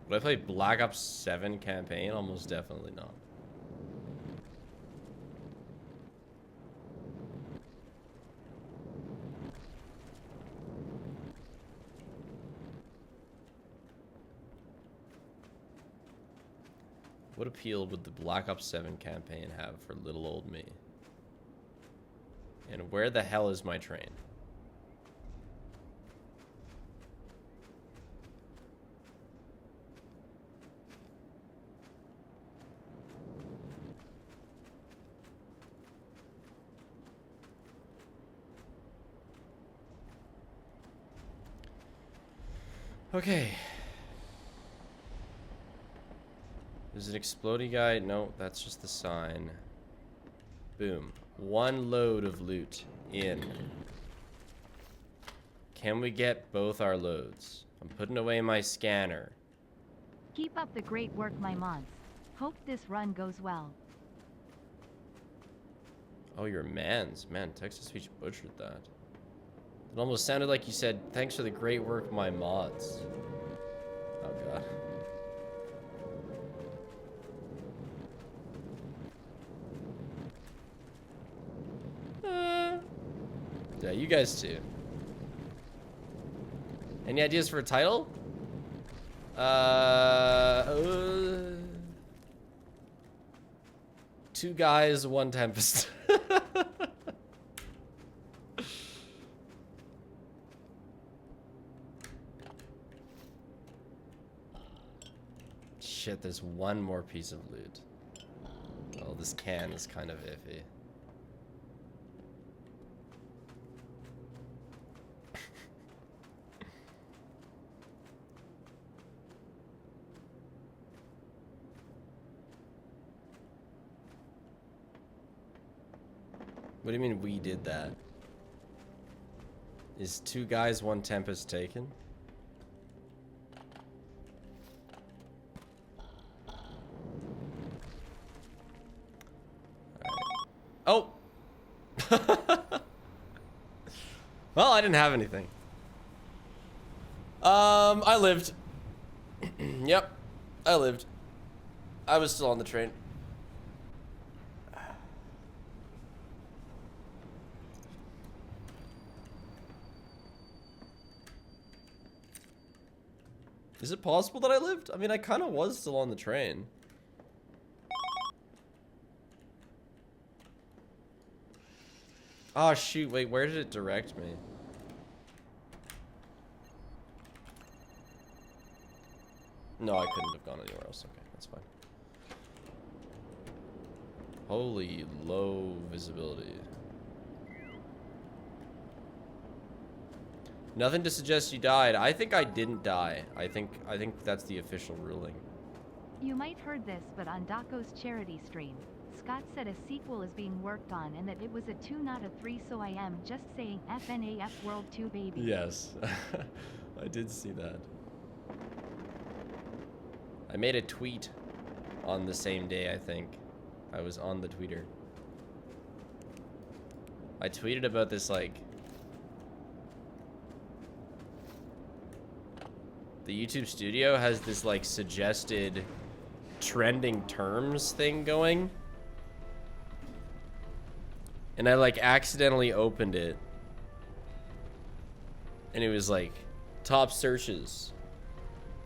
Speaker 1: Would I play Black Ops 7 campaign? Almost definitely not. What appeal would the Black Ops 7 campaign have for little old me? And where the hell is my train? Okay. There's an exploding guy. No, that's just the sign. Boom. One load of loot in. Can we get both our loads? I'm putting away my scanner.
Speaker 3: Keep up the great work, my mods. Hope this run goes well.
Speaker 1: Oh, your mans. Man, text-to-speech butchered that. It almost sounded like you said, thanks for the great work, my mods. Oh, God. Yeah, you guys too. Any ideas for a title? Two guys, one tempest. Shit, there's one more piece of loot. Oh, this can is kind of iffy. What do you mean we did that? Is two guys, one tempest taken? Oh! Well, I didn't have anything. I lived. Yep, I lived. I was still on the train. Is it possible that I lived? I mean, I kind of was still on the train. Oh, shoot. Wait, where did it direct me? No, I couldn't have gone anywhere else. Okay, that's fine. Holy low visibility. Nothing to suggest you died. I think I didn't die. I think that's the official ruling.
Speaker 3: You might heard this, but on Daco's charity stream, Scott said a sequel is being worked on and that it was a 2 not a 3, so I am just saying FNAF World 2 baby.
Speaker 1: Yes. I did see that. I made a tweet on the same day, I think. I was on the tweeter. I tweeted about this, like, the YouTube studio has this, like, suggested trending terms thing going. And I, like, accidentally opened it. And it was, like, top searches.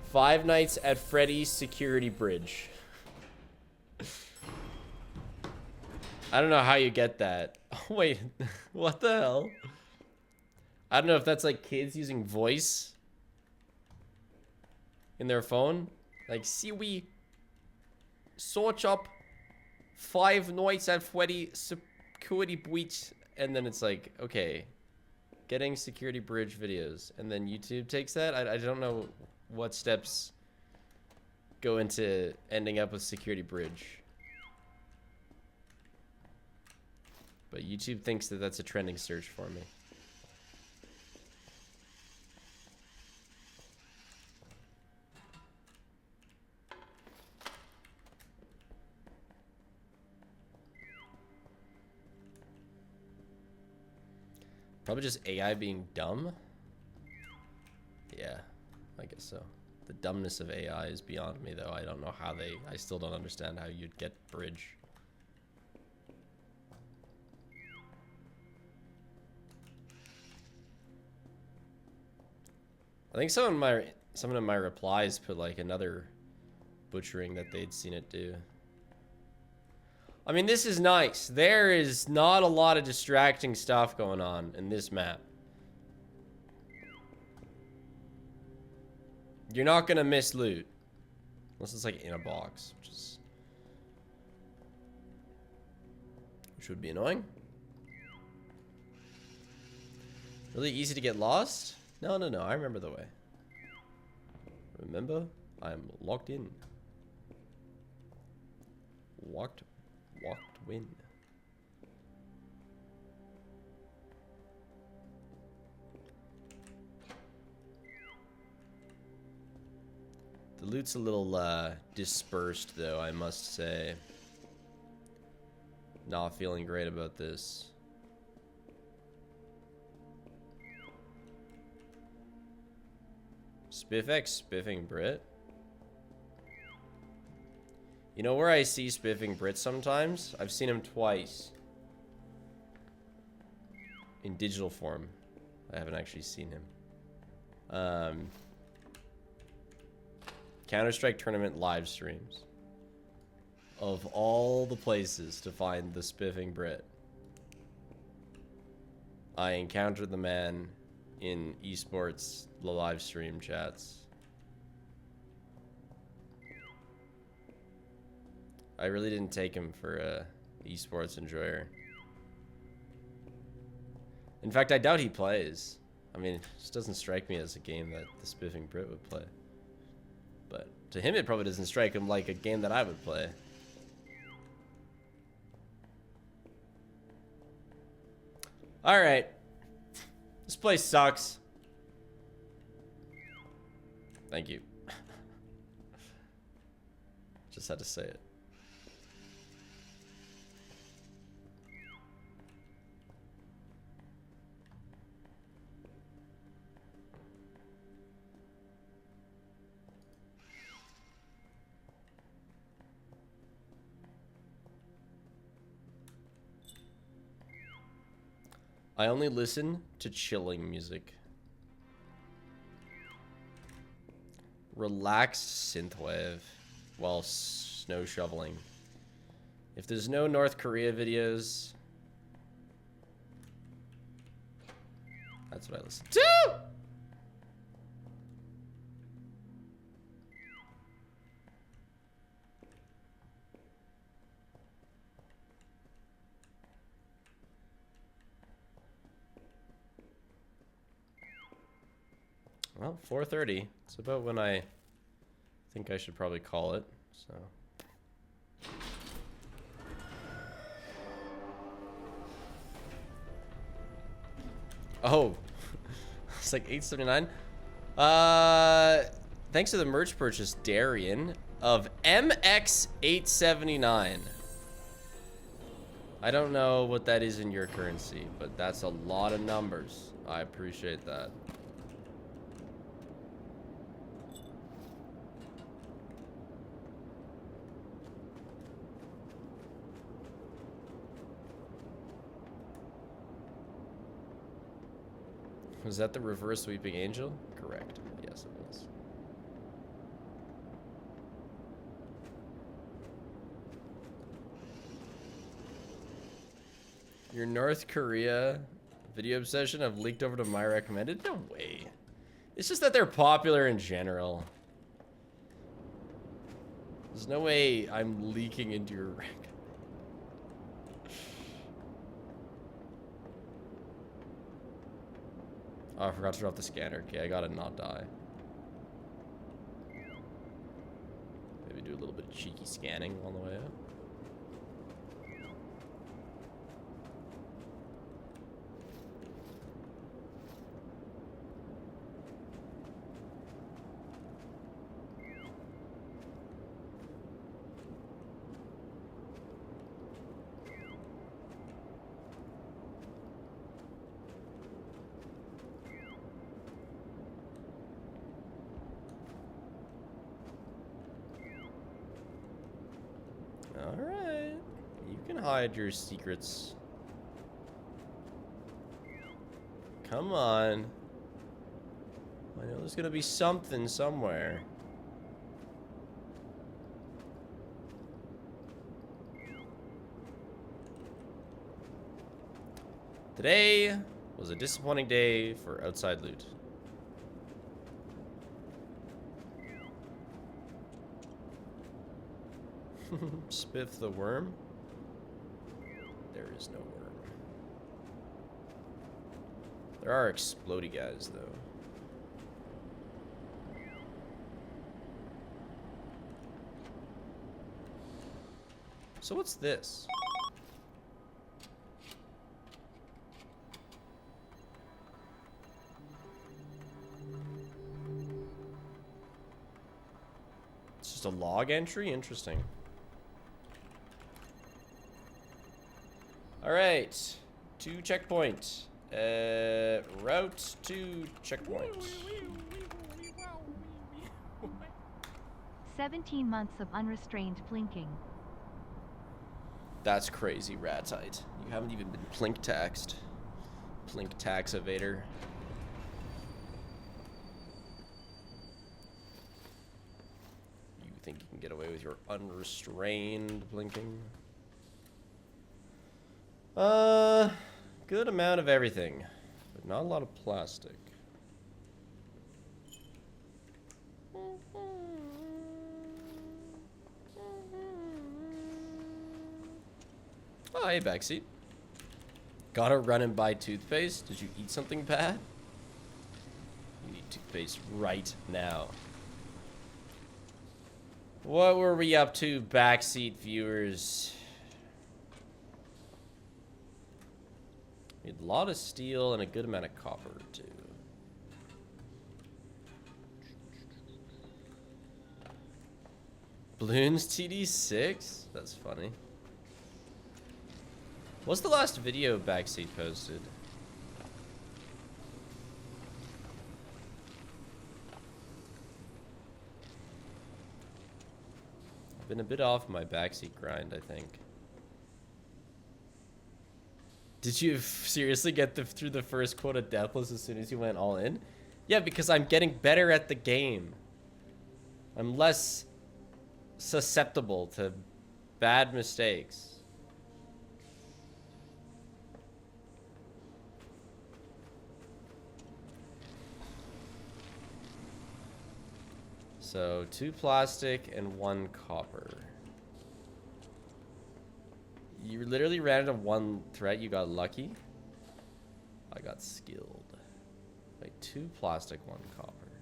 Speaker 1: Five Nights at Freddy's Security Bridge. I don't know how you get that. Oh, wait, what the hell? I don't know if that's, like, kids using voice in their phone. Like, see, we search up Five Nights at Freddy's Security Bridge, and then it's like, okay, getting security bridge videos, and then YouTube takes that. I don't know what steps go into ending up with security bridge, but YouTube thinks that that's a trending search for me. Probably just AI being dumb. Yeah, I guess so. The dumbness of AI is beyond me, though. I don't know how I still don't understand how you'd get bridge. I think someone in my replies put, like, another butchering that they'd seen it do. I mean, this is nice. There is not a lot of distracting stuff going on in this map. You're not gonna miss loot. Unless it's, like, in a box, which would be annoying. Really easy to get lost? No, I remember the way. Remember? I'm locked in. Walked win. The loot's a little dispersed, though, I must say. Not feeling great about this. SpiffX spiffing Brit. You know where I see spiffing Brit sometimes? I've seen him twice. In digital form. I haven't actually seen him. Counter-Strike tournament live streams. Of all the places to find the spiffing Brit, I encountered the man in esports live stream chats. I really didn't take him for a esports enjoyer. In fact, I doubt he plays. I mean, it just doesn't strike me as a game that the spiffing Brit would play. But to him, it probably doesn't strike him like a game that I would play. Alright. This place sucks. Thank you. Just had to say it. I only listen to chilling music. Relaxed synthwave while snow shoveling. If there's no North Korea videos, that's what I listen to. Well, 4:30. It's about when I think I should probably call it. So. Oh, it's like 879. Thanks to the merch purchase, Darian of MX879. I don't know what that is in your currency, but that's a lot of numbers. I appreciate that. Was that the reverse sweeping angel? Correct. Yes, it was. Your North Korea video obsession have leaked over to my recommended? No way. It's just that they're popular in general. There's no way I'm leaking into your rec. Oh, I forgot to drop the scanner. Okay, I gotta not die. Maybe do a little bit of cheeky scanning on the way out. Alright. You can hide your secrets. Come on. I know there's gonna be something somewhere. Today was a disappointing day for outside loot. Spiff the worm? There is no worm. There are explodey guys, though. So what's this? It's just a log entry? Interesting. Alright, to checkpoint. Route to checkpoint.
Speaker 3: 17 months of unrestrained plinking.
Speaker 1: That's crazy, Ratite. You haven't even been plink taxed. Plink tax evader. You think you can get away with your unrestrained blinking? Good amount of everything, but not a lot of plastic. Oh, hey, backseat. Gotta run and buy toothpaste? Did you eat something bad? You need toothpaste right now. What were we up to, backseat viewers? We had a lot of steel and a good amount of copper, too. Balloons TD6? That's funny. What's the last video backseat posted? I've been a bit off my backseat grind, I think. Did you seriously get through the first quota deathless as soon as you went all in? Yeah, because I'm getting better at the game. I'm less susceptible to bad mistakes. So 2 plastic and 1 copper. You literally ran into 1 threat, you got lucky. I got skilled. Like 2 plastic, 1 copper.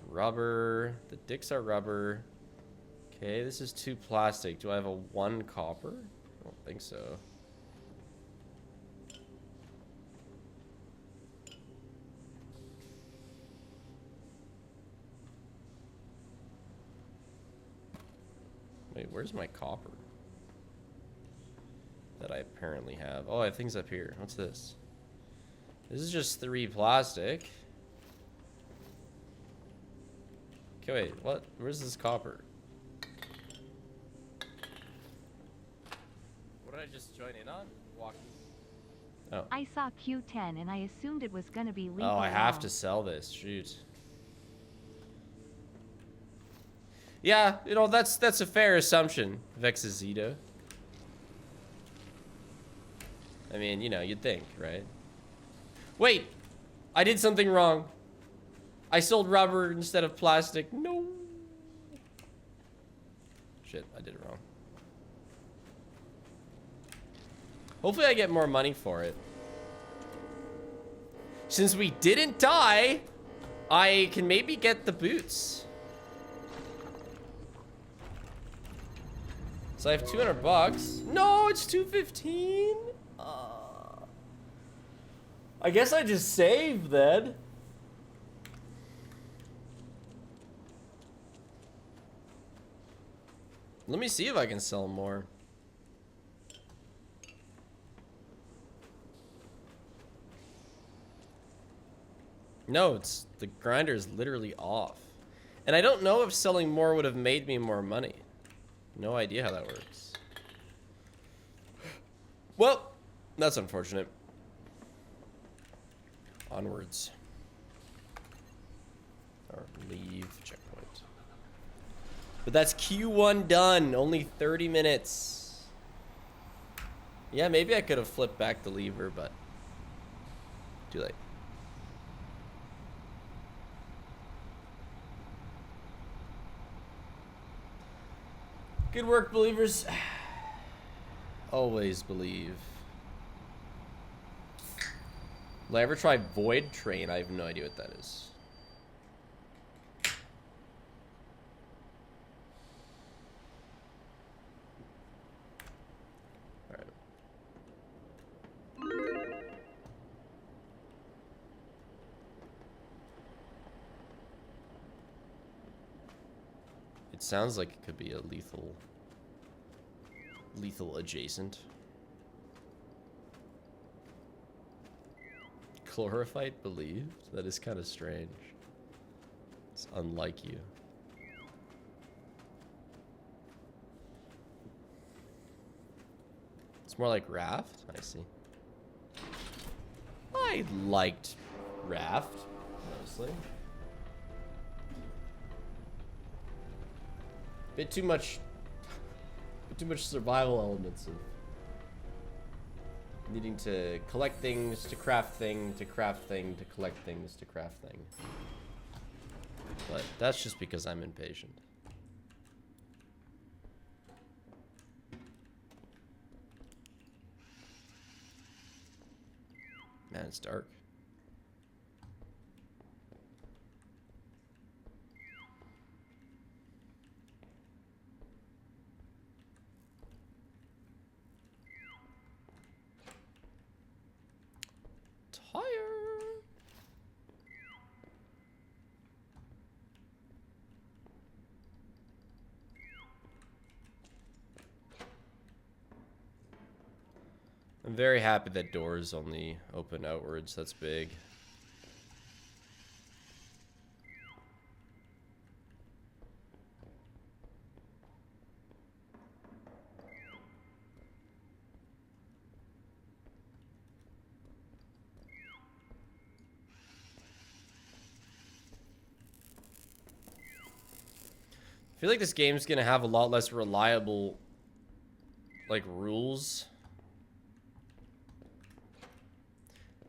Speaker 1: Rubber. The dicks are rubber. Okay, this is 2 plastic. Do I have a 1 copper? I don't think so. Wait, where's my copper? That I apparently have. Oh, I have things up here. What's this? This is just 3 plastic. Okay, wait, what? Where's this copper?
Speaker 2: What did I just join in on? Walking.
Speaker 1: Oh.
Speaker 3: I saw Q10 and I assumed it was gonna be lethal.
Speaker 1: Oh, I have
Speaker 3: now.
Speaker 1: to sell this. Shoot. Yeah, you know, that's a fair assumption, Vexazito. I mean, you know, you'd think, right? Wait! I did something wrong. I sold rubber instead of plastic. No. Shit, I did it wrong. Hopefully I get more money for it. Since we didn't die, I can maybe get the boots. So I have 200 bucks. No, it's 215. I guess I just saved then. Let me see if I can sell more. No, it's the grinder is literally off. And I don't know if selling more would have made me more money. No idea how that works. Well, that's unfortunate. Onwards. Or leave checkpoint. But that's Q1 done. Only 30 minutes. Yeah, maybe I could have flipped back the lever, but too late. Good work, believers. Always believe. Will I ever try Void Train? I have no idea what that is. Alright. It sounds like it could be a lethal adjacent. Chlorophyte believed? That is kind of strange. It's unlike you. It's more like Raft? I see. I liked Raft, mostly. Bit too much survival elements of needing to collect things, to craft thing, to craft thing, to collect things, to craft thing. But that's just because I'm impatient. Man, it's dark. Tire. I'm very happy that doors only open outwards. That's big. I feel like this game's gonna have a lot less reliable, like, rules.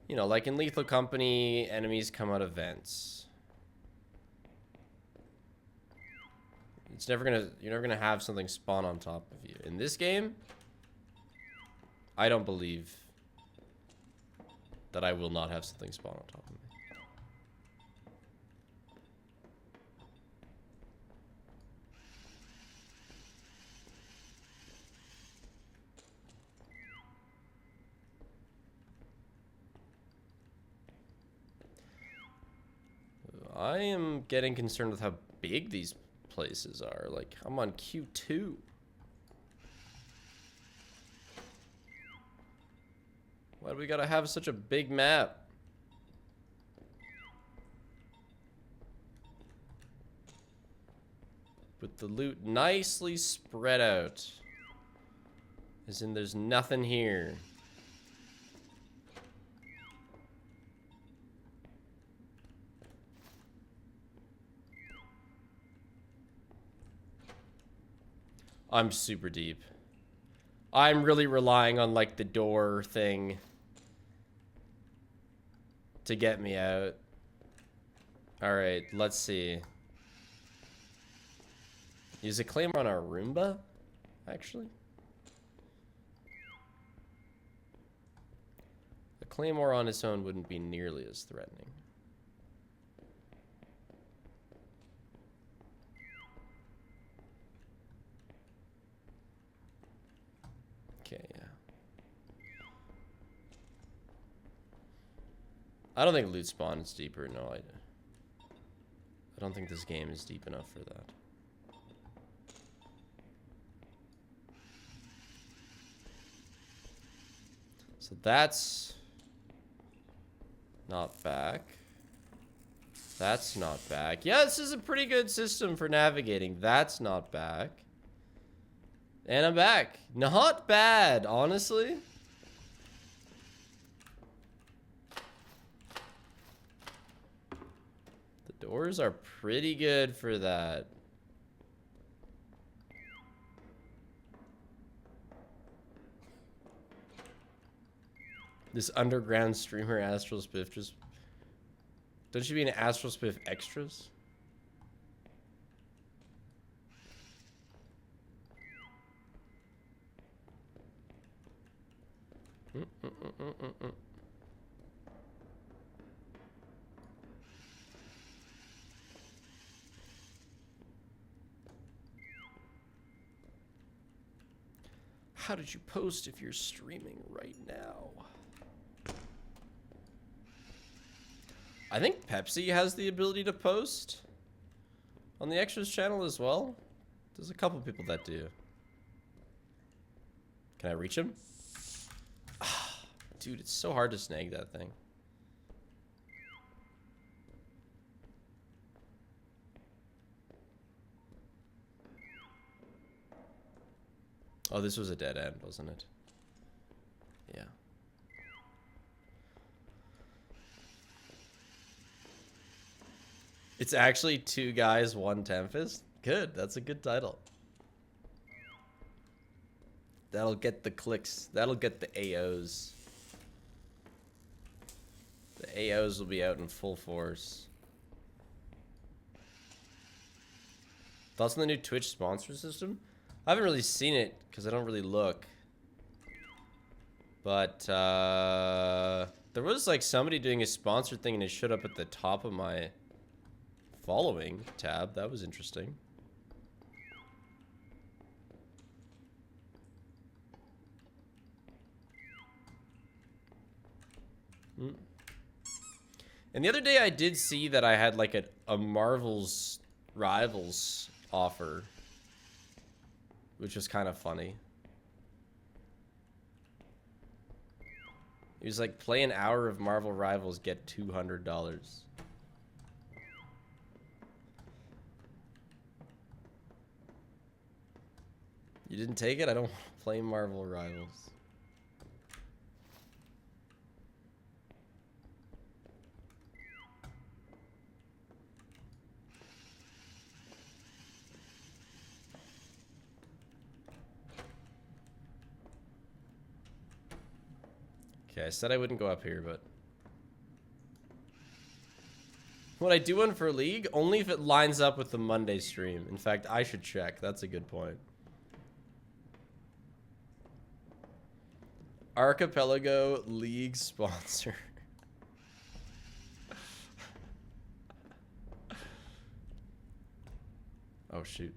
Speaker 1: You know, like in Lethal Company, enemies come out of vents. It's never gonna, you're never gonna have something spawn on top of you. In this game, I don't believe that I will not have something spawn on top of me. I am getting concerned with how big these places are. Like, I'm on Q2. Why do we gotta have such a big map? With the loot nicely spread out. As in, there's nothing here. I'm super deep. I'm really relying on, like, the door thing to get me out. Alright, let's see. Use a claymore on our Roomba, actually. A claymore on its own wouldn't be nearly as threatening. Okay, yeah. I don't think loot spawn is deeper. No, I don't think this game is deep enough for that. So that's not back. That's not back. Yeah, this is a pretty good system for navigating. That's not back. And I'm back. Not bad, honestly. The doors are pretty good for that. This underground streamer Astral Spiff just... Don't you mean Astral Spiff Extras? How did you post if you're streaming right now? I think Pepsi has the ability to post on the Extras channel as well. There's a couple people that do. Can I reach him? Dude, it's so hard to snag that thing. Oh, this was a dead end, wasn't it? Yeah. It's actually 2 guys, 1 Tempest. Good, that's a good title. That'll get the clicks. That'll get the AOs. The AOs will be out in full force. Thoughts on the new Twitch sponsor system? I haven't really seen it because I don't really look. But there was like somebody doing a sponsored thing and it showed up at the top of my following tab. That was interesting. And the other day I did see that I had like a Marvel's Rivals offer, which was kind of funny. He was like, play an hour of Marvel Rivals, get $200. You didn't take it? I don't want to play Marvel Rivals. Okay, I said I wouldn't go up here, but... Would I do one for League? Only if it lines up with the Monday stream. In fact, I should check. That's a good point. Archipelago League sponsor. Oh, shoot.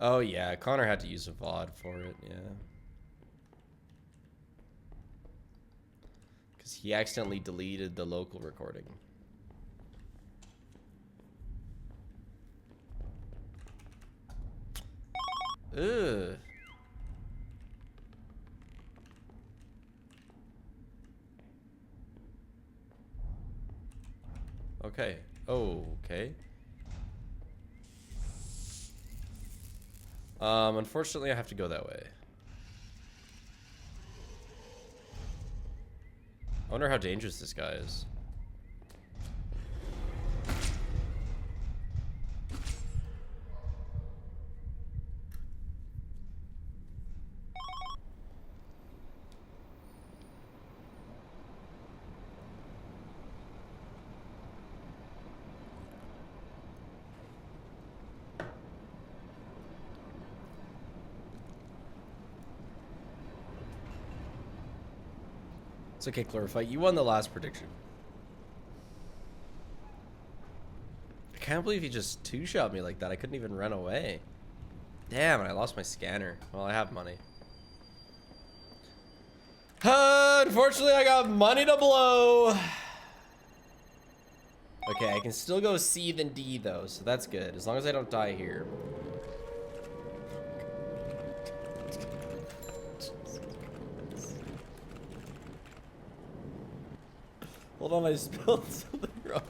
Speaker 1: Oh yeah, Connor had to use a VOD for it, yeah. Because he accidentally deleted the local recording. Ugh. Okay. Okay. Unfortunately, I have to go that way. I wonder how dangerous this guy is. It's okay, Clarify. You won the last prediction. I can't believe he just two-shot me like that. I couldn't even run away. Damn, I lost my scanner. Well, I have money. Unfortunately, I got money to blow. Okay, I can still go C than D, though, so that's good. As long as I don't die here. Hold on, I spilled something wrong.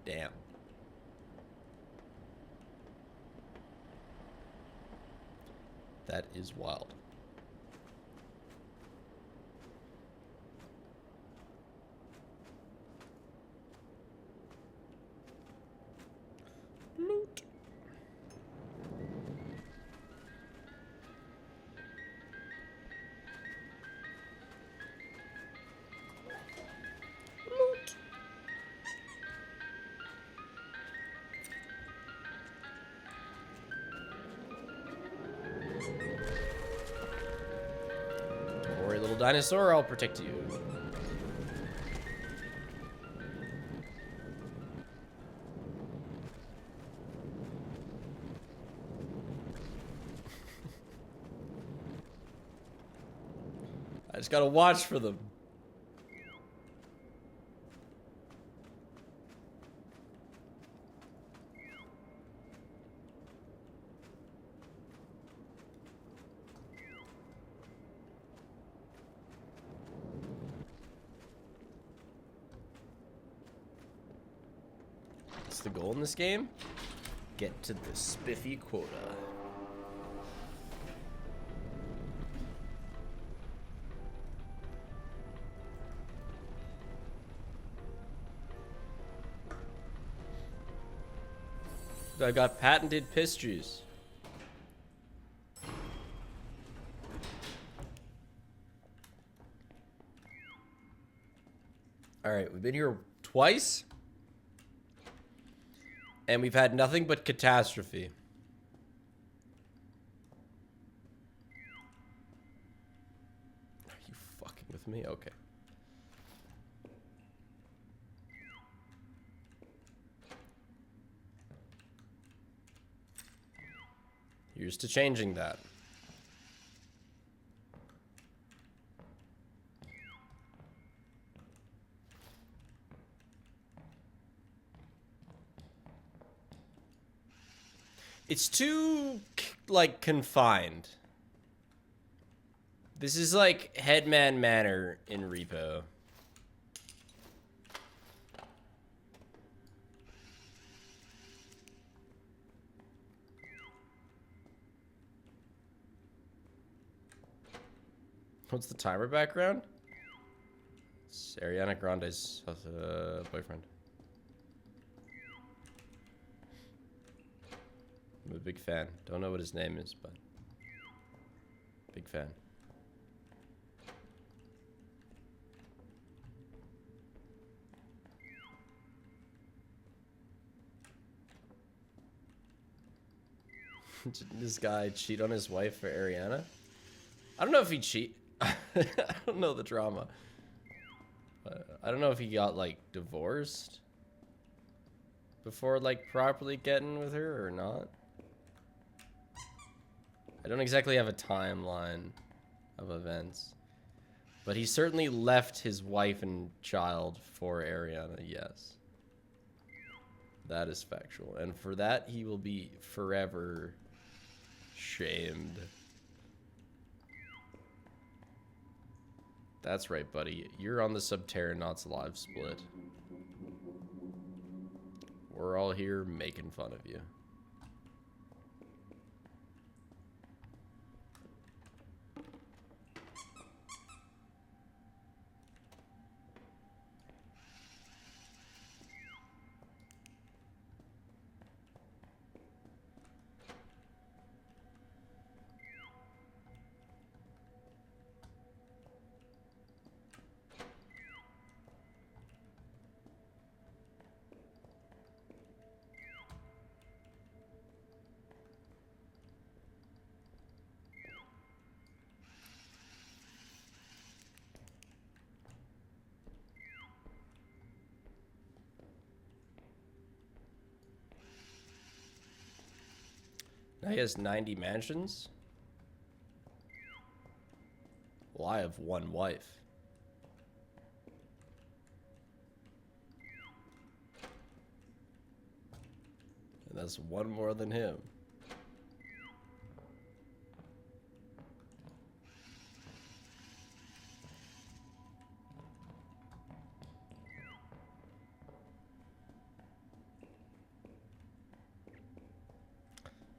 Speaker 1: Damn. That is wild. Loot. Loot. Don't worry, little dinosaur, I'll protect you. I just gotta watch for them. What's the goal in this game? Get to the spiffy quota. I got patented piss juice. All right, we've been here twice. And we've had nothing but catastrophe. Are you fucking with me? Okay. Here's to changing that. It's too, like, confined. This is like Headman Manor in Repo. What's the timer background? It's Ariana Grande's boyfriend. I'm a big fan. Don't know what his name is, but big fan. Did this guy cheat on his wife for Ariana? I don't know if he cheat. I don't know the drama. I don't know if he got, like, divorced before, like, properly getting with her or not. I don't exactly have a timeline of events. But he certainly left his wife and child for Ariana, yes. That is factual. And for that, he will be forever shamed. That's right, buddy. You're on the Subterranauts live split. We're all here making fun of you. Now he has 90 mansions. Well, I have one wife. And that's one more than him.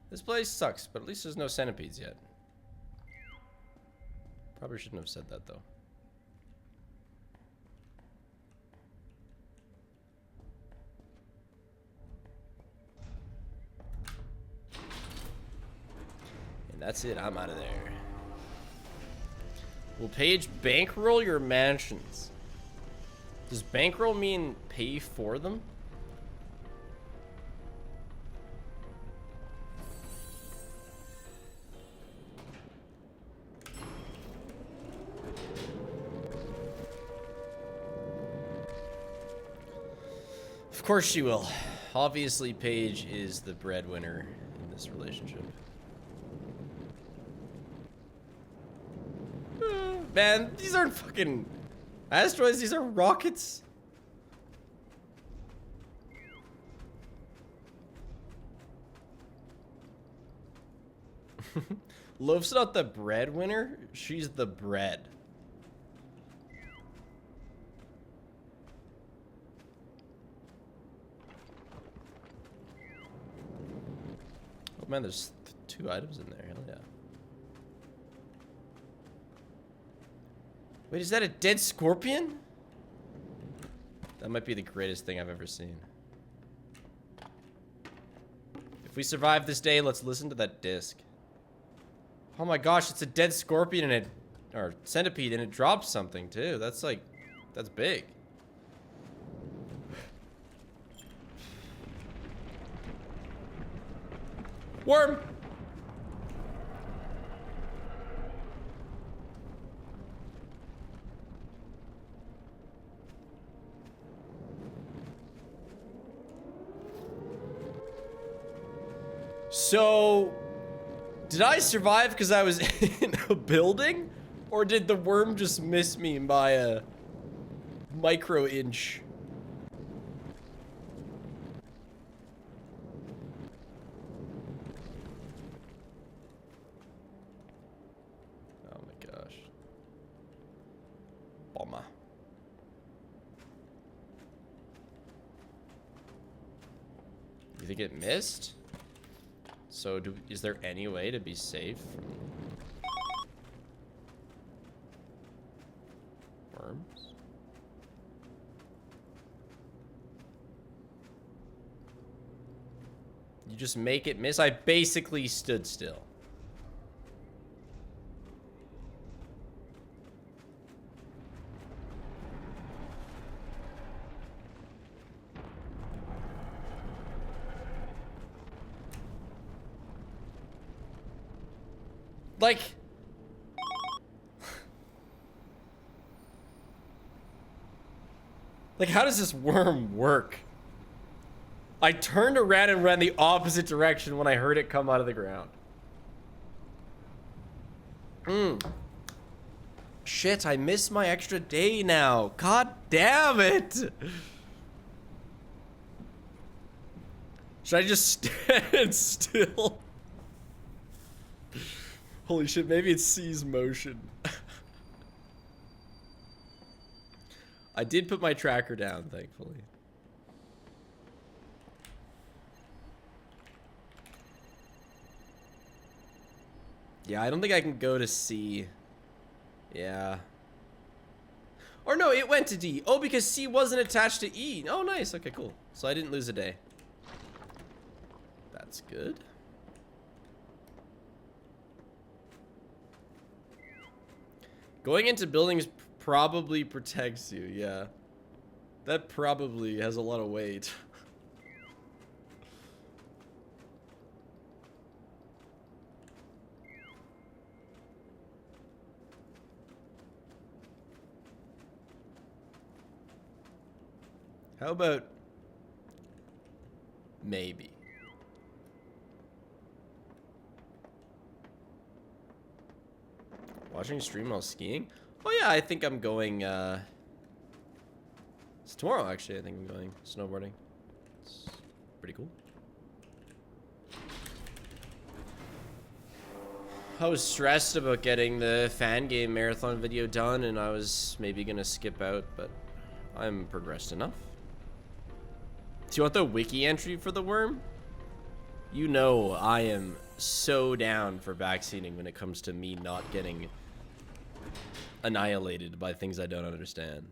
Speaker 1: This place sucks, but at least there's no centipedes yet. Probably shouldn't have said that, though. And that's it. I'm out of there. Will Paige bankroll your mansions? Does bankroll mean pay for them? Of course she will. Obviously, Paige is the breadwinner in this relationship. Man, these aren't fucking asteroids, these are rockets. Loaf's not the breadwinner, she's the bread. Oh man, there's two items in there. Hell yeah. Wait, is that a dead scorpion? That might be the greatest thing I've ever seen. If we survive this day, let's listen to that disc. Oh my gosh, it's a dead scorpion and it, or centipede, and it drops something too. That's like, that's big. Worm! So, did I survive because I was in a building? Or did the worm just miss me by a micro inch? Oh my gosh. Bomber. You think it missed? So is there any way to be safe from worms? You just make it miss? I basically stood still. Like, Like, how does this worm work? I turned around and ran the opposite direction when I heard it come out of the ground. Shit, I missed my extra day now. God damn it. Should I just stand still? Holy shit, maybe it sees motion. I did put my tracker down, thankfully. Yeah, I don't think I can go to C. Yeah. Or no, it went to D. Oh, because C wasn't attached to E. Oh, nice. Okay, cool. So I didn't lose a day. That's good. Going into buildings probably protects you, yeah. That probably has a lot of weight. How about maybe? Watching stream while skiing? Oh yeah, I think I'm going, it's tomorrow actually, I think I'm going snowboarding. It's pretty cool. I was stressed about getting the fan game marathon video done and I was maybe gonna skip out, but I'm progressed enough. Do you want the wiki entry for the worm? You know I am so down for vaccinating when it comes to me not getting annihilated by things I don't understand.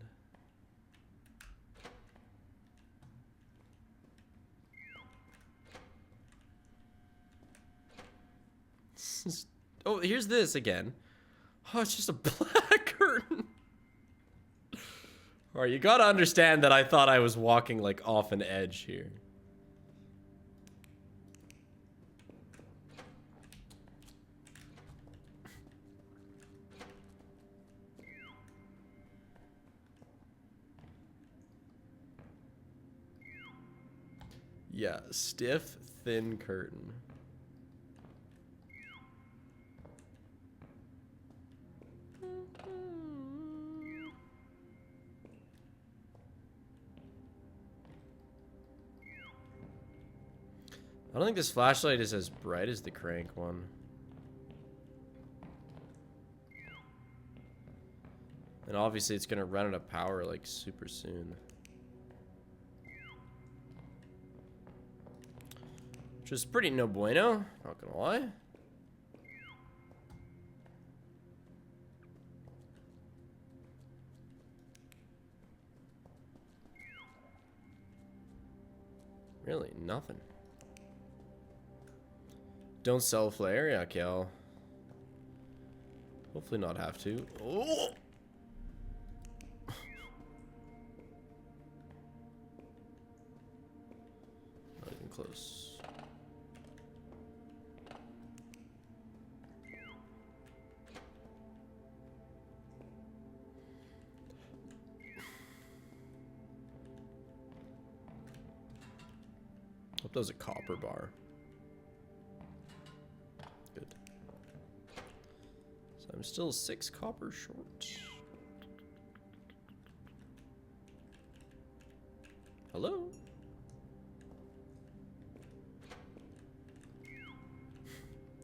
Speaker 1: Oh, here's this again. Oh, it's just a black curtain. Alright, you gotta understand that I thought I was walking like off an edge here. Yeah, stiff, thin curtain. I don't think this flashlight is as bright as the crank one. And obviously it's gonna run out of power like super soon. Which is pretty no bueno, not gonna lie. Really, nothing. Don't sell flare? Yeah, okay, I'll hopefully not have to. Oh! Not even close. Hope that was a copper bar. Good. So I'm still 6 copper short. Hello?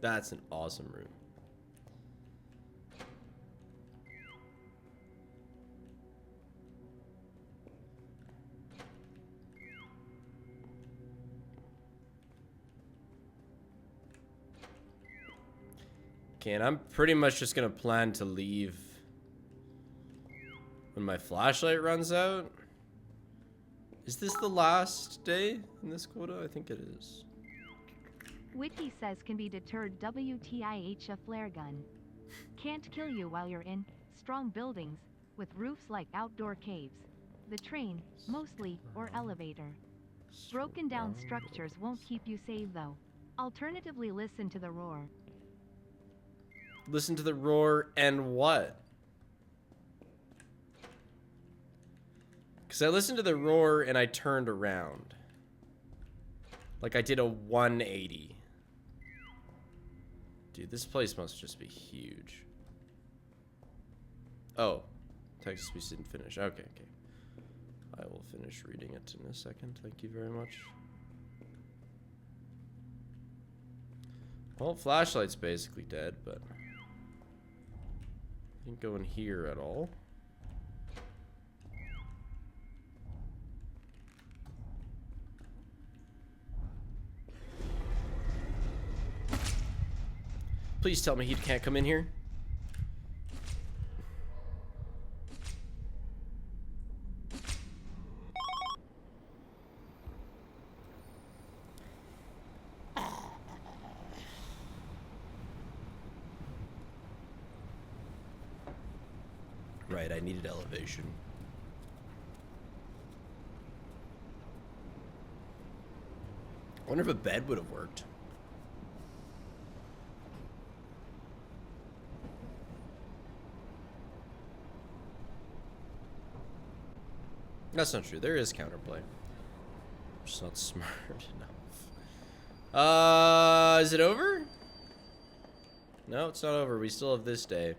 Speaker 1: That's an awesome room. Okay, and I'm pretty much just gonna plan to leave when my flashlight runs out. Is this the last day in this quota? I think it is.
Speaker 3: Wiki says can be deterred WTIH a flare gun. Can't kill you while you're in strong buildings with roofs like outdoor caves. The train, mostly, or elevator. Broken down structures won't keep you safe though. Alternatively, listen to the roar.
Speaker 1: Listen to the roar and what? Because I listened to the roar and I turned around. Like I did a 180. Dude, this place must just be huge. Oh, Texas Speech didn't finish. Okay, okay. I will finish reading it in a second. Thank you very much. Well, flashlight's basically dead, but didn't go in here at all. Please tell me he can't come in here. Right, I needed elevation. I wonder if a bed would have worked. That's not true. There is counterplay. I'm just not smart enough. Is it over? No, it's not over. We still have this day.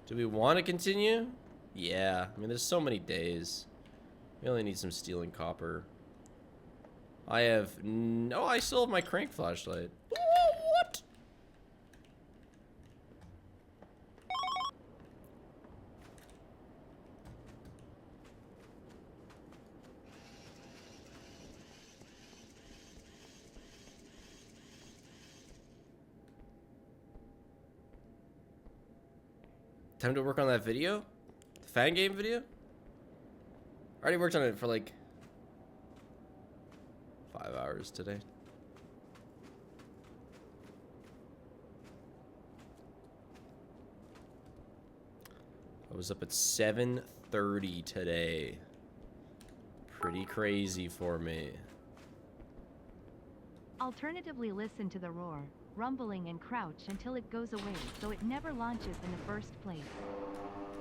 Speaker 1: Do we want to continue? Yeah. I mean, there's so many days. We only need some steel and copper. I have... No, I still have my crank flashlight. What? Time to work on that video? The fan game video? I already worked on it for like 5 hours today. I was up at 7:30 today. Pretty crazy for me.
Speaker 3: Alternatively, listen to the roar, rumbling, and crouch until it goes away so it never launches in the first place.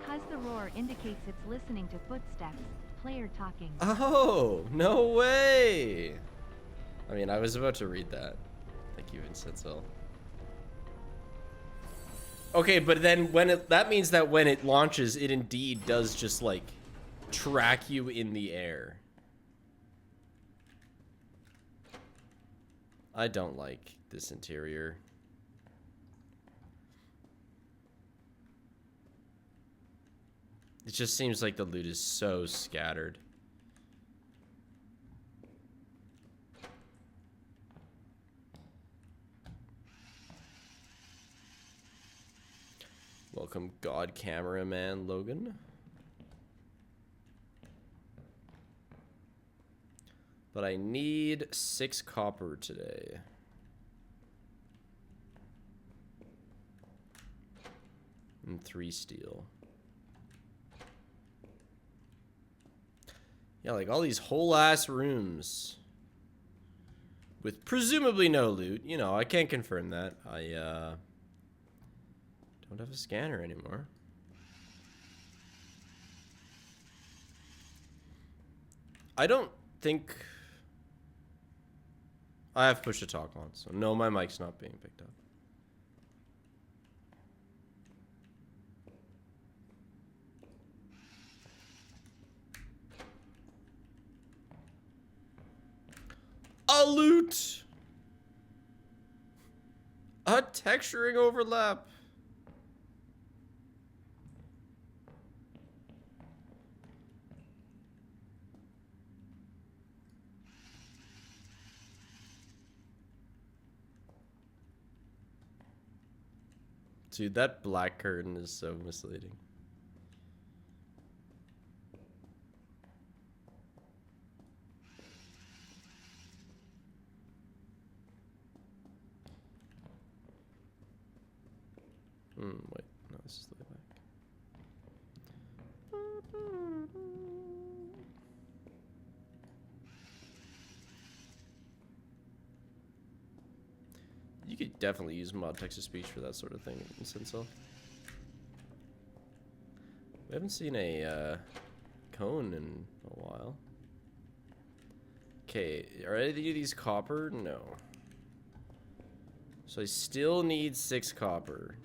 Speaker 3: Cause the roar indicates it's listening to footsteps, player talking.
Speaker 1: Oh, no way! I mean, I was about to read that. Thank you, Vincenzo. Okay, but then when it, that means that when it launches, it indeed does just like track you in the air. I don't like this interior. It just seems like the loot is so scattered. Welcome, God Cameraman Logan. But I need 6 copper today. And 3 steel. Yeah, like all these whole ass rooms. With presumably no loot. You know, I can't confirm that. I don't have a scanner anymore. I don't think I have push to talk on, so no, my mic's not being picked up. A loot! A texturing overlap. Dude, that black curtain is so misleading. Wait, no, this is the way back. You could definitely use mod text-to-speech for that sort of thing in Sincel. We haven't seen a cone in a while. Okay, are any of these copper? No. So I still need 6 copper.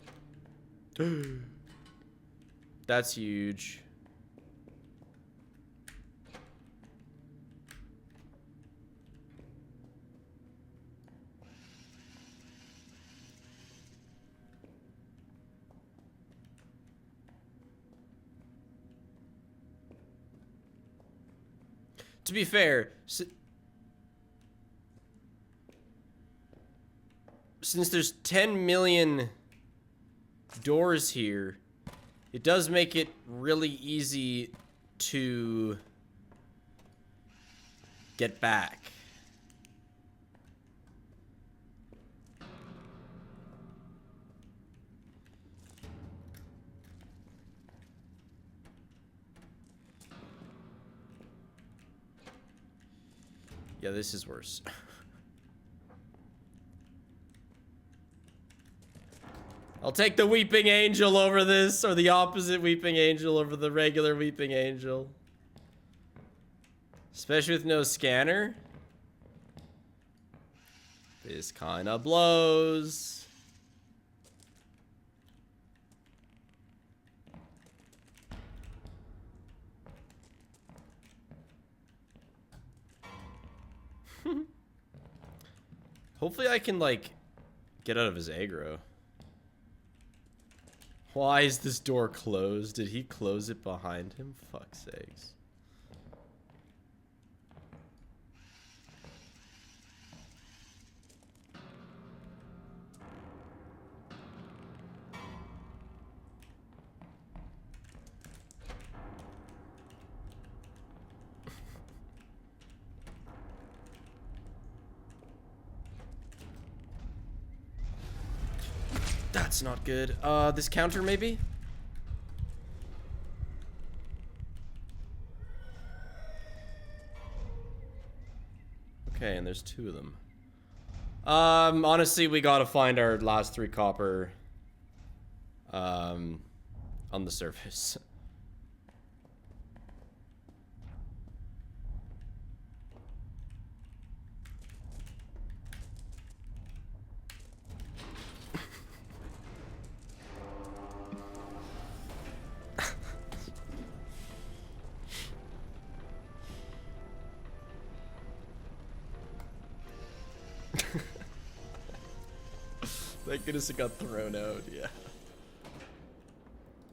Speaker 1: That's huge. To be fair, since there's 10 million doors here, it does make it really easy to get back. Yeah, this is worse. I'll take the Weeping Angel over this, or the opposite Weeping Angel over the regular Weeping Angel. Especially with no scanner. This kind of blows. Hopefully I can, like, get out of his aggro. Why is this door closed? Did he close it behind him? Fuck's sakes. That's not good. This counter maybe? Okay, and there's 2 of them. Honestly, we gotta find our last 3 copper, on the surface. Thank goodness it got thrown out, yeah.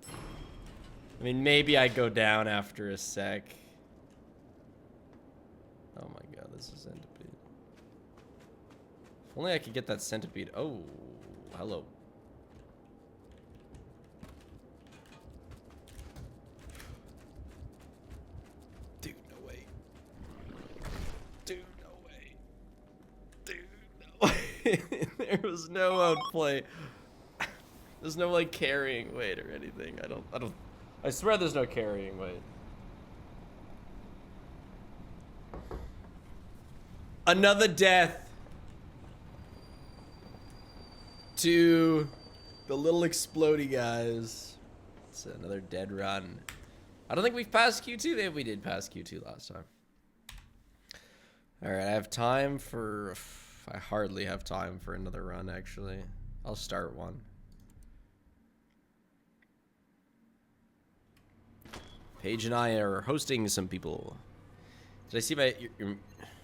Speaker 1: I mean, maybe I go down after a sec. Oh my god, this is centipede. If only I could get that centipede. Oh, hello. Dude, no way. Dude, no way. Dude, no way. There was no outplay. There's no, like, carrying weight or anything. I swear there's no carrying weight. Another death to the little explodey guys. It's another dead run. I don't think we've passed Q2. Maybe we did pass Q2 last time. Alright, I have time for... I hardly have time for another run, actually. I'll start one. Paige and I are hosting some people. Did I see your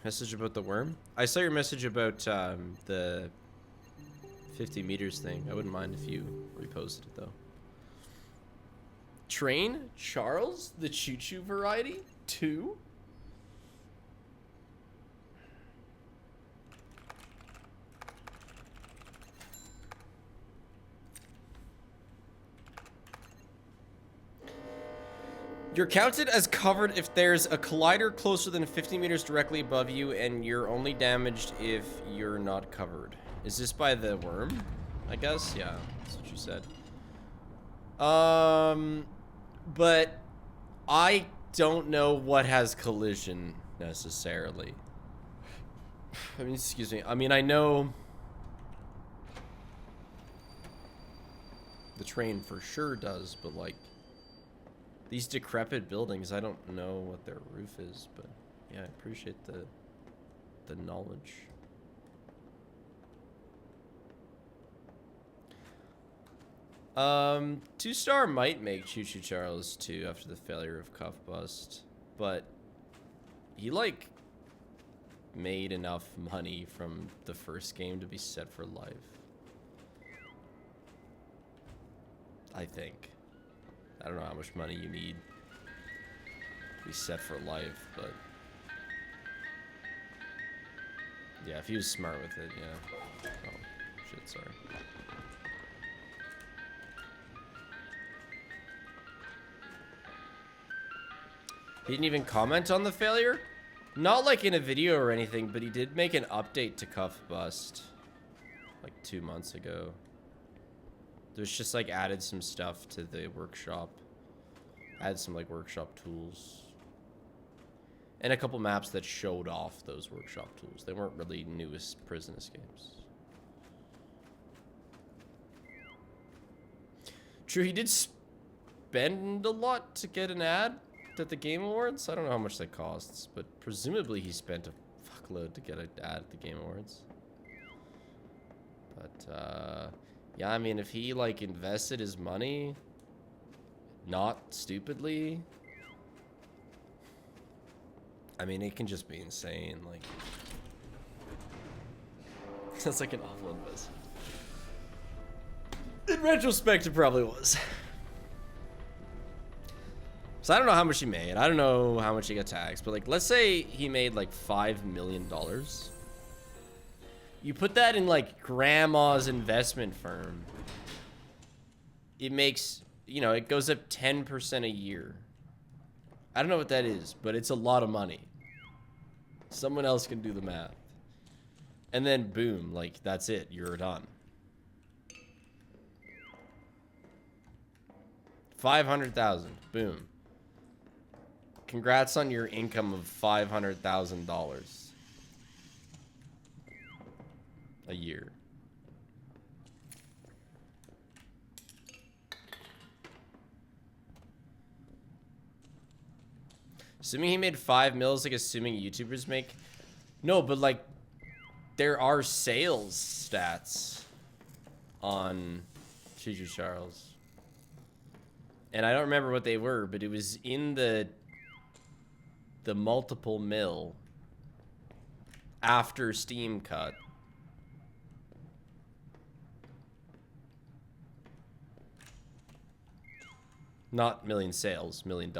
Speaker 1: message about the worm? I saw your message about the 50 meters thing. I wouldn't mind if you reposted it, though. Train? Charles? The choo-choo variety? 2? You're counted as covered if there's a collider closer than 50 meters directly above you, and you're only damaged if you're not covered. Is this by the worm? I guess? Yeah, that's what you said. But I don't know what has collision, necessarily. I mean, excuse me. I mean, I know the train for sure does, but, like, These decrepit buildings, I don't know what their roof is, but yeah, I appreciate the knowledge. Two-star might make Choo Choo Charles 2 after the failure of Cuff Bust, but he like made enough money from the first game to be set for life. I think. I don't know how much money you need to be set for life, but yeah, if he was smart with it, yeah. Oh, shit, sorry. He didn't even comment on the failure? Not like in a video or anything, but he did make an update to Cuff Bust like 2 months ago. There's just like added some stuff to the workshop. Added some like workshop tools. And a couple maps that showed off those workshop tools. They weren't really newest prison escapes. True, he did spend a lot to get an ad at the Game Awards. I don't know how much that costs, but presumably he spent a fuckload to get an ad at the Game Awards. But, yeah, I mean, if he, like, invested his money, not stupidly, I mean, it can just be insane, like, that's like an awful investment. In retrospect, it probably was. So I don't know how much he made. I don't know how much he got taxed, but like, let's say he made like $5 million. You put that in like grandma's investment firm. It makes, you know, it goes up 10% a year. I don't know what that is, but it's a lot of money. Someone else can do the math. And then boom, like that's it. You're done. 500,000. Boom. Congrats on your income of $500,000 a year. Assuming he made 5 mils, like assuming YouTubers make. No, but like there are sales stats on Choo Choo Charles. And I don't remember what they were, but it was in the multiple mil after Steam cut. Not million sales, $1 million.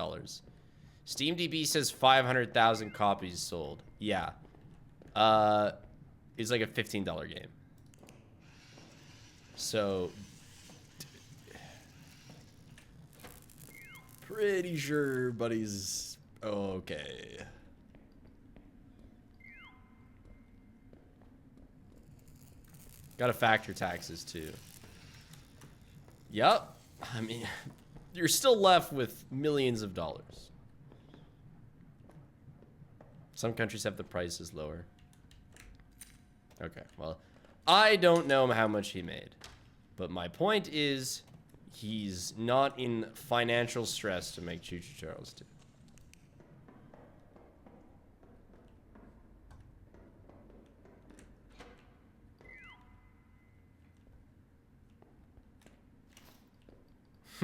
Speaker 1: SteamDB says 500,000 copies sold. Yeah. It's like a $15 game. So pretty sure buddy's okay. Gotta factor taxes too. Yep. I mean, you're still left with millions of dollars. Some countries have the prices lower. Okay, well, I don't know how much he made. But my point is, he's not in financial stress to make Choo Choo Charles 2.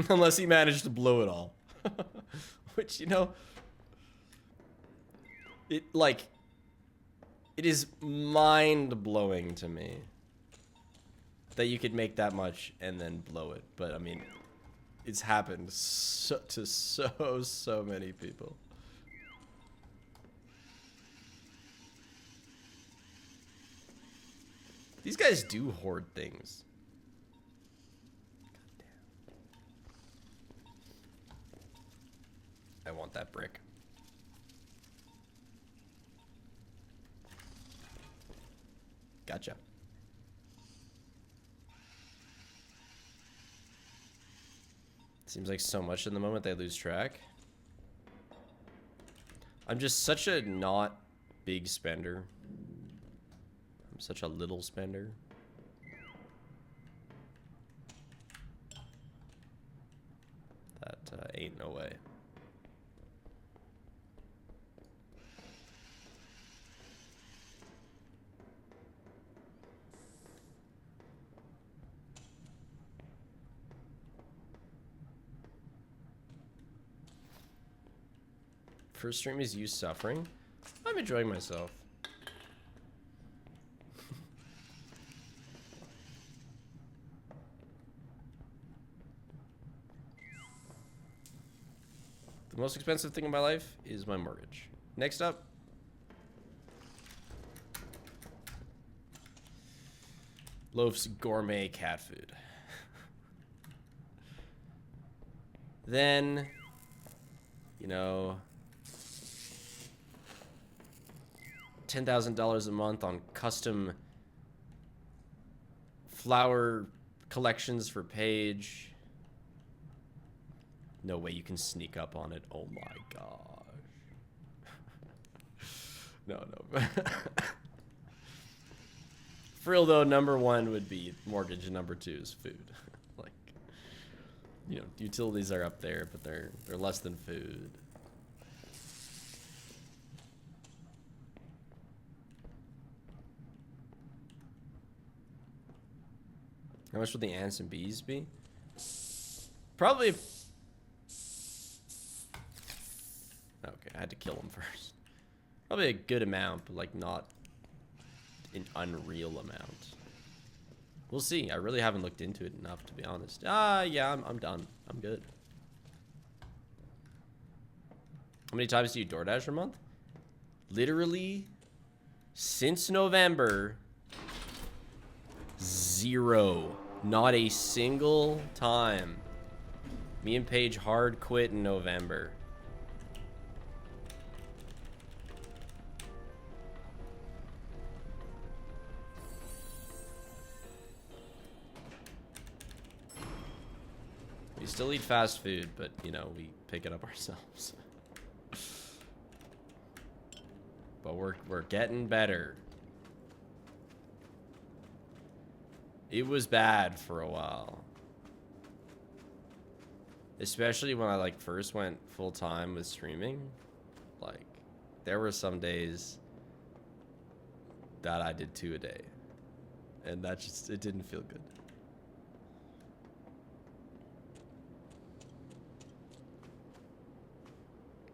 Speaker 1: Unless he managed to blow it all. Which, you know, it is mind-blowing to me that you could make that much and then blow it. But I mean, it's happened to so many people. These guys do hoard things. I want that brick. Gotcha. Seems like so much in the moment they lose track. I'm just such a not big spender. I'm such a little spender. That ain't no way. First stream is you suffering. I'm enjoying myself. The most expensive thing in my life is my mortgage. Next up. Loaf's gourmet cat food. Then, you know, $10,000 a month on custom flower collections for Paige. No way you can sneak up on it. Oh my gosh. No. For real though, number one would be mortgage and number two is food. Like, you know, utilities are up there, but they're less than food. How much would the ants and bees be? Probably. Okay, I had to kill them first. Probably a good amount, but like not an unreal amount. We'll see. I really haven't looked into it enough, to be honest. Yeah, I'm done. I'm good. How many times do you DoorDash a month? Literally, since November, 0. Not a single time. Me and Paige hard quit in November. We still eat fast food, but, you know, we pick it up ourselves. But we're getting better. It was bad for a while. Especially when I, like, first went full-time with streaming. Like, there were some days that I did 2 a day. And that just, it didn't feel good.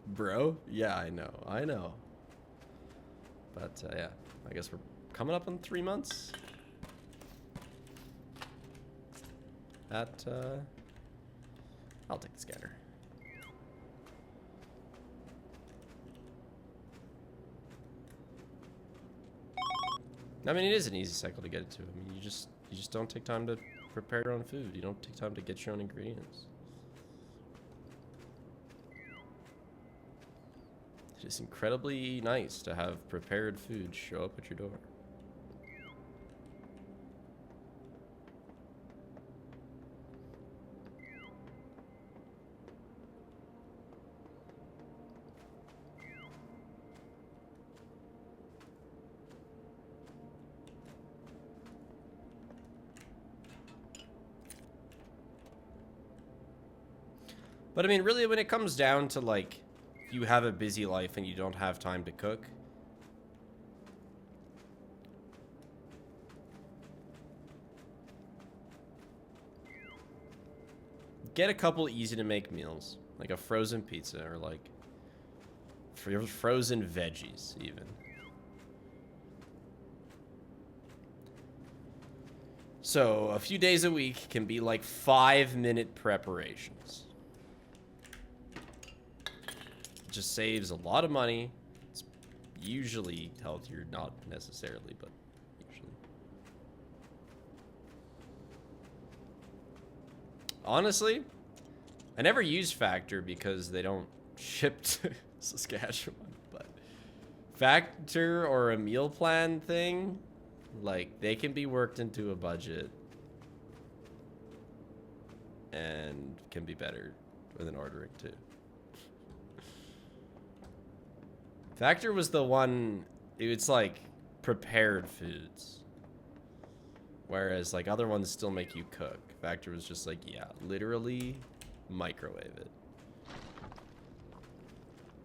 Speaker 1: Bro? Yeah, I know. But, yeah. I guess we're coming up on 3 months. At, I'll take the scanner. I mean, it is an easy cycle to get into. I mean, you just don't take time to prepare your own food. You don't take time to get your own ingredients. It is incredibly nice to have prepared food show up at your door. But I mean, really, when it comes down to, like, you have a busy life and you don't have time to cook, get a couple easy to make meals, like a frozen pizza or like frozen veggies even. So a few days a week can be like 5-minute preparations. It just saves a lot of money. It's usually healthier, not necessarily, but usually. Honestly, I never use Factor because they don't ship to Saskatchewan, but Factor or a meal plan thing, like, they can be worked into a budget and can be better than ordering too. Factor was the one, it's like prepared foods. Whereas like other ones still make you cook. Factor was just like, yeah, literally microwave it.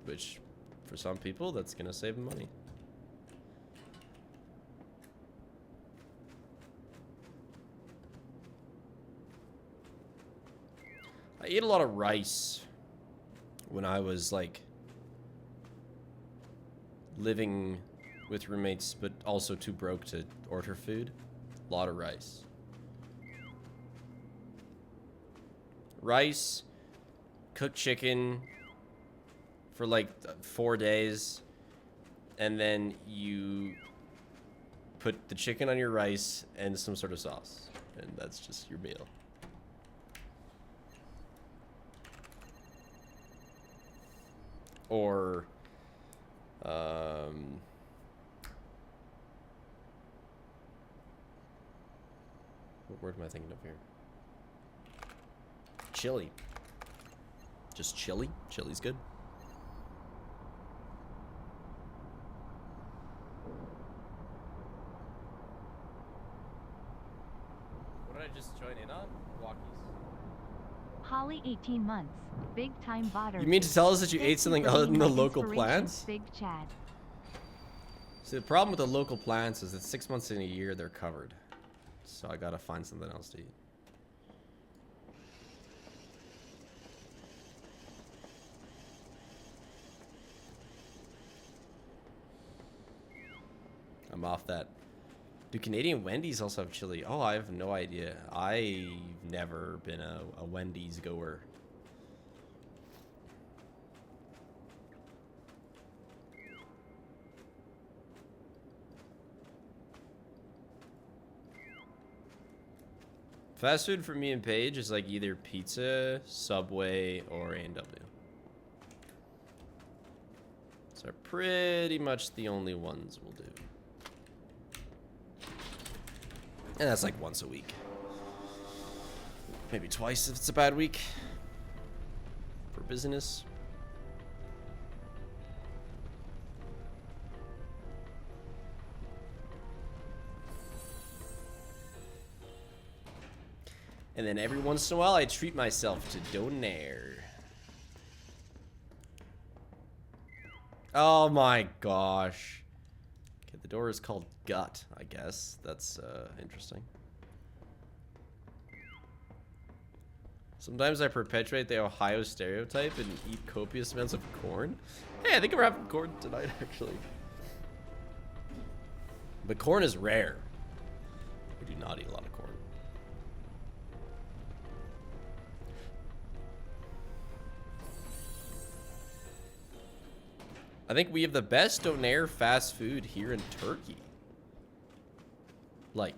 Speaker 1: Which for some people, that's gonna save them money. I ate a lot of rice when I was like living with roommates, but also too broke to order food. A lot of rice. Rice, cooked chicken for like 4 days, and then you put the chicken on your rice and some sort of sauce, and that's just your meal. Or what word am I thinking of here? Chili. Just chili. Chili's good.
Speaker 2: What did I just join in on? Walkies.
Speaker 3: Holly 18 months. Big time botter.
Speaker 1: You mean to tell us that you ate something other than the local
Speaker 3: inspiration,
Speaker 1: plants?
Speaker 3: Big Chad.
Speaker 1: See, the problem with the local plants is that 6 months in a year they're covered. So I gotta find something else to eat. I'm off that. Do Canadian Wendy's also have chili? Oh, I have no idea. I've never been a Wendy's goer. Fast food for me and Paige is like either pizza, Subway, or A&W. So pretty much the only ones we'll do. And that's like once a week. Maybe twice if it's a bad week. For business. And then every once in a while I treat myself to donair. Oh my gosh. Okay, the door is called Gut, I guess. That's interesting. Sometimes I perpetuate the Ohio stereotype and eat copious amounts of corn. Hey, I think we're having corn tonight, actually. But corn is rare. We do not eat a lot of corn. I think we have the best donair fast food here in Turkey. Like,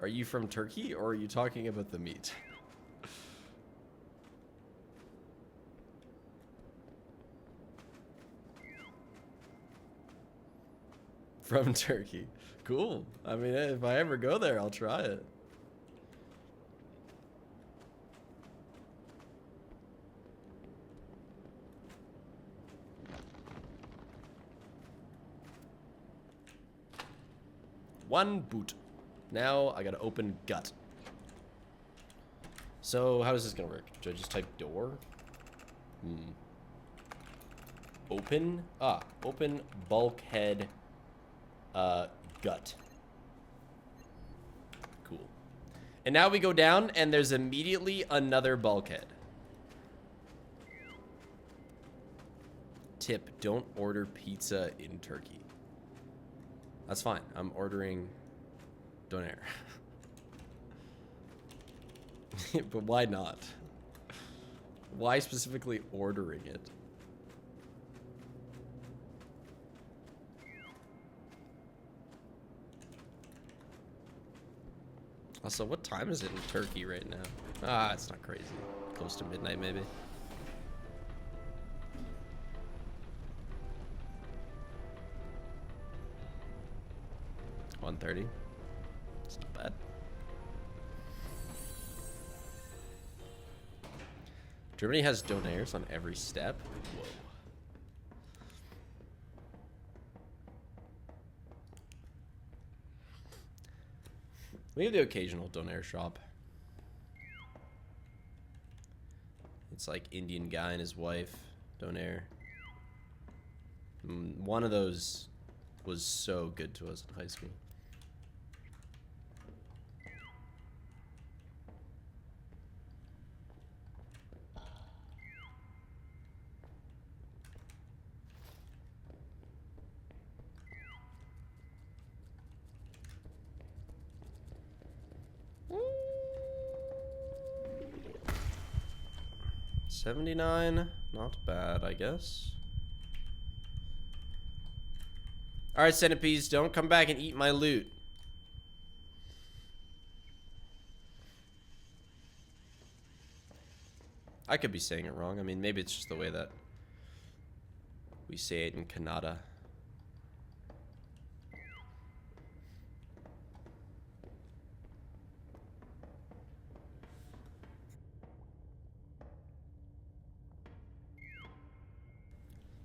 Speaker 1: are you from Turkey or are you talking about the meat? From Turkey. Cool. I mean, if I ever go there, I'll try it. One boot. Now I gotta open Gut. So how is this gonna work? Do I just type door? Open? Open bulkhead Gut. Cool. And now we go down and there's immediately another bulkhead. Tip, don't order pizza in Turkey. That's fine. I'm ordering donair. But why not? Why specifically ordering it? Also, what time is it in Turkey right now? It's not crazy. Close to midnight, maybe. $1:30. It's not bad. Germany has donairs on every step. Whoa. We have the occasional donair shop. It's like Indian guy and his wife, donair. One of those was so good to us in high school. 79, not bad, I guess. Alright, centipedes, don't come back and eat my loot. I could be saying it wrong. I mean, maybe it's just the way that we say it in Kannada.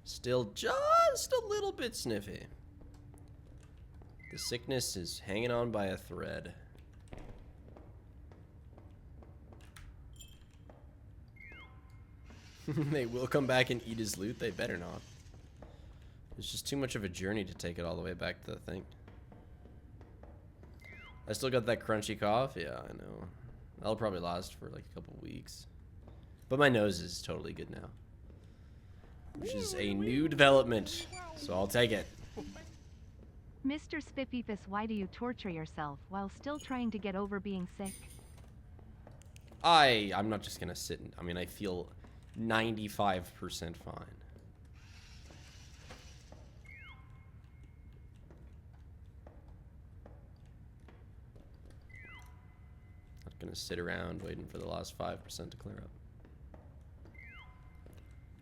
Speaker 1: Still just a little bit sniffy. The sickness is hanging on by a thread. They will come back and eat his loot. They better not. It's just too much of a journey to take it all the way back to the thing. I still got that crunchy cough. Yeah, I know. That'll probably last for like a couple weeks. But my nose is totally good now. Which is a new development. So I'll take it.
Speaker 3: Mr. Spiffifus, why do you torture yourself while still trying to get over being sick?
Speaker 1: I'm not just gonna sit and, I mean, I feel 95% fine. Not gonna sit around waiting for the last 5% to clear up.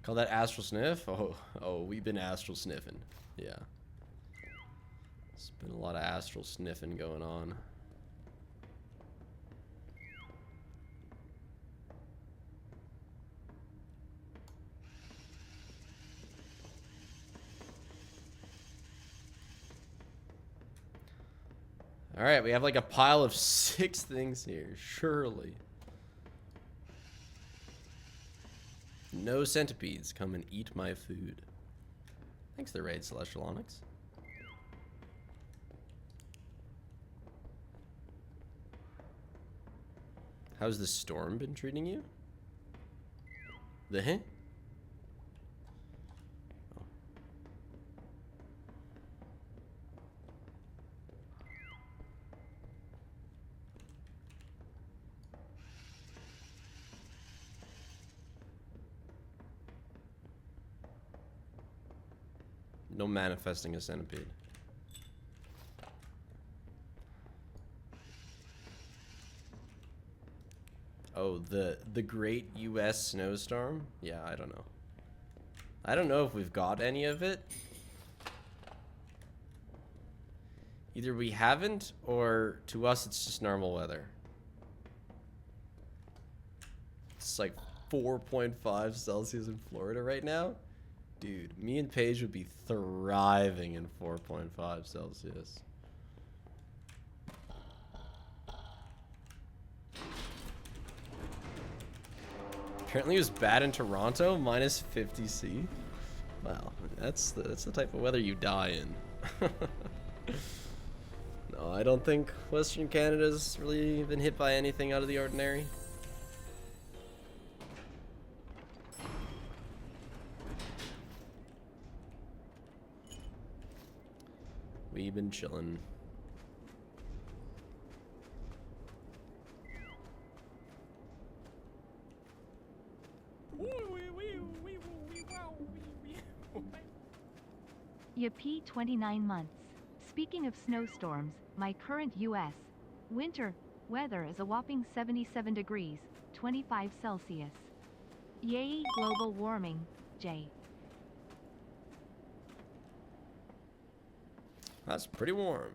Speaker 1: Call that astral sniff? Oh, we've been astral sniffing. Yeah. There's been a lot of astral sniffing going on. Alright, we have like a pile of 6 things here, surely. No centipedes come and eat my food. Thanks for the raid, Celestial Onyx. How's the storm been treating you? The hint? Oh. No manifesting a centipede. Oh, the great US snowstorm? Yeah, I don't know. I don't know if we've got any of it. Either we haven't, or to us it's just normal weather. It's like 4.5 Celsius in Florida right now. Dude, me and Paige would be thriving in 4.5 Celsius. Apparently it was bad in Toronto, minus 50 C. Wow, that's the type of weather you die in. No, I don't think Western Canada's really been hit by anything out of the ordinary. We've been chilling.
Speaker 3: Yippee 29 months. Speaking of snowstorms, my current US winter weather is a whopping 77 degrees, 25 Celsius. Yay, global warming, J.
Speaker 1: That's pretty warm.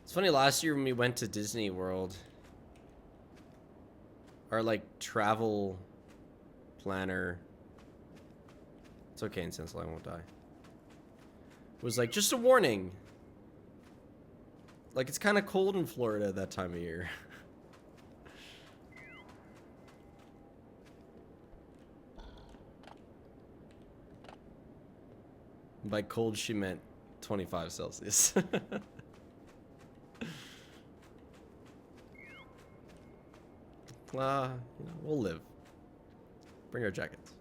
Speaker 1: It's funny, last year when we went to Disney World, our like travel planner, it's okay in Sensible, I won't die, was like, just a warning, like it's kind of cold in Florida that time of year. By cold she meant 25 Celsius. You know, we'll live. Bring our jackets.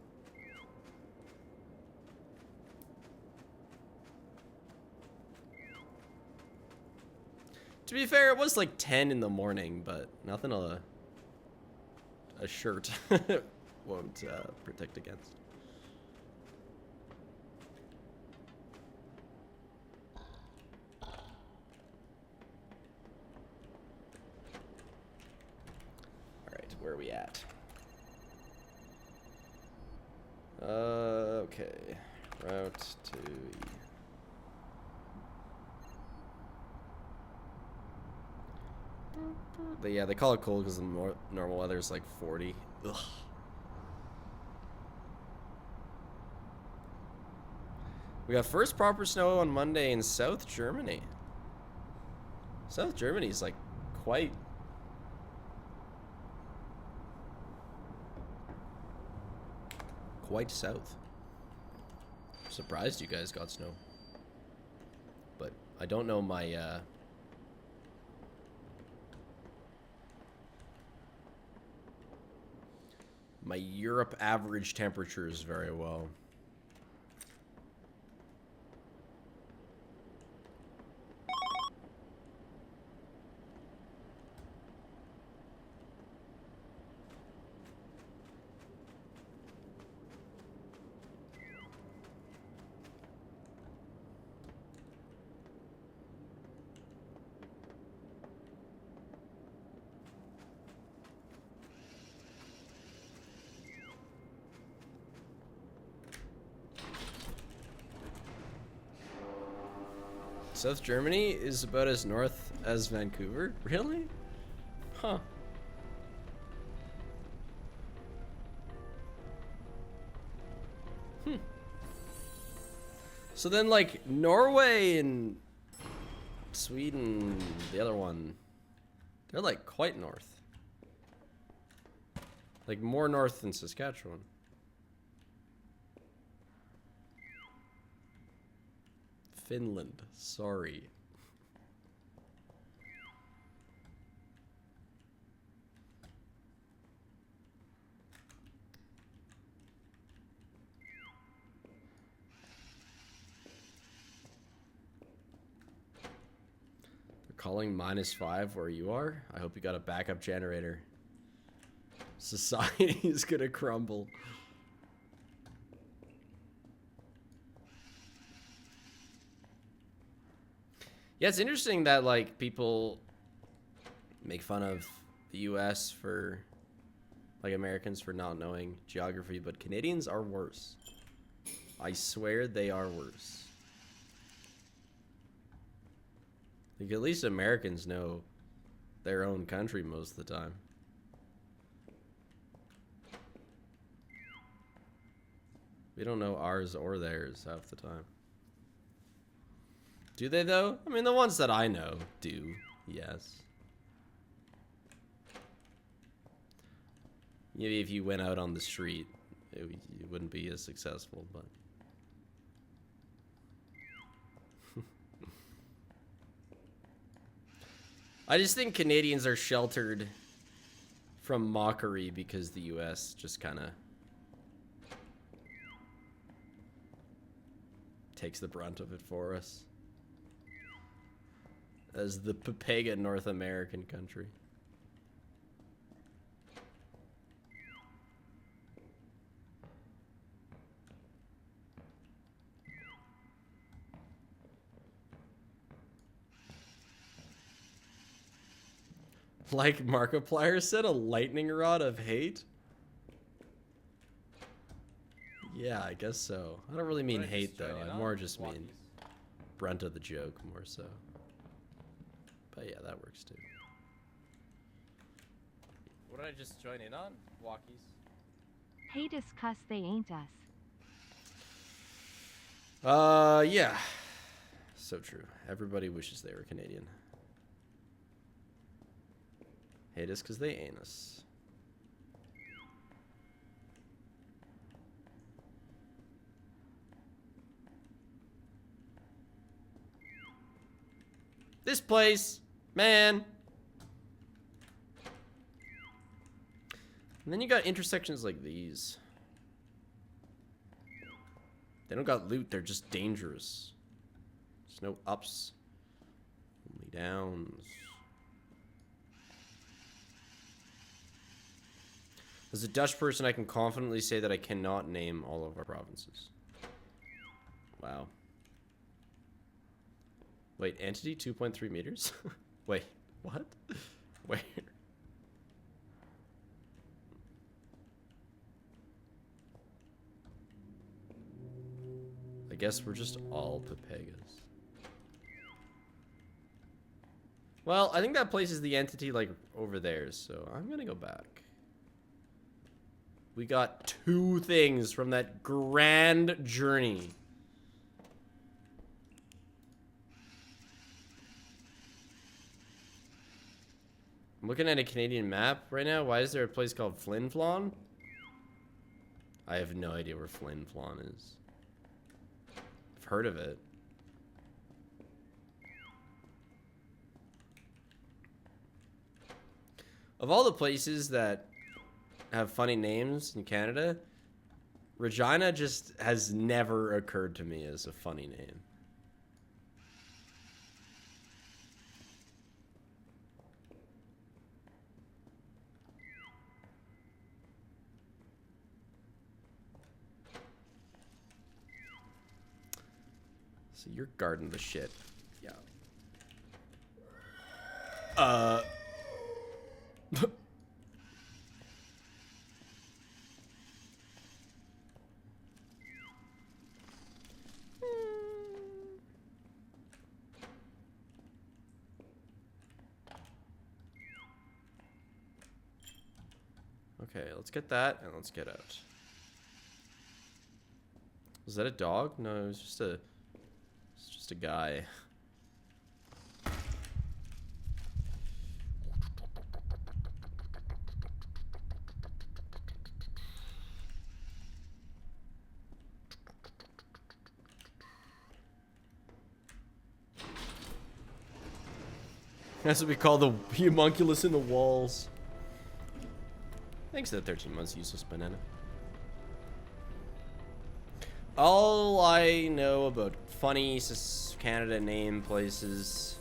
Speaker 1: To be fair, it was like 10 in the morning, but nothing a shirt won't protect against. Alright, where are we at? Okay. Route to E. Yeah, they call it cold because the normal weather is like 40. Ugh. We got first proper snow on Monday in South Germany. South Germany is like quite south. I'm surprised you guys got snow. But I don't know my my Europe average temperatures very well. South Germany is about as north as Vancouver? Really? Huh. So then, like, Norway and Sweden, the other one, they're like quite north. Like more north than Saskatchewan. Finland, sorry. They're calling -5 where you are. I hope you got a backup generator. Society is gonna crumble. Yeah, it's interesting that, like, people make fun of the US for, like, Americans for not knowing geography, but Canadians are worse. I swear they are worse. Like, at least Americans know their own country most of the time. We don't know ours or theirs half the time. Do they, though? I mean, the ones that I know do, yes. Maybe if you went out on the street, it wouldn't be as successful, but... I just think Canadians are sheltered from mockery because the US just kind of takes the brunt of it for us. As the papaga North American country. Like Markiplier said, a lightning rod of hate? Yeah, I guess so. I don't really mean hate, though. I more just mean brunt of the joke, more so. But yeah, that works too.
Speaker 2: What did I just join in on? Walkies.
Speaker 3: Hate us 'cause they ain't us.
Speaker 1: Yeah. So true. Everybody wishes they were Canadian. Hate us 'cause they ain't us. This place, man. And then you got intersections like these. They don't got loot, they're just dangerous. There's no ups. Only downs. As a Dutch person, I can confidently say that I cannot name all of our provinces. Wow. Wait, entity 2.3 meters? Wait, what? Where? I guess we're just all Papegas. Well, I think that place is the entity, like, over there, so I'm gonna go back. We got 2 things from that grand journey. I'm looking at a Canadian map right now. Why is there a place called Flin Flon? I have no idea where Flin Flon is. I've heard of it. Of all the places that have funny names in Canada, Regina just has never occurred to me as a funny name. So you're guarding the shit. Yeah. Okay, let's get that and let's get out. Was that a dog? No, it was just a guy. That's what we call the homunculus in the walls. Thanks to the 13 months useless banana. All I know about funny Canada name places.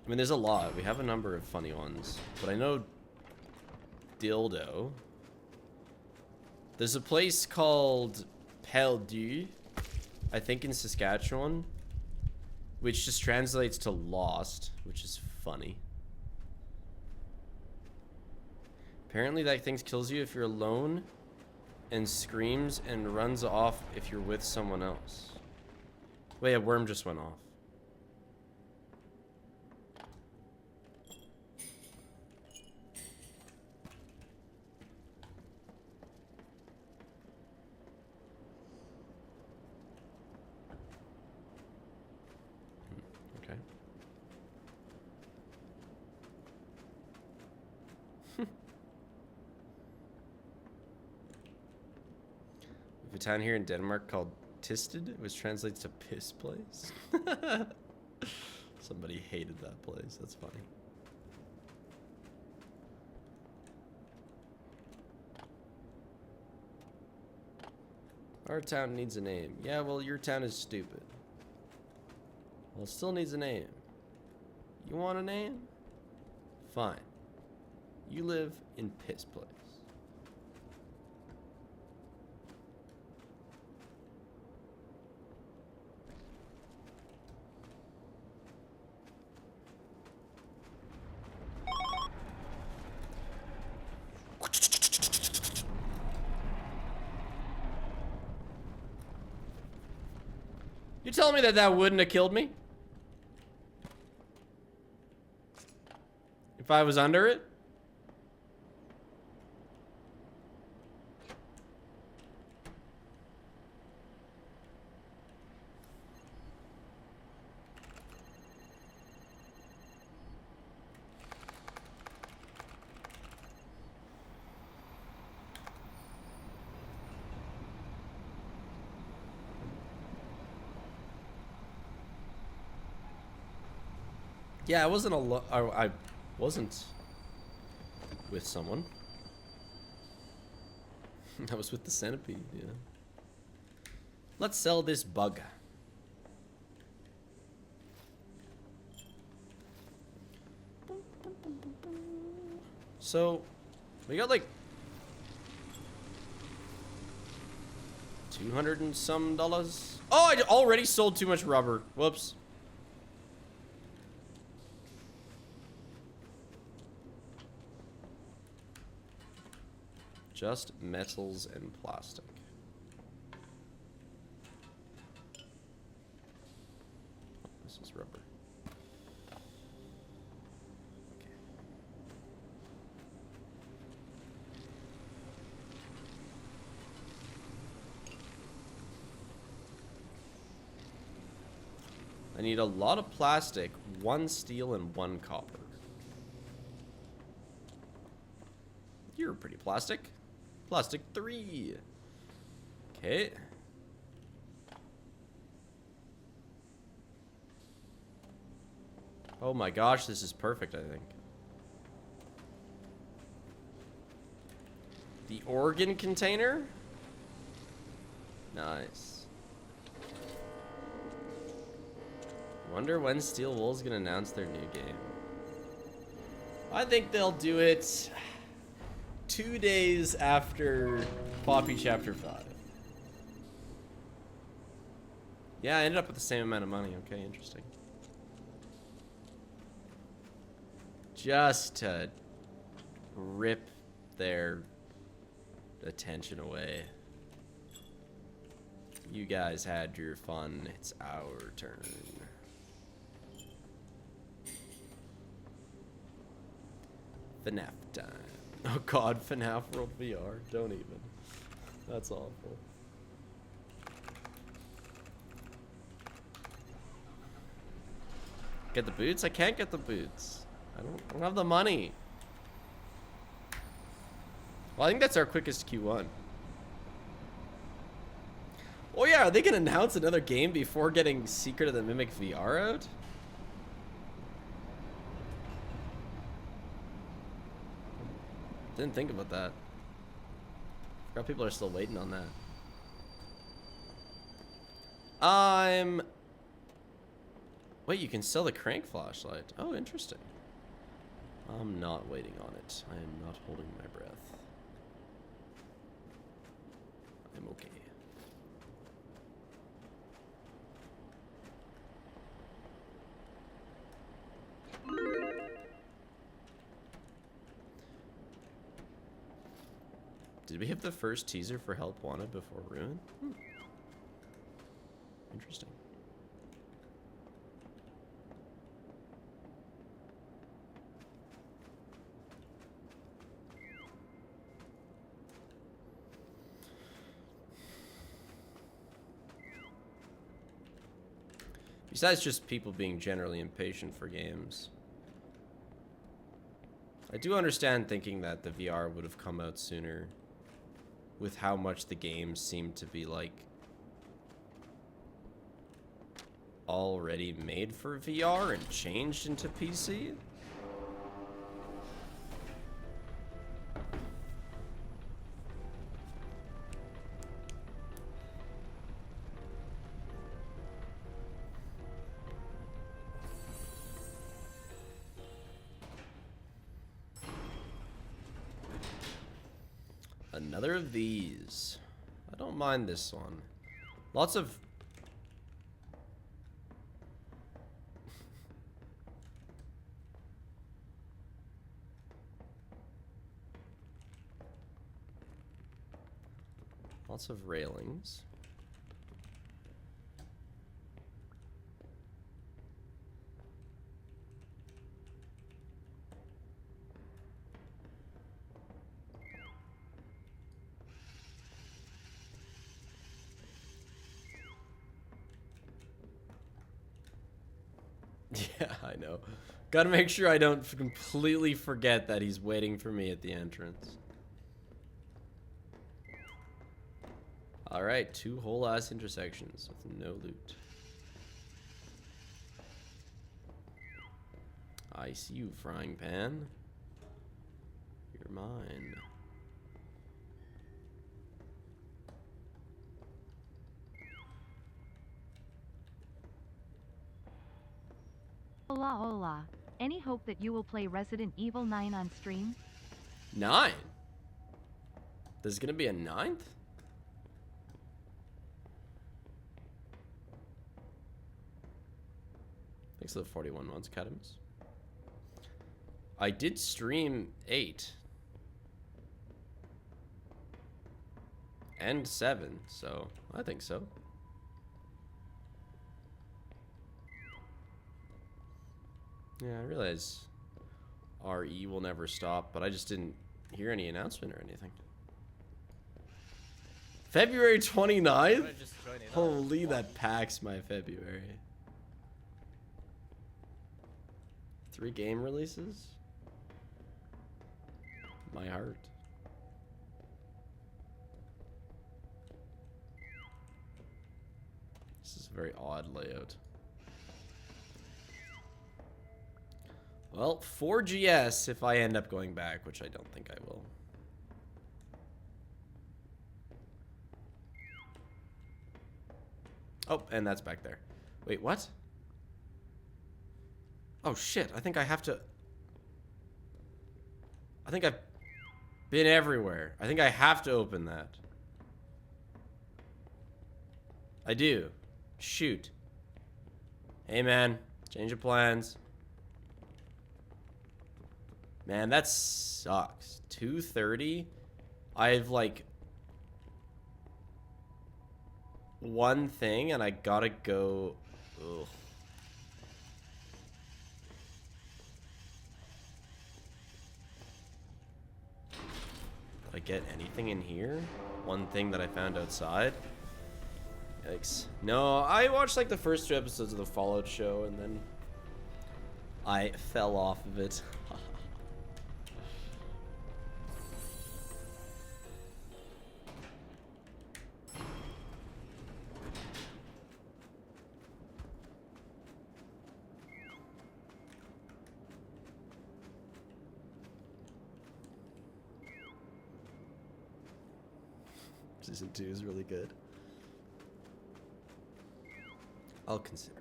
Speaker 1: I mean, there's a lot. We have a number of funny ones. But I know Dildo. There's a place called Perdu, I think in Saskatchewan, which just translates to lost, which is funny. Apparently that thing kills you if you're alone and screams and runs off if you're with someone else. Wait, a worm just went off. Okay. A town here in Denmark called Tisted, which translates to piss place. Somebody hated that place. That's funny. Our town needs a name. Yeah, well, your town is stupid. Well, it still needs a name. You want a name? Fine. You live in piss place. You telling me that that wouldn't have killed me? If I was under it? Yeah, I wasn't alone. I wasn't with someone. I was with the centipede, yeah. Let's sell this bug. So, we got like 200 and some dollars. Oh, I already sold too much rubber. Whoops. Just metals and plastic. This is rubber. Okay. I need a lot of plastic, 1 steel, and 1 copper. You're pretty plastic. Plastic 3. Okay. Oh my gosh, this is perfect, I think. The organ container? Nice. Wonder when Steel Wool's gonna announce their new game. I think they'll do it 2 days after Poppy Chapter 5. Yeah, I ended up with the same amount of money. Okay, interesting. Just to rip their attention away. You guys had your fun. It's our turn. FNAF time. Oh god, FNAF World VR. Don't even. That's awful. Get the boots? I can't get the boots. I don't have the money. Well, I think that's our quickest Q1. Oh yeah, are they gonna announce another game before getting Secret of the Mimic VR out? Didn't think about that. Forgot people are still waiting on that. Wait, you can sell the crank flashlight. Oh, interesting. I'm not waiting on it. I am not holding my breath. I'm okay. Did we have the first teaser for Help Wanted before Ruin? Interesting. Besides just people being generally impatient for games, I do understand thinking that the VR would have come out sooner with how much the games seem to be like already made for VR and changed into PC. Another of these. I don't mind this one. Lots of... Lots of railings. Yeah, I know. Gotta make sure I don't completely forget that he's waiting for me at the entrance. Alright, 2 whole ass intersections with no loot. I see you, frying pan. You're mine.
Speaker 3: Hola hola. Any hope that you will play Resident Evil 9 on stream?
Speaker 1: 9. There's gonna be a 9th? Thanks to the 41 months, Catamus. I did stream 8. And 7, so I think so. Yeah, I realize RE will never stop, but I just didn't hear any announcement or anything. February 29th? Holy, that packs my February. 3 game releases? My heart. This is a very odd layout. Well, 4GS if I end up going back, which I don't think I will. Oh, and that's back there. Wait, what? Oh shit, I think I have to... I think I've been everywhere. I think I have to open that. I do. Shoot. Hey man, change of plans. Man, that sucks. 2:30? I've like one thing and I gotta go. Ugh. Do I get anything in here? One thing that I found outside? Yikes. No, I watched like the first 2 episodes of the Fallout show and then I fell off of it. Season 2 is really good. I'll consider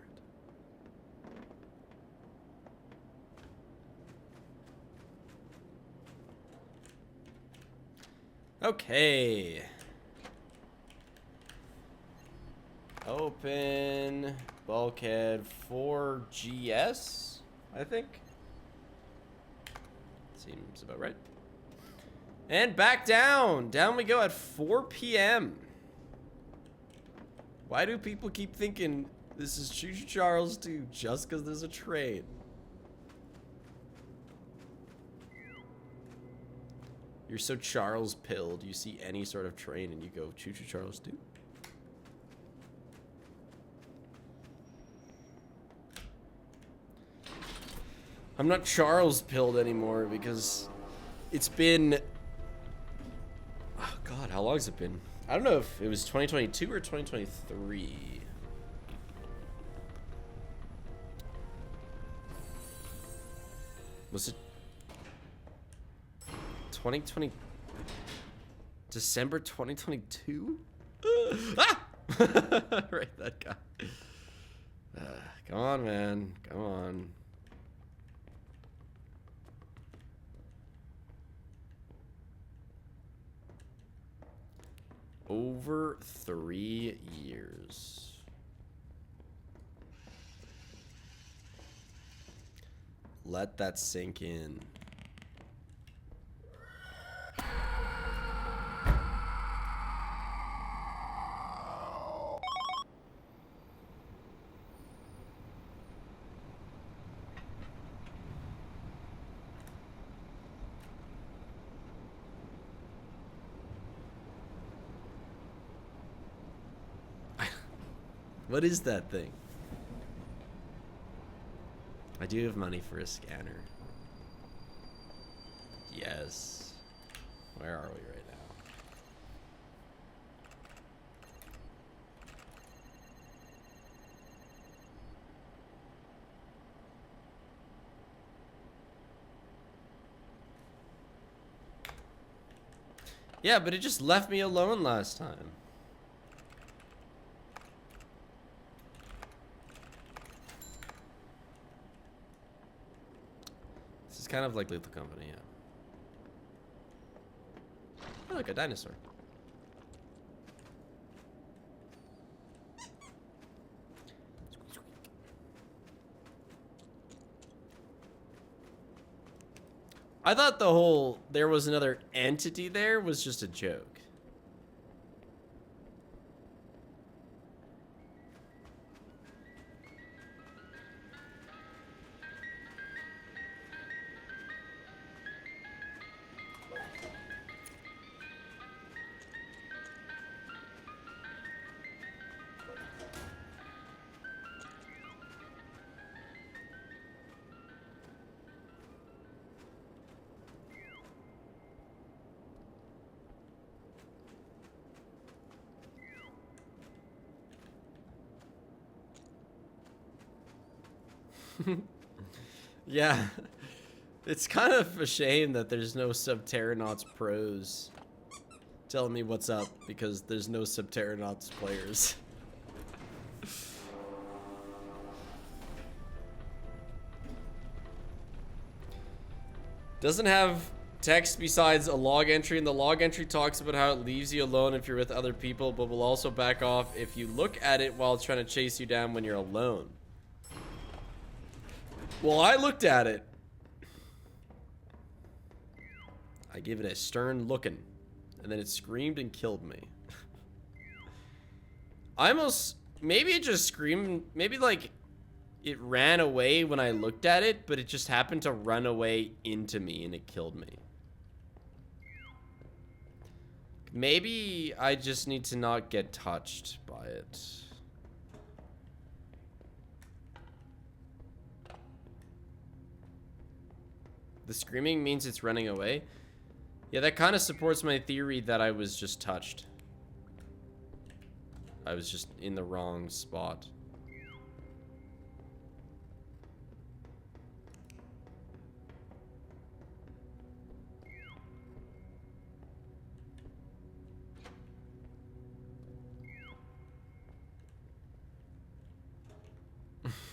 Speaker 1: it. Okay. Open bulkhead 4GS, I think. Seems about right. And back down. Down we go at 4 p.m. Why do people keep thinking this is Choo Choo Charles 2 just because there's a train? You're so Charles pilled, you see any sort of train and you go Choo Choo Charles 2? I'm not Charles pilled anymore because it's been... Oh god, how long has it been? I don't know if it was 2022 or 2023. Was it 2020? December 2022? Ah! Right, that guy. Come on, man. Come on. Over 3 years. Let that sink in. What is that thing? I do have money for a scanner. Yes. Where are we right now? Yeah, but it just left me alone last time. Kind of like Lethal Company, yeah. Look, a dinosaur. I thought the whole there was another entity there was just a joke. Yeah, it's kind of a shame that there's no Subterranauts pros telling me what's up because there's no Subterranauts players. Doesn't have text besides a log entry, and the log entry talks about how it leaves you alone if you're with other people, but will also back off if you look at it while it's trying to chase you down when you're alone. Well, I looked at it. I gave it a stern looking, and then it screamed and killed me. I almost, maybe it just screamed, maybe like it ran away when I looked at it, but it just happened to run away into me and it killed me. Maybe I just need to not get touched by it. The screaming means it's running away. Yeah, that kind of supports my theory that I was just touched. I was just in the wrong spot.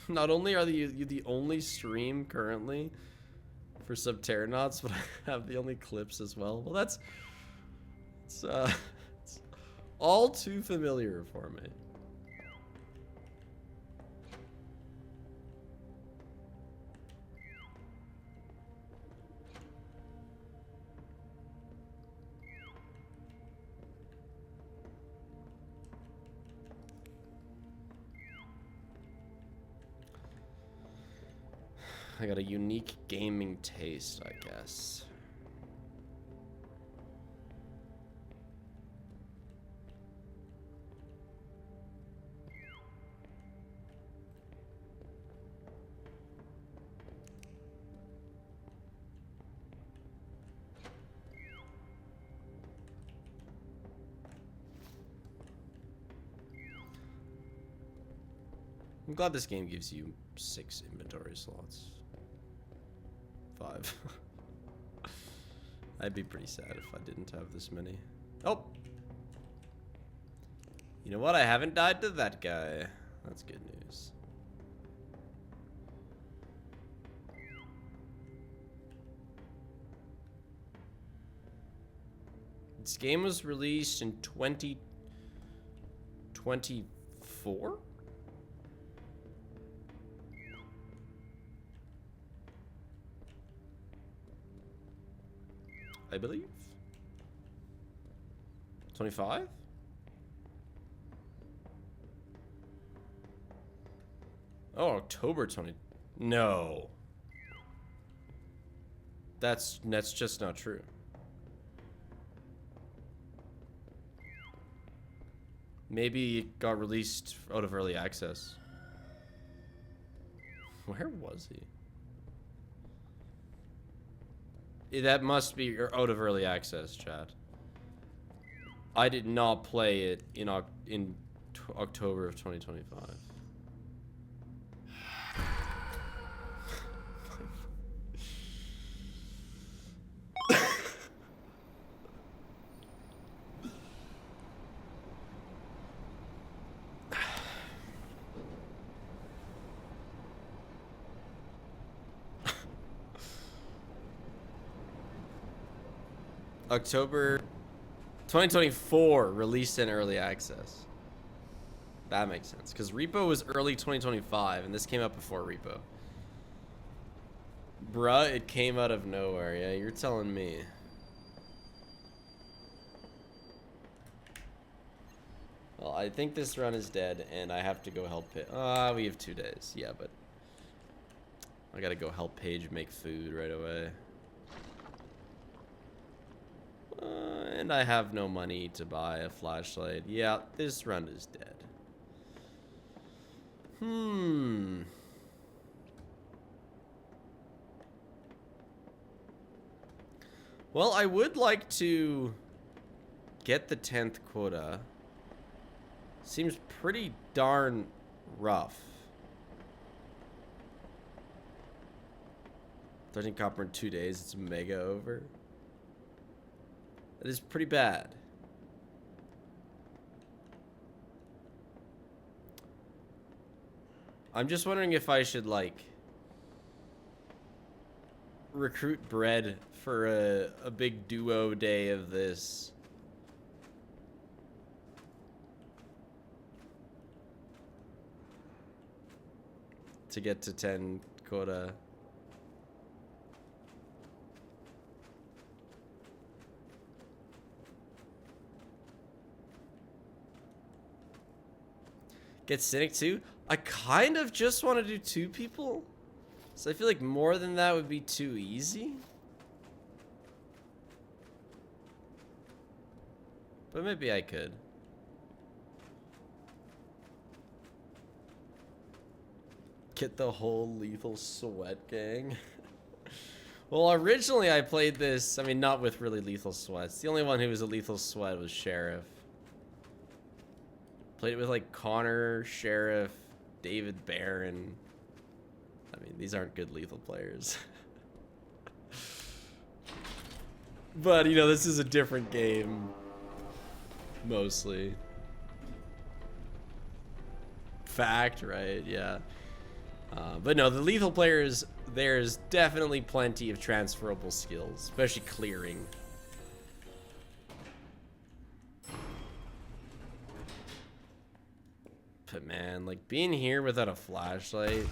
Speaker 1: Not only are you the only stream currently for Subterranauts, but I have the only clips as well. Well, it's all too familiar for me. I got a unique gaming taste, I guess. I'm glad this game gives you 6 inventory slots. 5. I'd be pretty sad if I didn't have this many. Oh! You know what? I haven't died to that guy. That's good news. This game was released in 2024? I believe. 25? Oh, October 20. No. That's just not true. Maybe it got released out of early access. Where was he? That must be out of early access, chat. I did not play it in October of 2025. October 2024 released in early access. That makes sense, because Repo was early 2025, and this came out before Repo. Bruh, it came out of nowhere. Yeah, you're telling me. Well, I think this run is dead, and I have to go help it. We have 2 days. Yeah, but I gotta go help Paige make food right away. And I have no money to buy a flashlight. Yeah, this run is dead. Well, I would like to get the 10th quota. Seems pretty darn rough. 13 copper in 2 days. It's mega over. That is pretty bad. I'm just wondering if I should, like, recruit Bread for a big duo day of this. To get to 10 quota. Get Cynic too? I kind of just want to do 2 people. So I feel like more than that would be too easy. But maybe I could. Get the whole Lethal Sweat gang. Well, originally I played this, I mean, not with really Lethal Sweats. The only one who was a Lethal Sweat was Sheriff. Played it with like Connor, Sheriff, David Barron. I mean, these aren't good lethal players. But, you know, this is a different game. Mostly. Fact, right? Yeah. But no, the lethal players, there's definitely plenty of transferable skills, especially clearing. But man, like being here without a flashlight,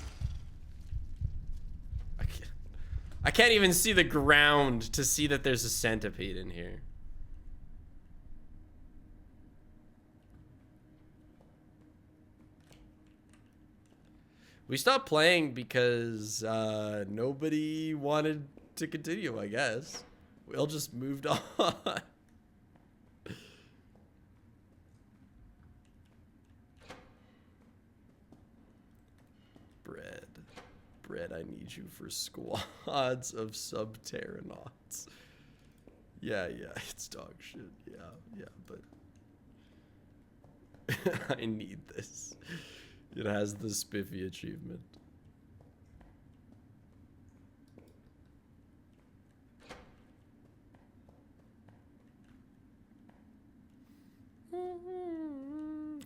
Speaker 1: I can't even see the ground to see that there's a centipede in here. We stopped playing because nobody wanted to continue, I guess. We all just moved on. Bread, I need you for squads of Subterranauts. Yeah, it's dog shit. Yeah, but I need this. It has the spiffy achievement.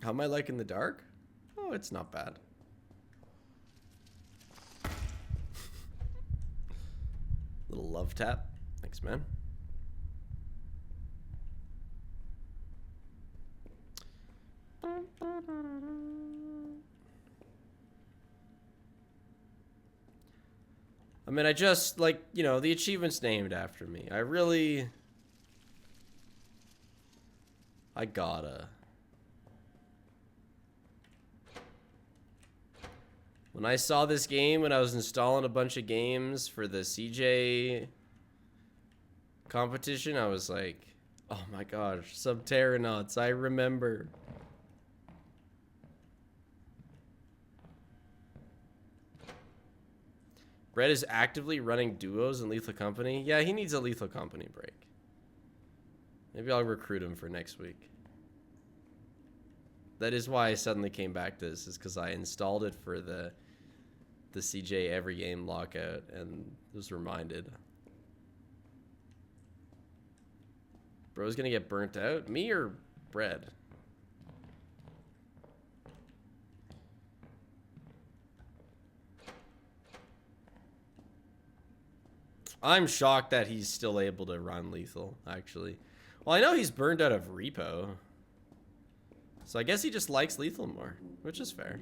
Speaker 1: How am I like in the dark? Oh, it's not bad. Little love tap. Thanks, man. I mean, I just, like, you know, the achievement's named after me. I gotta. When I saw this game, when I was installing a bunch of games for the CJ competition, I was like, oh my gosh, Subterranauts, I remember. Brett is actively running duos in Lethal Company. Yeah, he needs a Lethal Company break. Maybe I'll recruit him for next week. That is why I suddenly came back to this, is because I installed it for the CJ every game lockout and was reminded. Bro's gonna get burnt out? Me or Bread? I'm shocked that he's still able to run lethal, actually. Well, I know he's burned out of repo. So I guess he just likes lethal more, which is fair.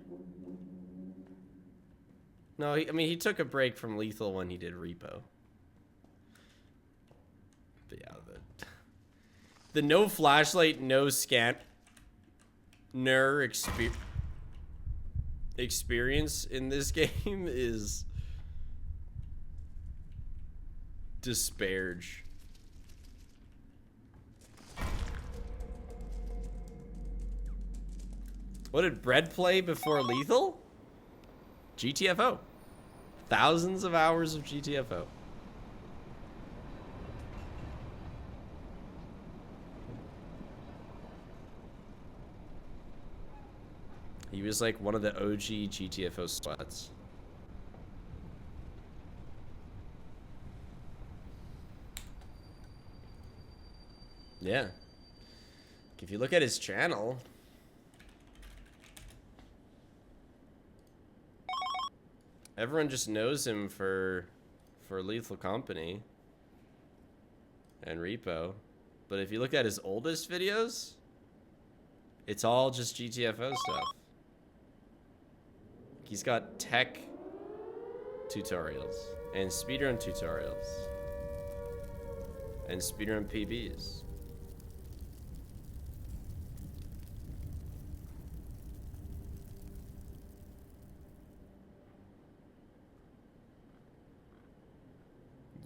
Speaker 1: No, I mean, he took a break from lethal when he did repo. But yeah, the no flashlight, no scan, experience in this game is disparage. What did Bread play before lethal? GTFO. Thousands of hours of GTFO. He was like one of the OG GTFO sweats. Yeah. If you look at his channel, everyone just knows him for Lethal Company and Repo. But if you look at his oldest videos, it's all just GTFO stuff. He's got tech tutorials and speedrun tutorials and speedrun PBs.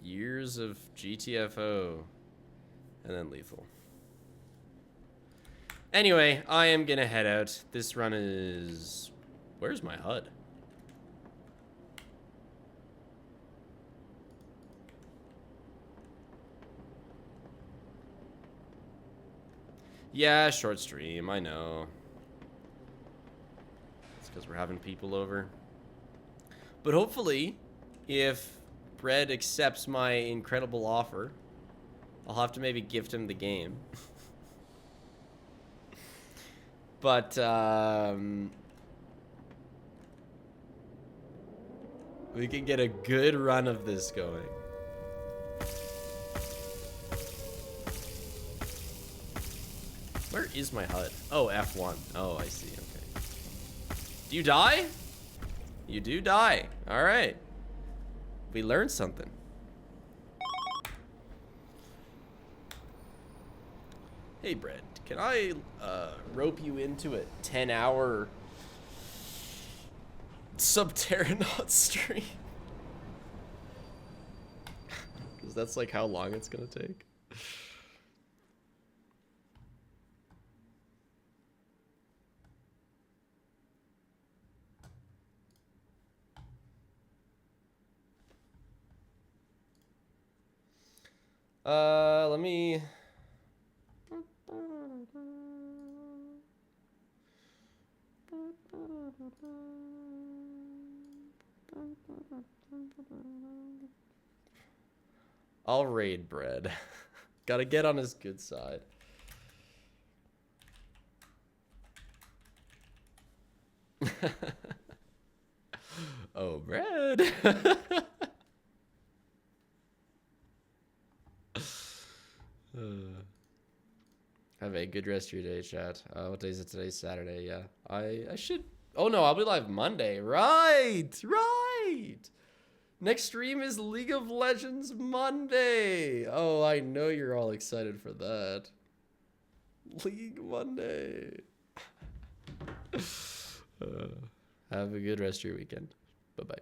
Speaker 1: Years of GTFO and then lethal. Anyway, I am gonna head out. This run is... Where's my HUD? Yeah, short stream, I know. It's because we're having people over. But hopefully, if Bread accepts my incredible offer, I'll have to maybe gift him the game. But, we can get a good run of this going. Where is my HUD? Oh, F1. Oh, I see. Okay. Do you die? You do die. All right. We learned something. Hey, Brett. Can I rope you into a 10-hour Subterranauts stream? Because that's like how long it's gonna take. Let me... I'll raid Bread. Gotta get on his good side. Oh, Bread. Have a good rest of your day, chat. What day is it today? Saturday, yeah. I should... Oh no, I'll be live Monday. Right! Next stream is League of Legends Monday. Oh, I know you're all excited for that. League Monday. Have a good rest of your weekend. Bye-bye.